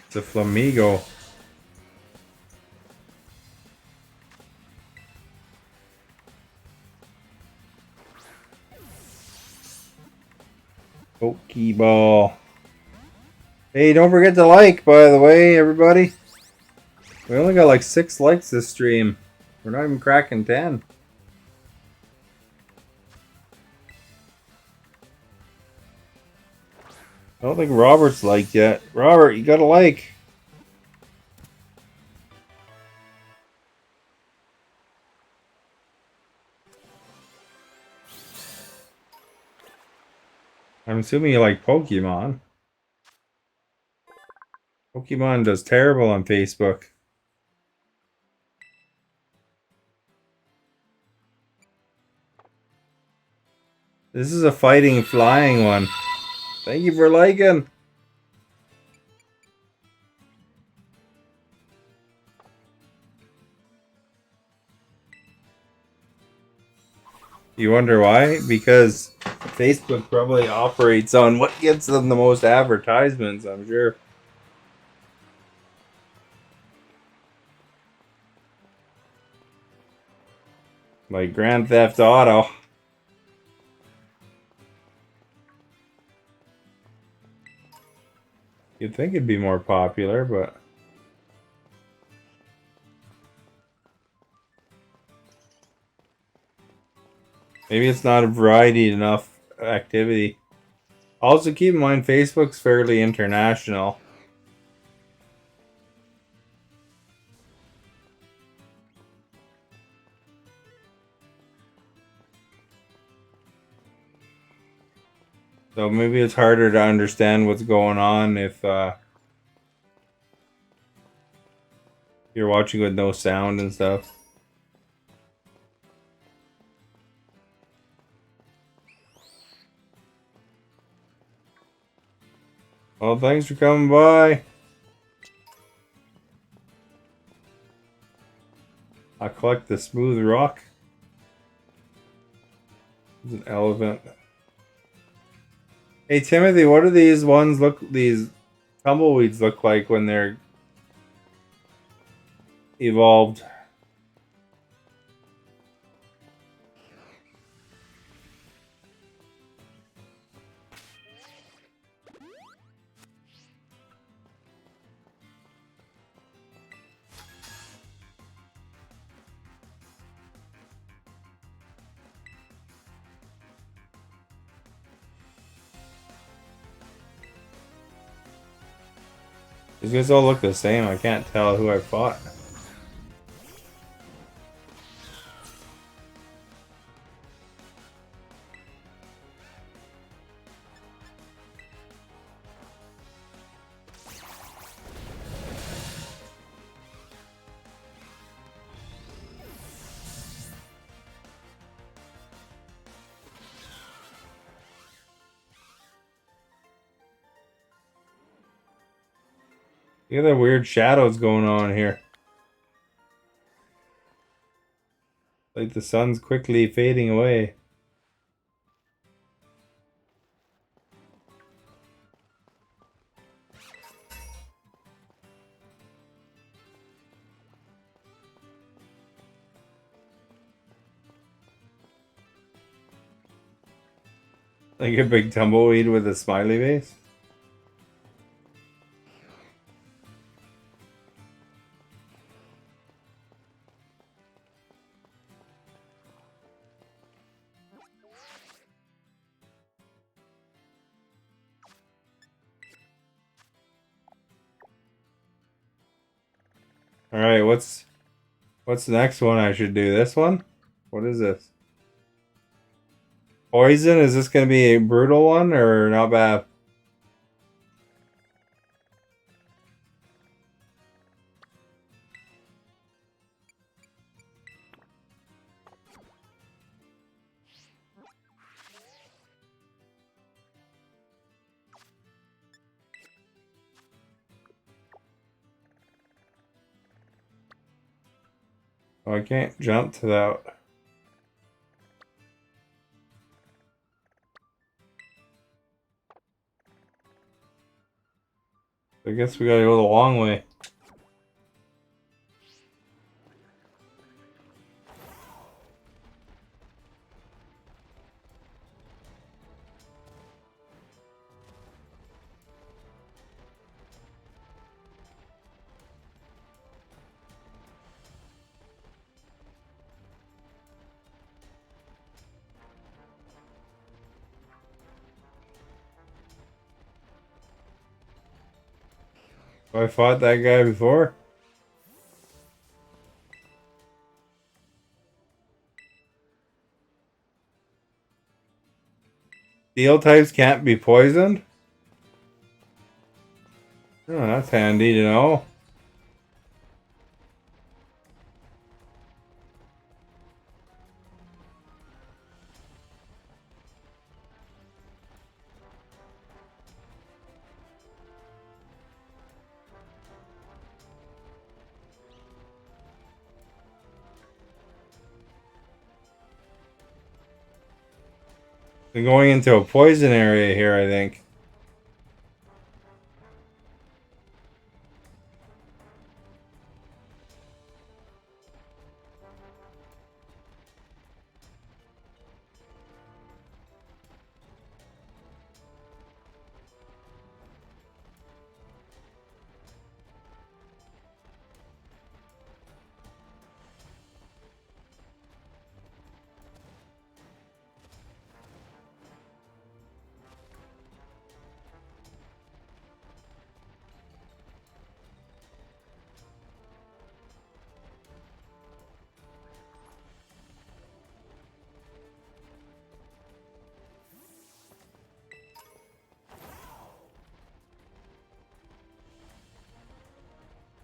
It's a flamingo. Pokeball. Hey, don't forget to like, by the way, everybody. We only got like 6 likes this stream. We're not even cracking 10. I don't think Robert's liked yet. Robert, you gotta like. I'm assuming you like Pokemon. Pokemon does terrible on Facebook. This is a fighting flying one. Thank you for liking. You wonder why? Because Facebook probably operates on what gets them the most advertisements, I'm sure. Like Grand Theft Auto. You'd think it'd be more popular, but... maybe it's not a variety enough activity. Also, keep in mind, Facebook's fairly international. So maybe it's harder to understand what's going on if You're watching with no sound and stuff. Well, thanks for coming by. I collect the smooth rock. It's an elephant. Hey Timothy, what do these ones look? These tumbleweeds look like when they're evolved? These guys all look the same. I can't tell who I fought. Look at the weird shadows going on here. Like the sun's quickly fading away. Like a big tumbleweed with a smiley face. Alright, what's the next one I should do? This one? What is this? Poison? Is this gonna be a brutal one or not bad? Oh, I can't jump to that. I guess we gotta go the long way. Have I fought that guy before? Steel types can't be poisoned? Oh, that's handy to know. We're going into a poison area here, I think.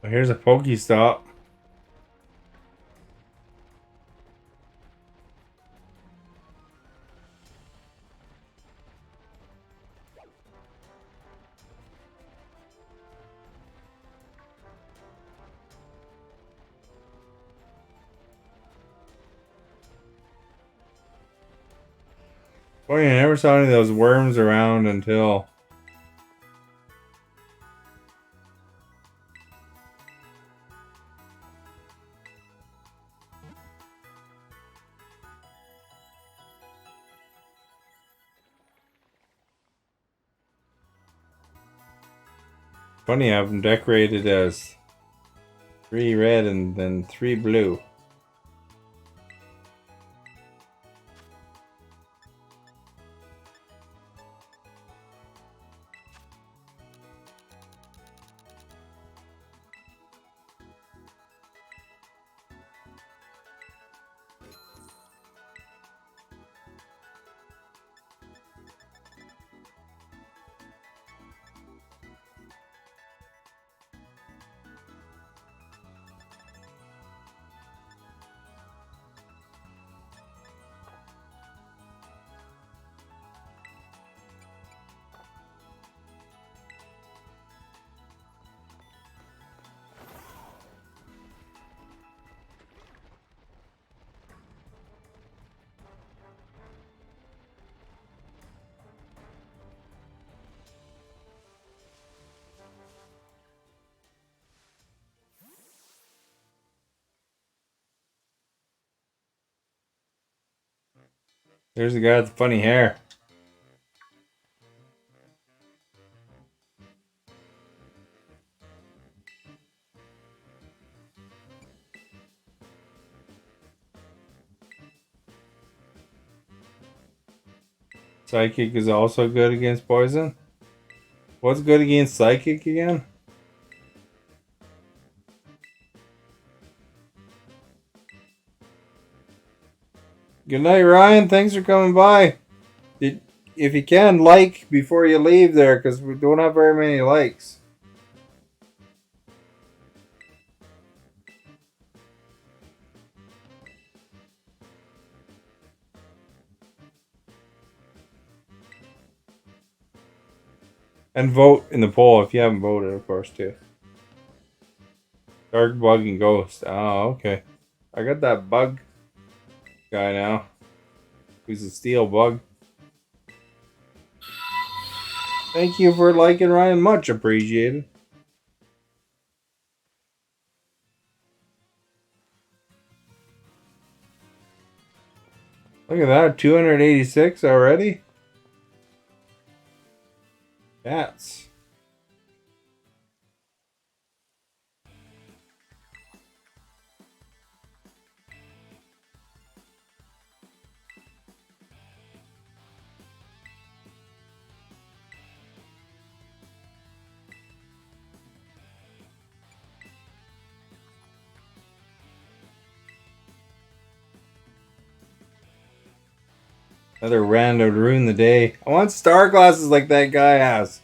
Here's a Pokestop. Funny, I never saw any of those worms around until... Funny, I have them decorated as 3 red and then 3 blue. There's the guy with the funny hair. Psychic is also good against poison. What's good against Psychic again? Good night, Ryan. Thanks for coming by. If you can, like before you leave there, because we don't have very many likes. And vote in the poll if you haven't voted, of course, too. Dark Bug and Ghost. Oh, okay. I got that bug guy now. He's a steel bug. Thank you for liking Ryan. Much appreciated. Look at that. 286 already? Cats. Another rando to ruin the day. I want star glasses like that guy has.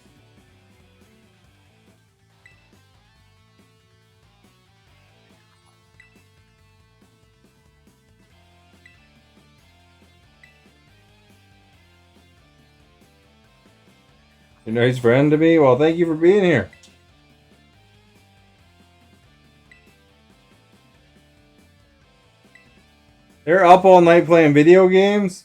You're a nice friend to me? Well, thank you for being here. They're up all night playing video games?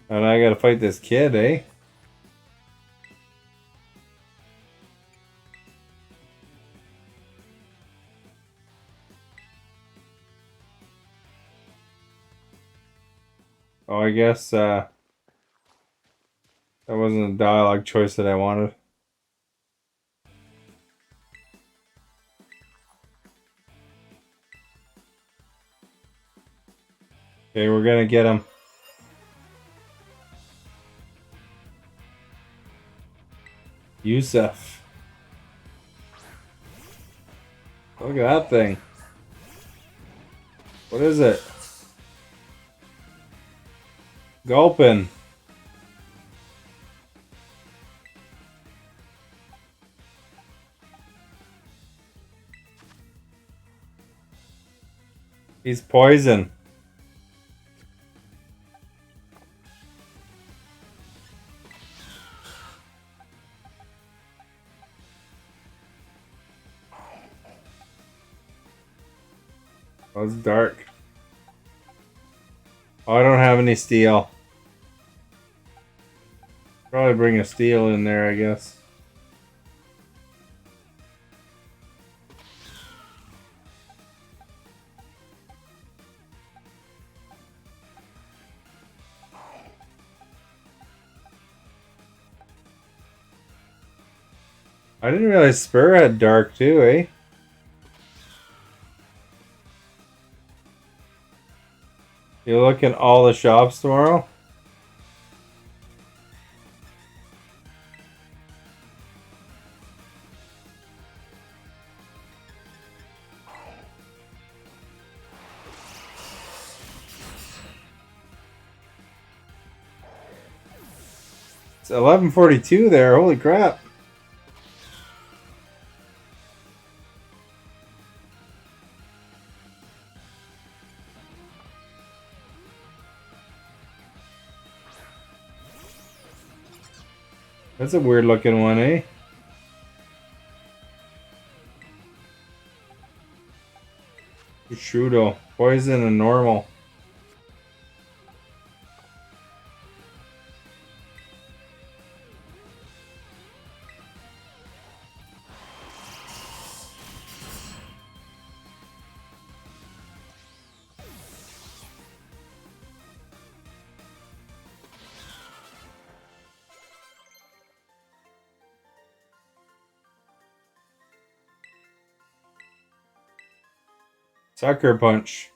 And I gotta fight this kid, eh? Oh, I guess that wasn't a dialogue choice that I wanted. Okay, we're gonna get him. Yusuf. Look at that thing. What is it? Gulpin. He's poison. Oh, it's dark. Oh, I don't have any steel. Probably bring a steel in there, I guess. I didn't realize Spur had dark too, eh? You look in all the shops tomorrow? It's 11:42 there. Holy crap. That's a weird looking one, eh? Shudo. Poison and normal. Sucker punch.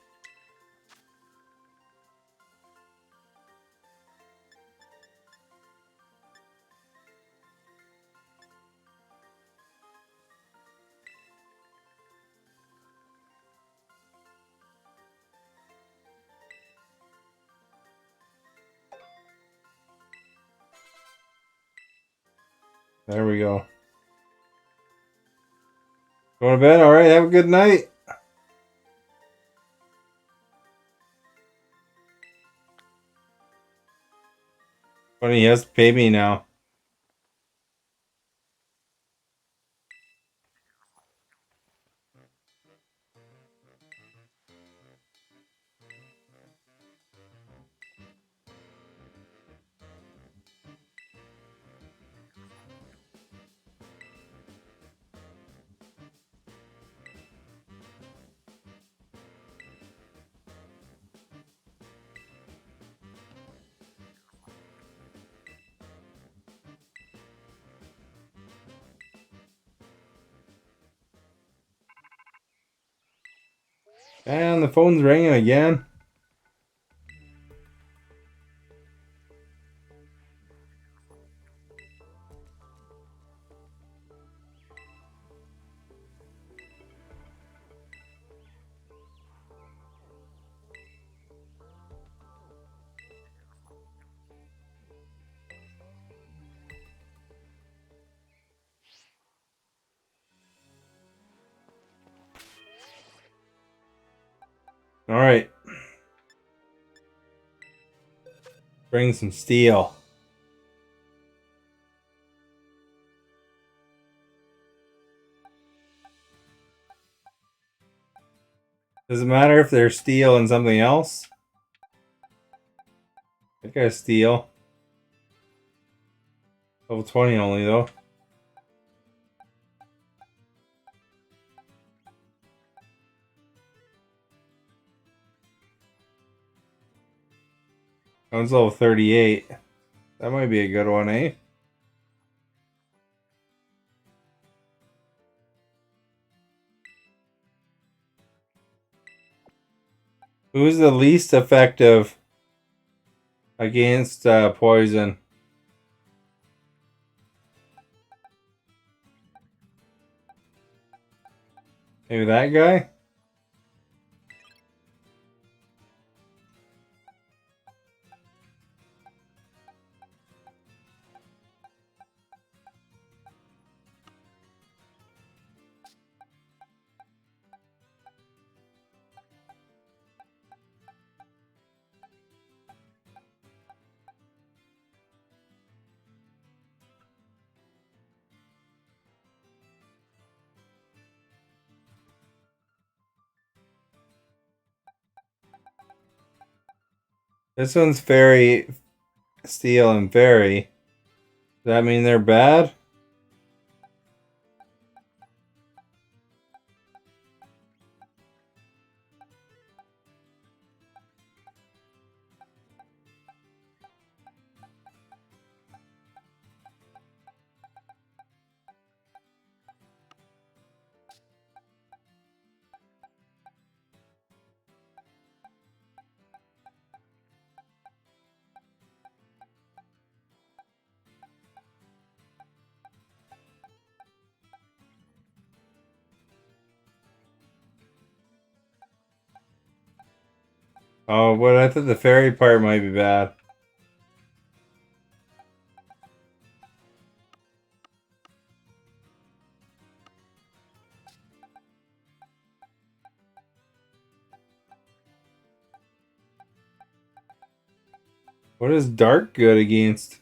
There we go. Going to bed? Alright, have a good night. Funny, he has to pay me now. And the phone's ringing again. Alright. Bring some steel. Does it matter if they're steel and something else? That guy's steel. Level 20 only though. One's level 38. That might be a good one, eh? Who's the least effective against poison? Maybe that guy? This one's fairy, steel, and fairy. Does that mean they're bad? Oh, but I thought the fairy part might be bad. What is dark good against?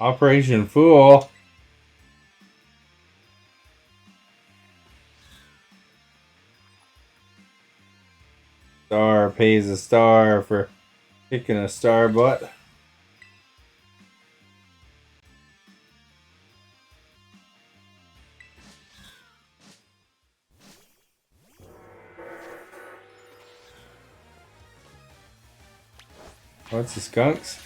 Operation Fool. Star pays a star for kicking a star butt. What's the skunks?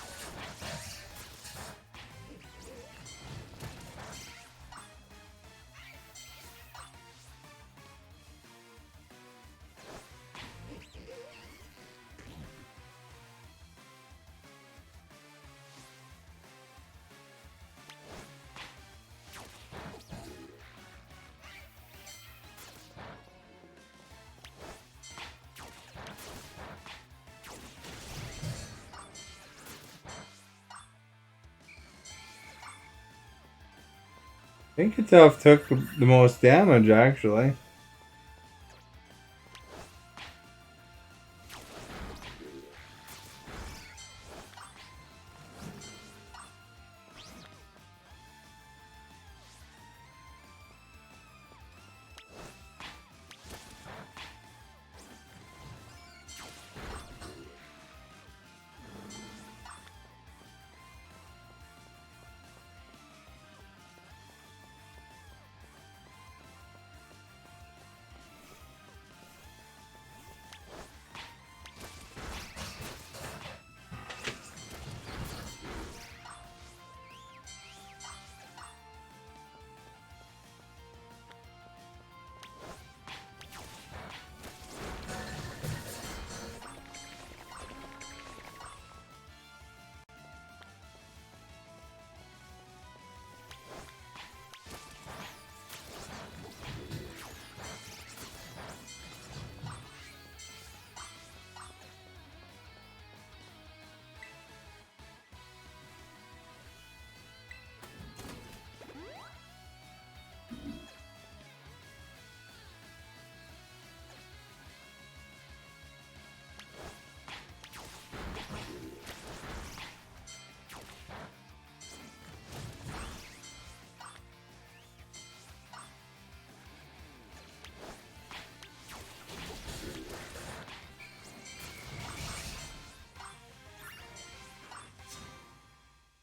I think itself took the most damage, actually.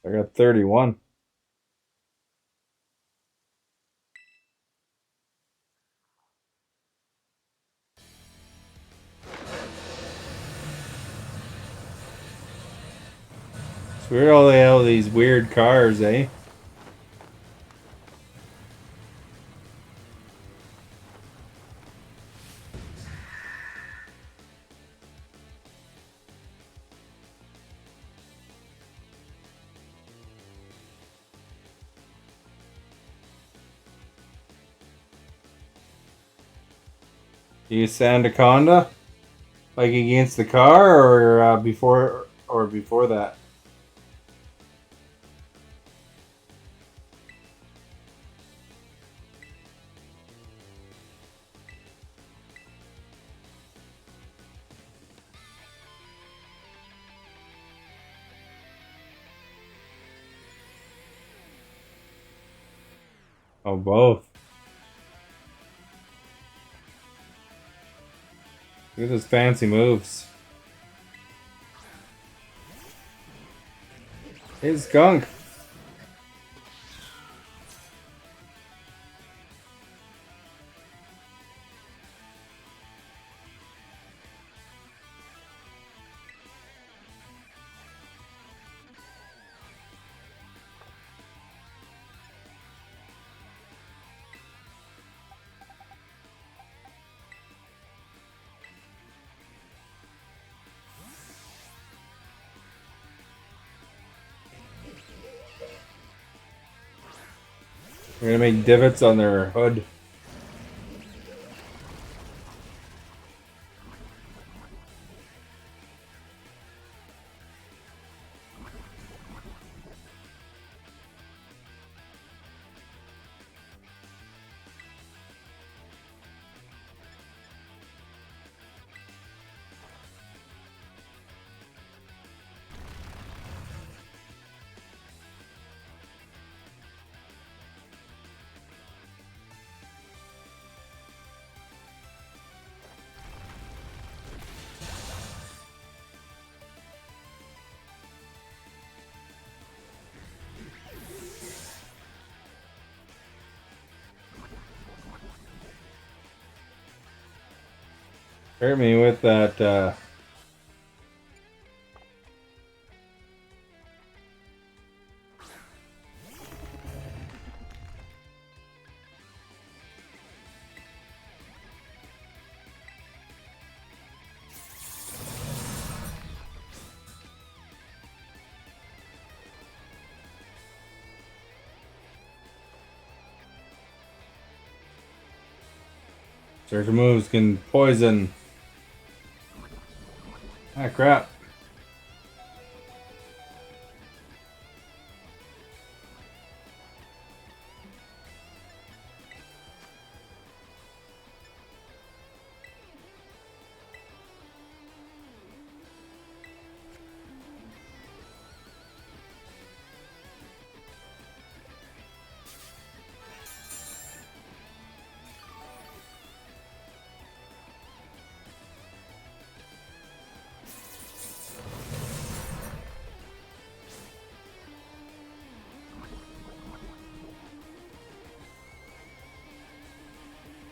I got 31. It's weird all they have these weird cars, eh? Use Sandaconda, like against the car, or before that. Oh, both. Look at those fancy moves. Hey, skunk. We're gonna make divots on their hood. Hurt me with that. Certain moves can poison. Ah, crap.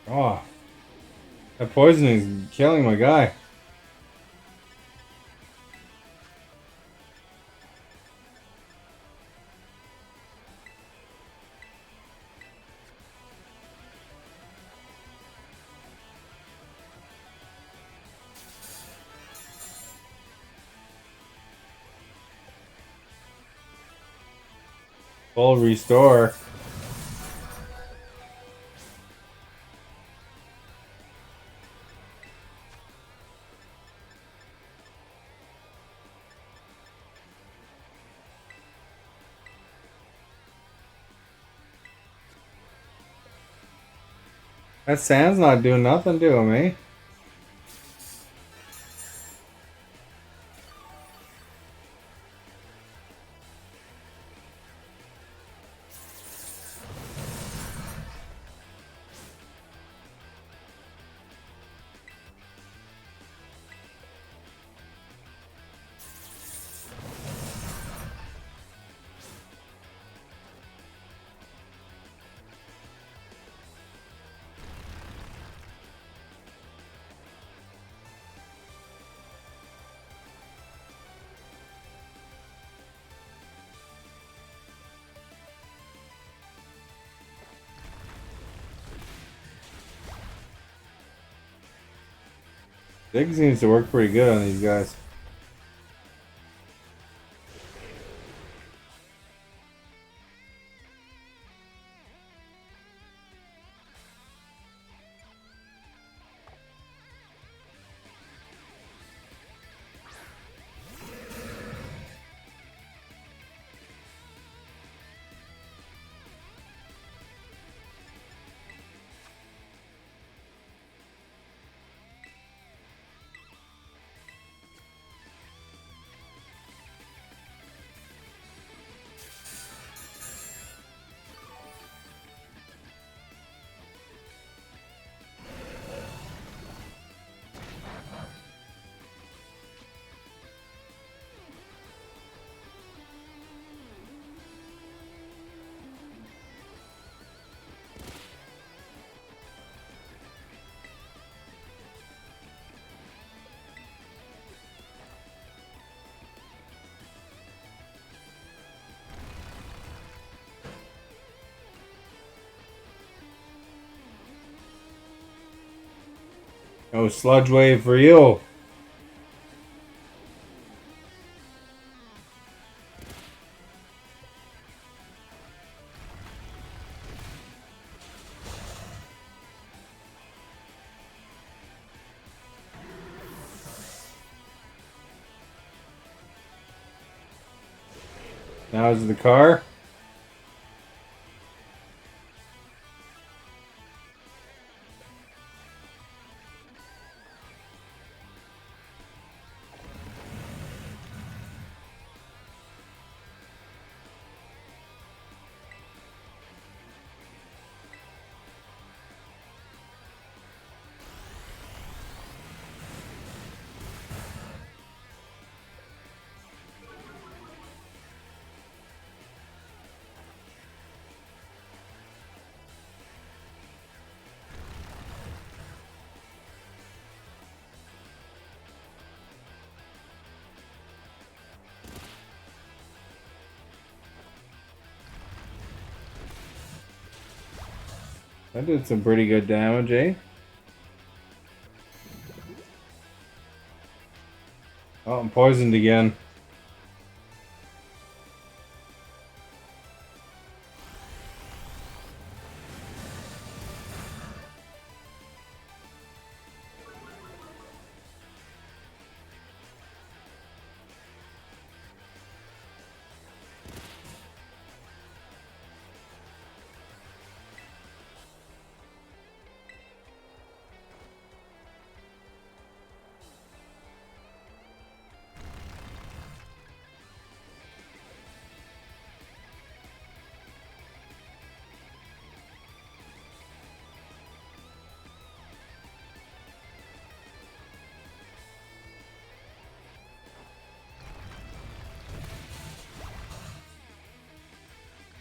Oh, that poison is killing my guy. Full restore. That sand's not doing nothing to him, eh? Dig seems to work pretty good on these guys. No sludge wave for you. Now is the car. That did some pretty good damage, eh? Oh, I'm poisoned again.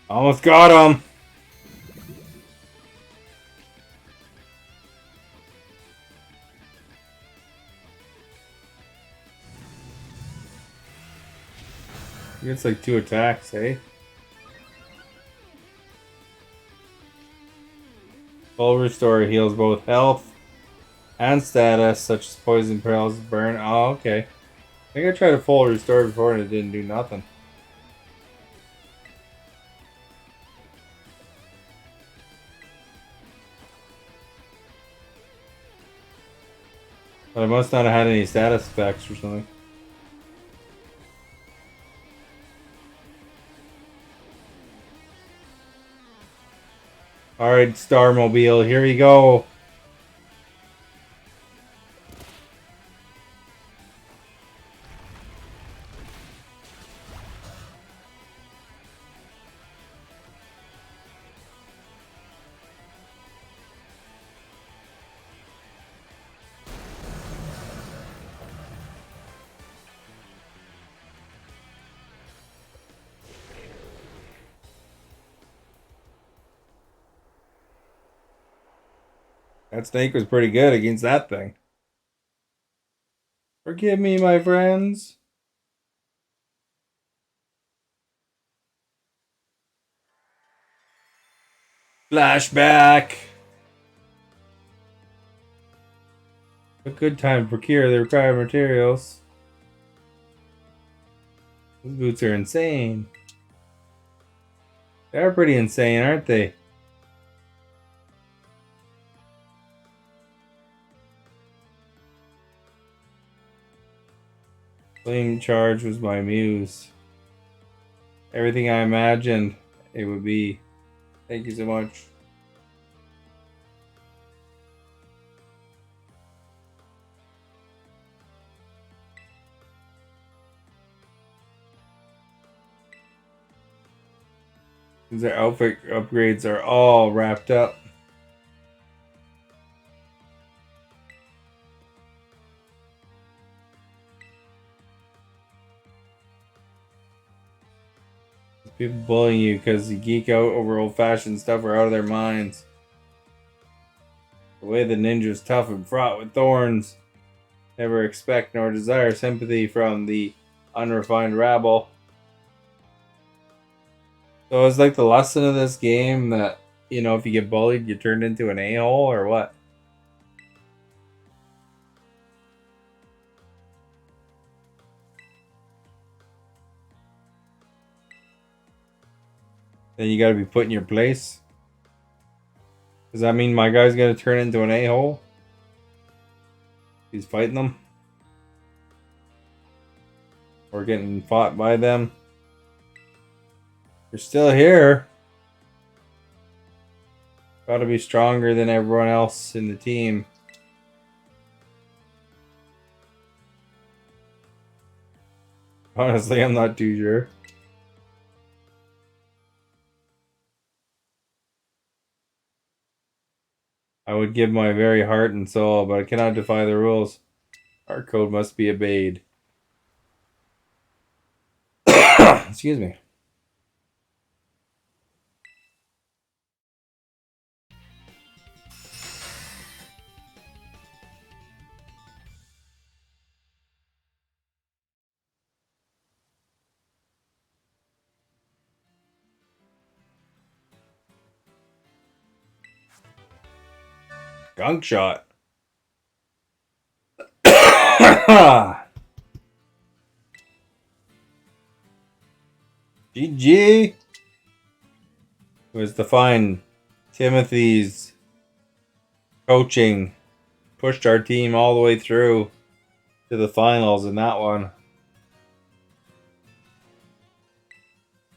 Almost got him. He gets like 2 attacks, eh? Full restore heals both health and status, such as poison, paralysis, burn. Oh, okay. I think I tried a full restore before and it didn't do nothing. But I must not have had any status effects or something. Alright, Starmobile, here you go. That snake was pretty good against that thing. Forgive me, my friends. Flashback. A good time to procure the required materials. Those boots are insane. They're pretty insane, aren't they? Flame charge was my muse. Everything I imagined it would be. Thank you so much. Their outfit upgrades are all wrapped up. People bullying you because you geek out over old-fashioned stuff are out of their minds. The way the ninja's tough and fraught with thorns. Never expect nor desire sympathy from the unrefined rabble. So it's like the lesson of this game that, you know, if you get bullied, you turn into an a-hole or what? then you got to be put in your place. Does that mean my guy's going to turn into an a-hole? He's fighting them? Or getting fought by them? You're still here. Got to be stronger than everyone else in the team. Honestly, I'm not too sure. I would give my very heart and soul, but I cannot defy the rules. Our code must be obeyed. Excuse me. Gunk shot. GG was the fine Timothy's coaching pushed our team all the way through to the finals in that one.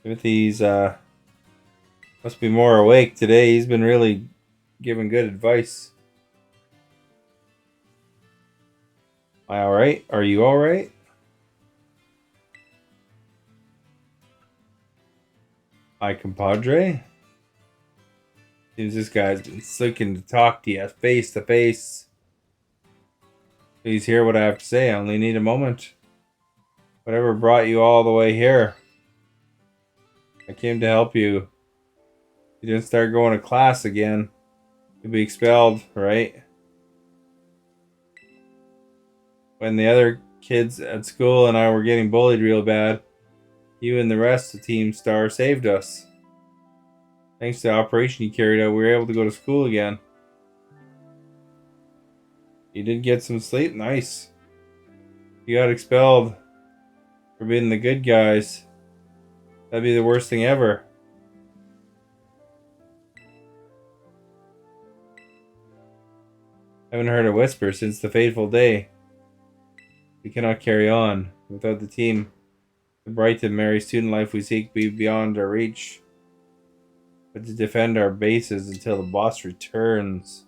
Timothy's must be more awake today. He's been really giving good advice. Am I alright? Are you alright? Hi, compadre. Seems this guy's been looking to talk to you face to face. Please hear what I have to say. I only need a moment. Whatever brought you all the way here? I came to help you. You didn't start going to class again. You'll be expelled, right? When the other kids at school and I were getting bullied real bad, you and the rest of Team Star saved us. Thanks to the operation you carried out, we were able to go to school again. You did get some sleep? Nice. You got expelled for being the good guys. That'd be the worst thing ever. I haven't heard a whisper since the fateful day. We cannot carry on without the team. The bright and merry student life we seek be beyond our reach. But to defend our bases until the boss returns.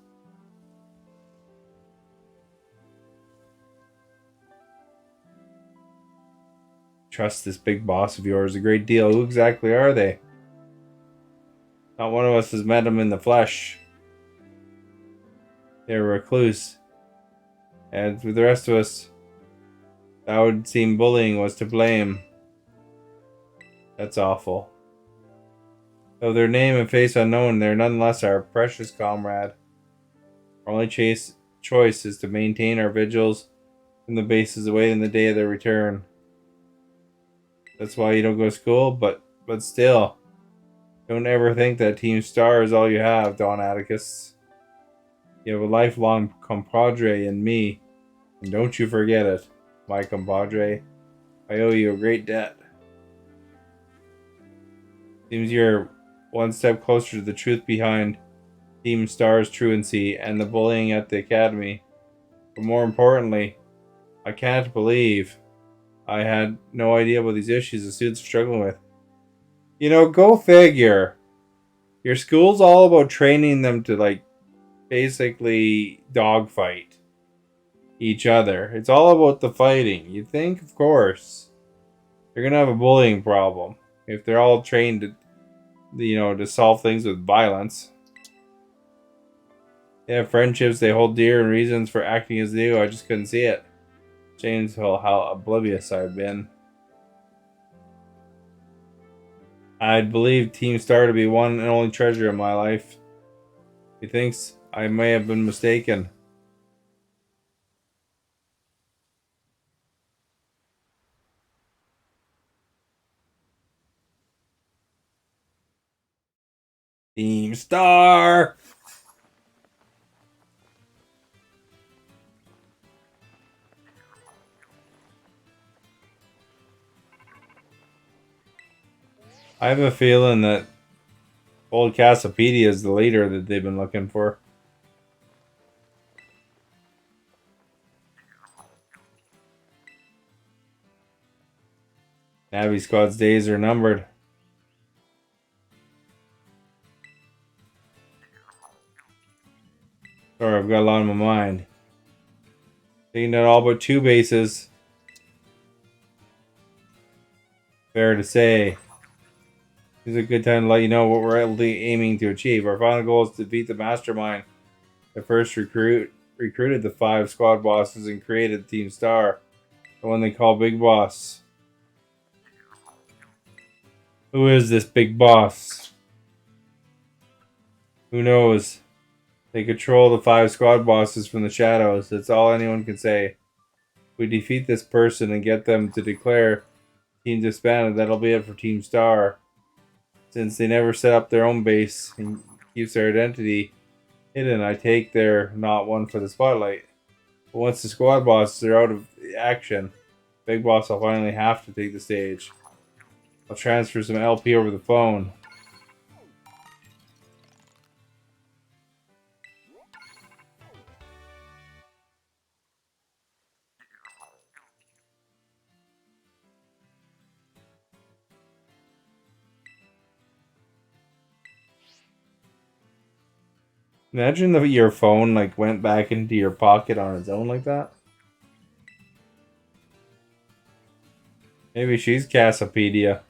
Trust this big boss of yours a great deal. Who exactly are they? Not one of us has met him in the flesh. They're a recluse. And with the rest of us, that would seem bullying was to blame. That's awful. Though their name and face unknown, they're nonetheless our precious comrade. Our only choice is to maintain our vigils from the bases awaiting the day of their return. That's why you don't go to school, but still, don't ever think that Team Star is all you have, Don Atticus. You have a lifelong compadre in me, and don't you forget it, my compadre. I owe you a great debt. Seems you're one step closer to the truth behind Team Star's truancy and the bullying at the academy. But more importantly, I can't believe I had no idea about these issues the students are struggling with. You know, go figure. Your school's all about training them to, basically dogfight each other. It's all about the fighting. You think, of course, they're going to have a bullying problem if they're all trained to solve things with violence. They have friendships they hold dear and reasons for acting as they do. I just couldn't see it. James, how oblivious I've been. I'd believe Team Star to be one and only treasure in my life. He thinks I may have been mistaken. Team Star! I have a feeling that Old Cassiopeia is the leader that they've been looking for. Navy Squad's days are numbered. Sorry, I've got a lot on my mind. Taking out all but 2 bases. Fair to say. This is a good time to let you know what we're aiming to achieve. Our final goal is to defeat the mastermind that first recruited the 5 squad bosses and created Team Star, the one they call Big Boss. Who is this Big Boss? Who knows? They control the 5 squad bosses from the shadows. That's all anyone can say. If we defeat this person and get them to declare Team disbanded, that'll be it for Team Star. Since they never set up their own base and keeps their identity hidden, I take they're not one for the spotlight. But once the squad bosses are out of action, Big Boss will finally have to take the stage. I'll transfer some LP over the phone. Imagine if your phone like went back into your pocket on its own like that. Maybe she's Cassiopeia.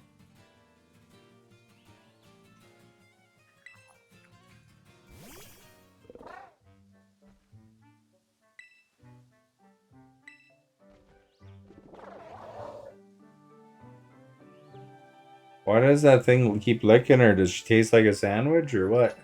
Why does that thing keep licking her? Does she taste like a sandwich or what?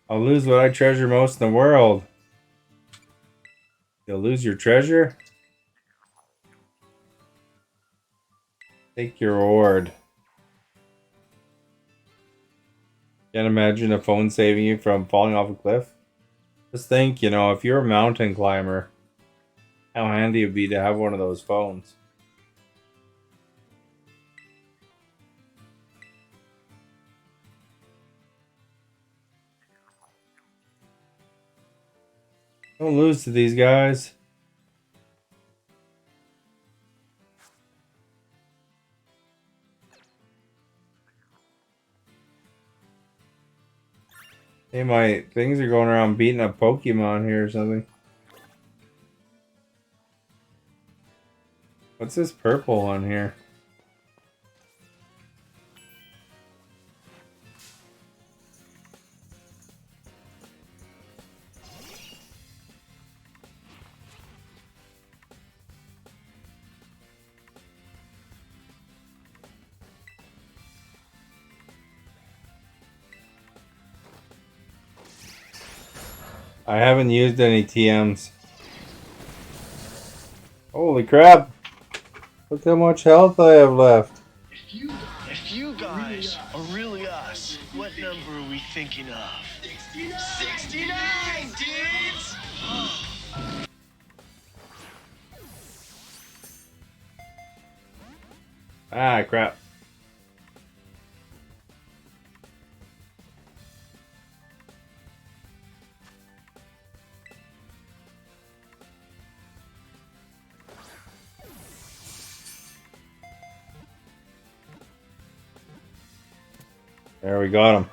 I'll lose what I treasure most in the world. You'll lose your treasure? Take your reward. Can't imagine a phone saving you from falling off a cliff. Just think, if you're a mountain climber, how handy it would be to have one of those phones. Don't lose to these guys. Hey, my things are going around beating up Pokemon here or something. What's this purple one here? I haven't used any TMs. Holy crap! Look how much health I have left. If you guys are really us, what number are we thinking of? 69, dudes! Ah, crap. There, we got him.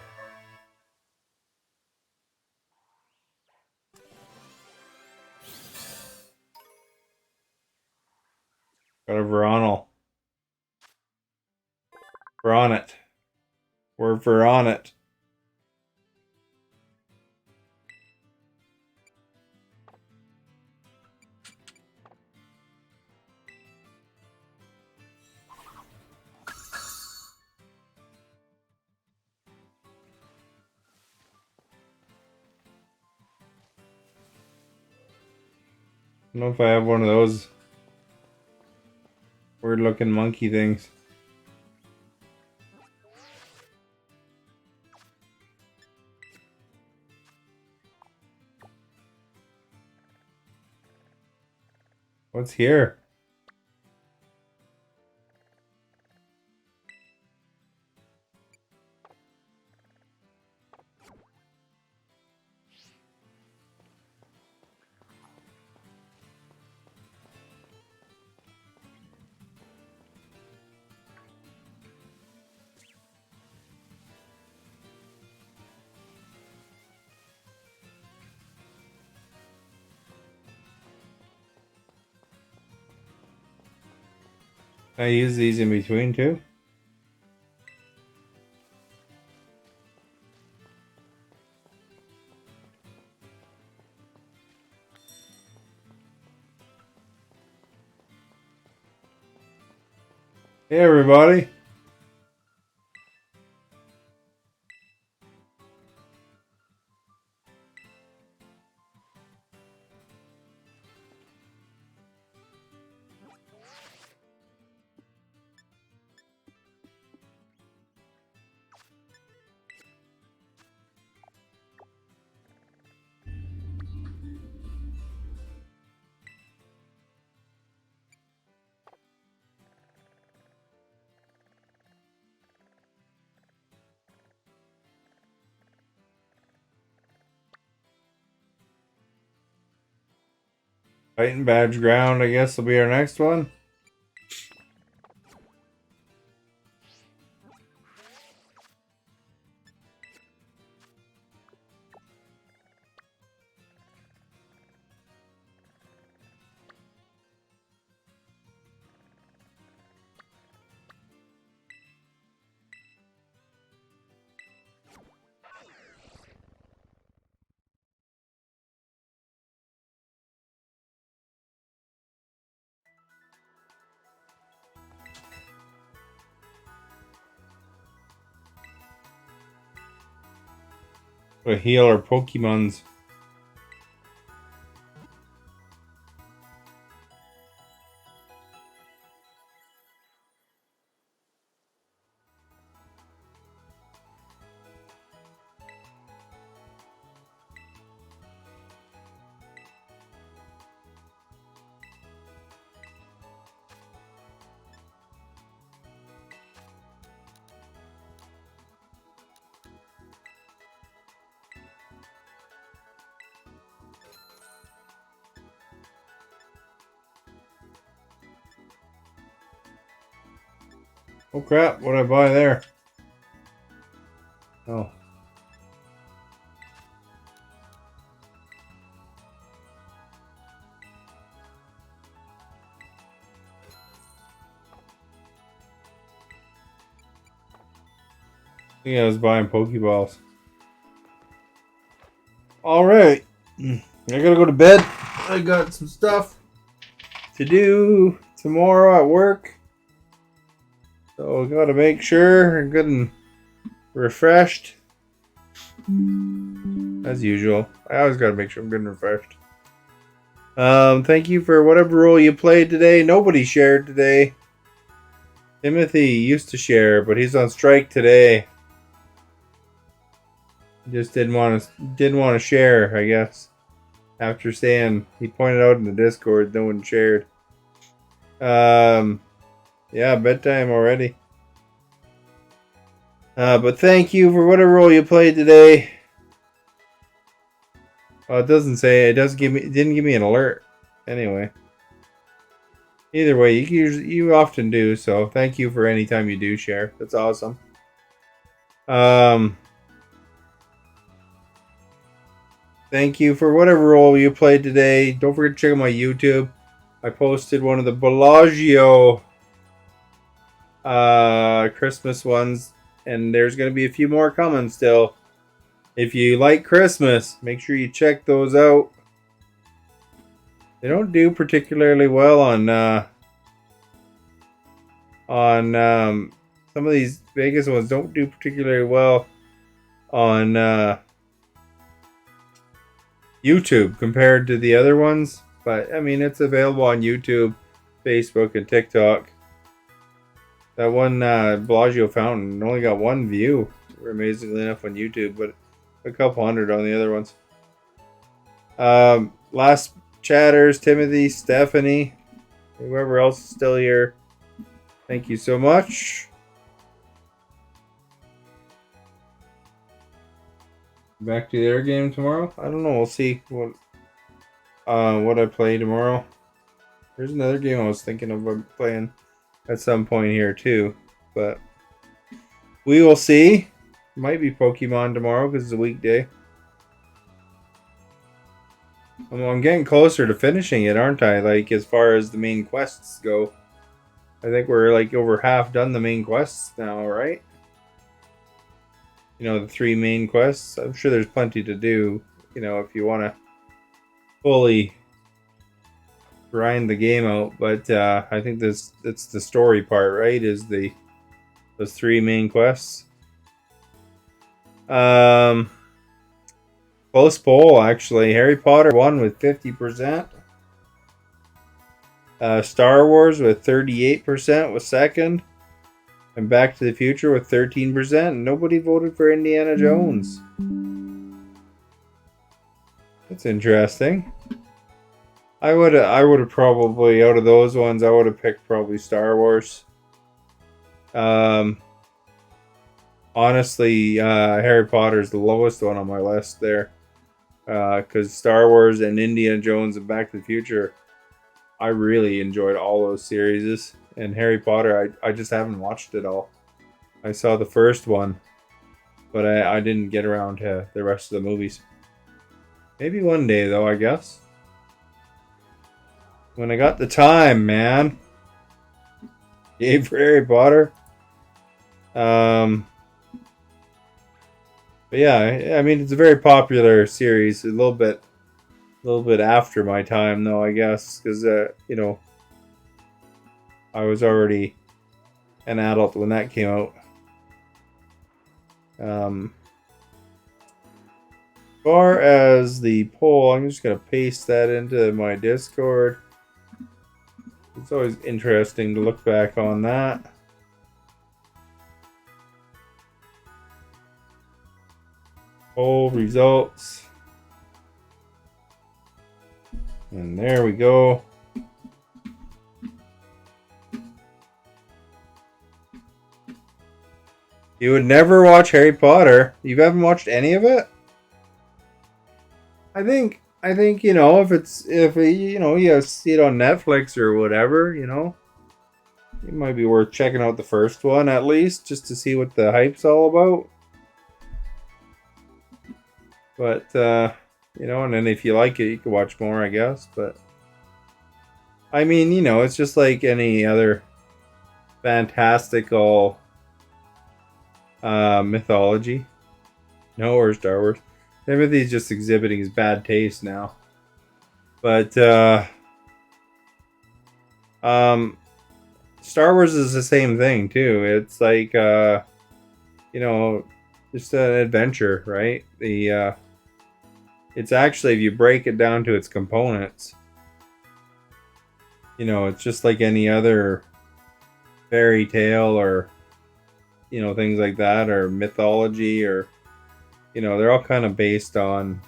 Got a Veronal. We're on it. We're on it. I don't know if I have one of those. weird looking monkey things. What's here? Can I use these in between too? Hey everybody. Fighting Badge Ground, I guess, will be our next one. To heal our Pokemons. Oh crap, what did I buy there? Oh. I think I was buying Pokeballs. Alright. I gotta go to bed. I got some stuff to do tomorrow at work. So I gotta make sure I'm good and refreshed. As usual. I always gotta make sure I'm good and refreshed. Thank you for whatever role you played today. Nobody shared today. Timothy used to share, but he's on strike today. He just didn't want to share, I guess. After saying, he pointed out in the Discord, no one shared. Yeah, bedtime already. But thank you for whatever role you played today. Well, it doesn't say. It didn't give me an alert. Anyway. Either way, you often do. So thank you for any time you do share. That's awesome. Thank you for whatever role you played today. Don't forget to check out my YouTube. I posted one of the Bellagio Christmas ones, and there's going to be a few more coming still. If you like Christmas, make sure you check those out. They don't do particularly well on some of these Vegas ones don't do particularly well on YouTube compared to the other ones. But I mean, it's available on YouTube, Facebook, and TikTok. That one Bellagio fountain only got 1 view, amazingly enough, on YouTube, but a couple hundred on the other ones. Last chatters, Timothy, Stephanie, whoever else is still here. Thank you so much. Back to their game tomorrow? I don't know. We'll see what I play tomorrow. There's another game I was thinking of playing at some point here too, but we will see. Might be Pokemon tomorrow because it's a weekday. I'm getting closer to finishing it, aren't I? Like, as far as the main quests go. I think we're like over half done the main quests now, right? You know, the 3 main quests. I'm sure there's plenty to do, you know, if you want to fully grind the game out. But I think it's the story part, right? Is those 3 main quests. Close poll, actually. Harry Potter won with 50%. Star Wars with 38% was second. And Back to the Future with 13%. Nobody voted for Indiana Jones. That's interesting. I would have probably, out of those ones, I would have picked probably Star Wars. Honestly, Harry Potter is the lowest one on my list there. Because Star Wars and Indiana Jones and Back to the Future, I really enjoyed all those series. And Harry Potter, I just haven't watched it all. I saw the first one, but I didn't get around to the rest of the movies. Maybe one day, though, I guess. When I got the time, man. Yay for Harry Potter. But yeah, I mean, it's a very popular series. A little bit after my time, though, I guess, because you know, I was already an adult when that came out. As far as the poll, I'm just gonna paste that into my Discord. It's always interesting to look back on that. Poll results. And there we go. You would never watch Harry Potter. You haven't watched any of it? I think you know, if you know, you see it on Netflix or whatever, you know, it might be worth checking out the first one at least, just to see what the hype's all about. But you know, and then if you like it, you can watch more, I guess. But I mean, you know, it's just like any other fantastical mythology. No, or Star Wars. Timothy's just exhibiting his bad taste now. But Star Wars is the same thing too. It's like you know, just an adventure, right? It's actually, if you break it down to its components, you know, it's just like any other fairy tale or, you know, things like that, or mythology, or, you know, they're all kind of based on,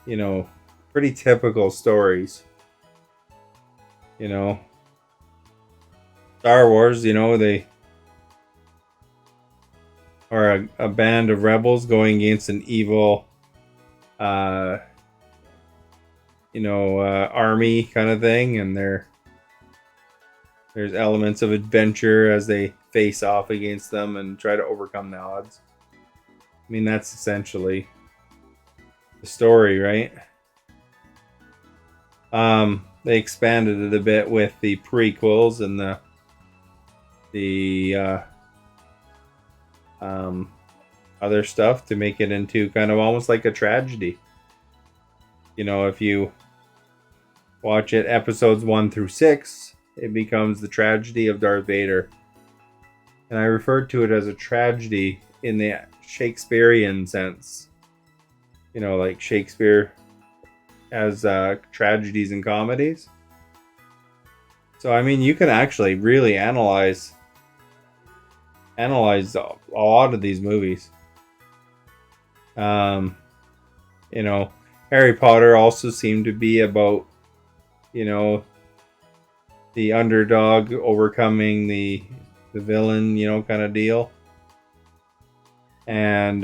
you know, pretty typical stories. You know, Star Wars, you know, they are a band of rebels going against an evil, you know, army kind of thing, and there's elements of adventure as they face off against them and try to overcome the odds. I mean, that's essentially the story, right? They expanded it a bit with the prequels and the other stuff to make it into kind of almost like a tragedy. You know, if you watch it, episodes 1 through 6, it becomes the tragedy of Darth Vader. And I referred to it as a tragedy in the Shakespearean sense. You know, like Shakespeare has tragedies and comedies. So, I mean, you can actually really analyze analyzed a lot of these movies. You know, Harry Potter also seemed to be about, you know, the underdog overcoming the villain, you know, kind of deal. And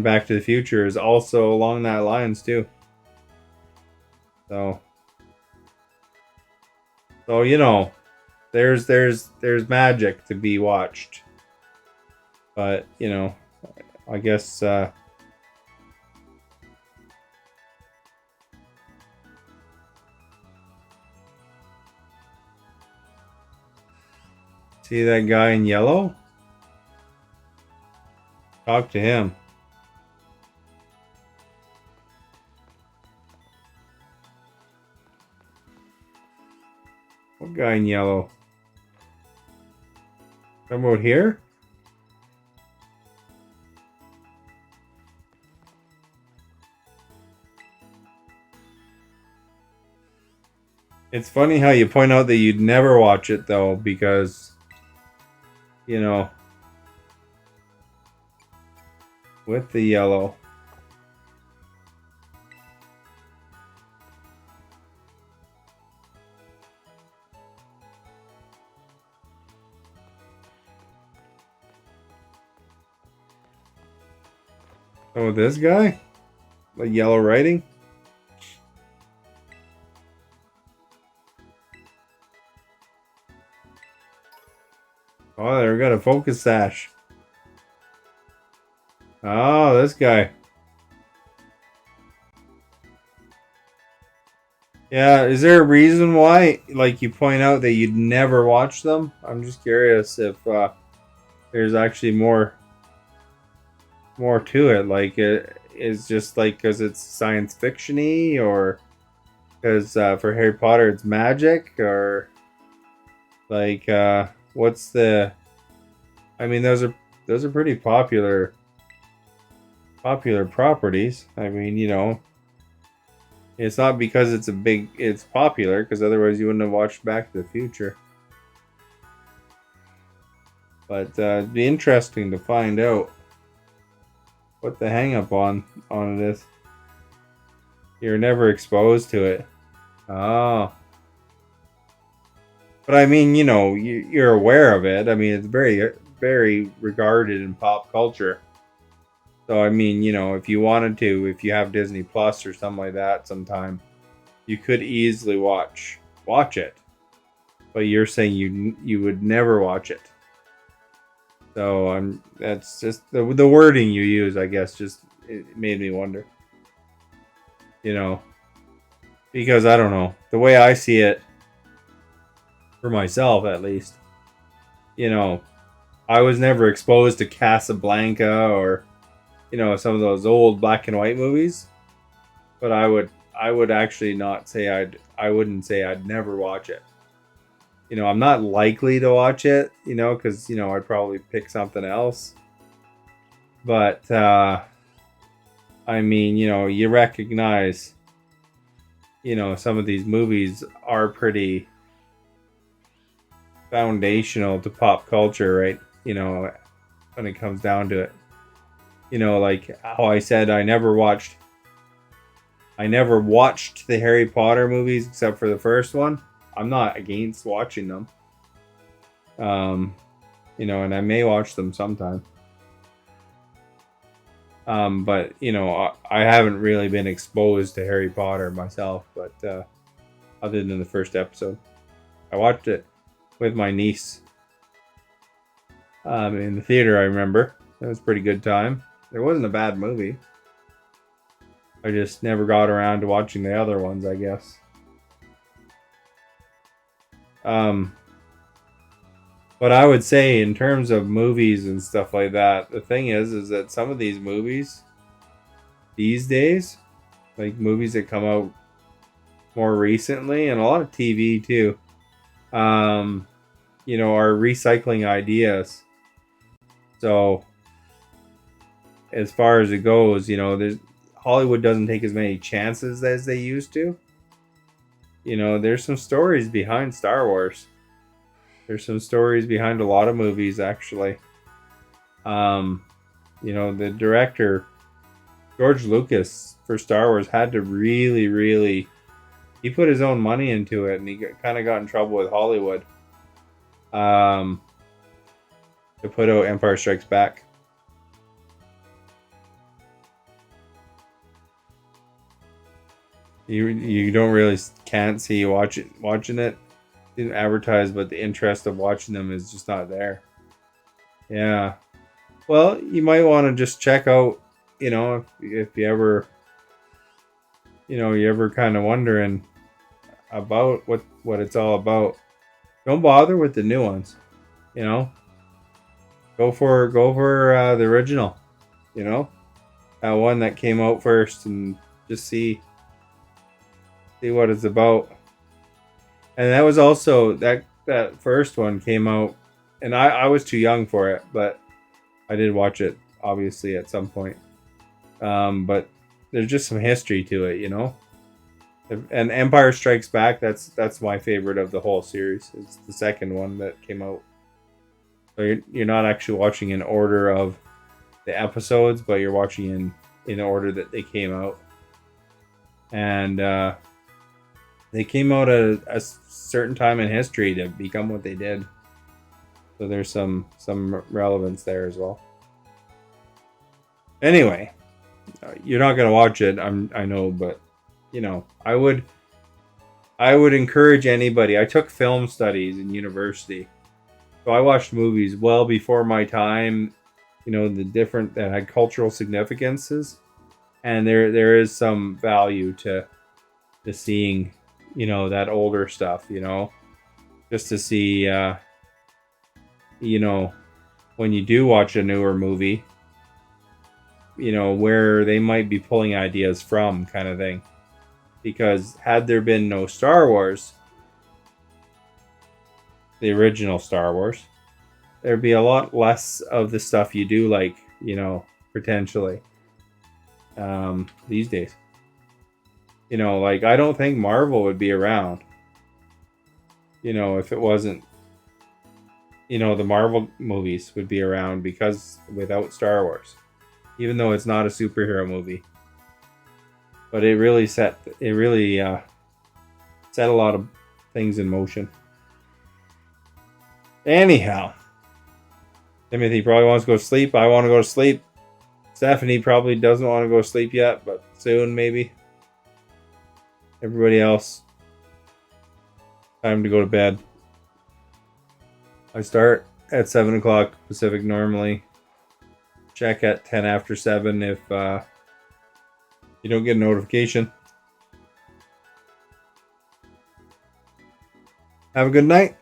Back to the Future is also along that lines too. So you know, there's magic to be watched. But, you know, I guess see that guy in yellow? Talk to him. What guy in yellow? Come out here? It's funny how you point out that you'd never watch it though, because, you know, with the yellow. Oh, this guy? The yellow writing? Oh, there we got a focus sash. Oh, this guy. Yeah, is there a reason why, like, you point out that you'd never watch them? I'm just curious if there's actually more to it. Like, it is just like because it's science fiction-y, or because for Harry Potter it's magic, or like what's the? I mean, those are pretty popular properties. I mean, you know, it's not because it's popular, because otherwise you wouldn't have watched Back to the Future. But it'd be interesting to find out what the hang up on it is. You're never exposed to it. Oh. But I mean, you know, you're aware of it. I mean, it's very, very regarded in pop culture. So, I mean, you know, if you wanted to, if you have Disney Plus or something like that sometime, you could easily watch it. But you're saying you would never watch it. So that's just the wording you use, I guess, just it made me wonder. You know, because I don't know, the way I see it, for myself at least, you know, I was never exposed to Casablanca or, you know, some of those old black and white movies. But I would actually not say I wouldn't say I'd never watch it. You know, I'm not likely to watch it, you know, because, you know, I'd probably pick something else. But I mean, you know, you recognize, you know, some of these movies are pretty foundational to pop culture, right? You know, when it comes down to it. You know, like how I said I never watched the Harry Potter movies except for the first one. I'm not against watching them. You know, and I may watch them sometime. But you know, I haven't really been exposed to Harry Potter myself, but other than the first episode. I watched it with my niece in the theater, I remember. It was a pretty good time. It wasn't a bad movie. I just never got around to watching the other ones, I guess. But I would say in terms of movies and stuff like that, the thing is that some of these movies these days, like movies that come out more recently, and a lot of TV too, you know, are recycling ideas. So as far as it goes, you know, Hollywood doesn't take as many chances as they used to. You know, there's some stories behind Star Wars. There's some stories behind a lot of movies, actually. You know, the director George Lucas for Star Wars had to really he put his own money into it, and he kind of got in trouble with Hollywood to put out Empire Strikes Back. You don't really can't see watching it. Didn't advertise, but the interest of watching them is just not there. Yeah. Well, you might want to just check out, you know, if you ever, you know, you ever kind of wondering about what it's all about. Don't bother with the new ones, you know. Go for the original, you know, that one that came out first, and just see what it's about. And that was also that first one came out, and I was too young for it, but I did watch it obviously at some point. But there's just some history to it, you know. And Empire Strikes Back, that's my favorite of the whole series. It's the second one that came out. So you're not actually watching in order of the episodes, but you're watching in order that they came out. And they came out at a certain time in history to become what they did. So there's some relevance there as well. Anyway, you're not gonna watch it, I know, but you know, I would encourage anybody. I took film studies in university, so I watched movies well before my time. You know, the different that had cultural significances, and there is some value to seeing, you know, that older stuff. You know, just to see, you know, when you do watch a newer movie, you know, where they might be pulling ideas from, kind of thing. Because had there been no Star Wars, the original Star Wars, there'd be a lot less of the stuff you do like, you know, potentially these days. You know, like, I don't think Marvel would be around, you know, if it wasn't, you know, the Marvel movies would be around because without Star Wars, even though it's not a superhero movie. But it really set a lot of things in motion. Anyhow, Timothy probably wants to go to sleep. I want to go to sleep. Stephanie probably doesn't want to go to sleep yet, but soon maybe. Everybody else, time to go to bed. I start at 7 o'clock Pacific normally. Check at 10 after 7 if you don't get a notification. Have a good night.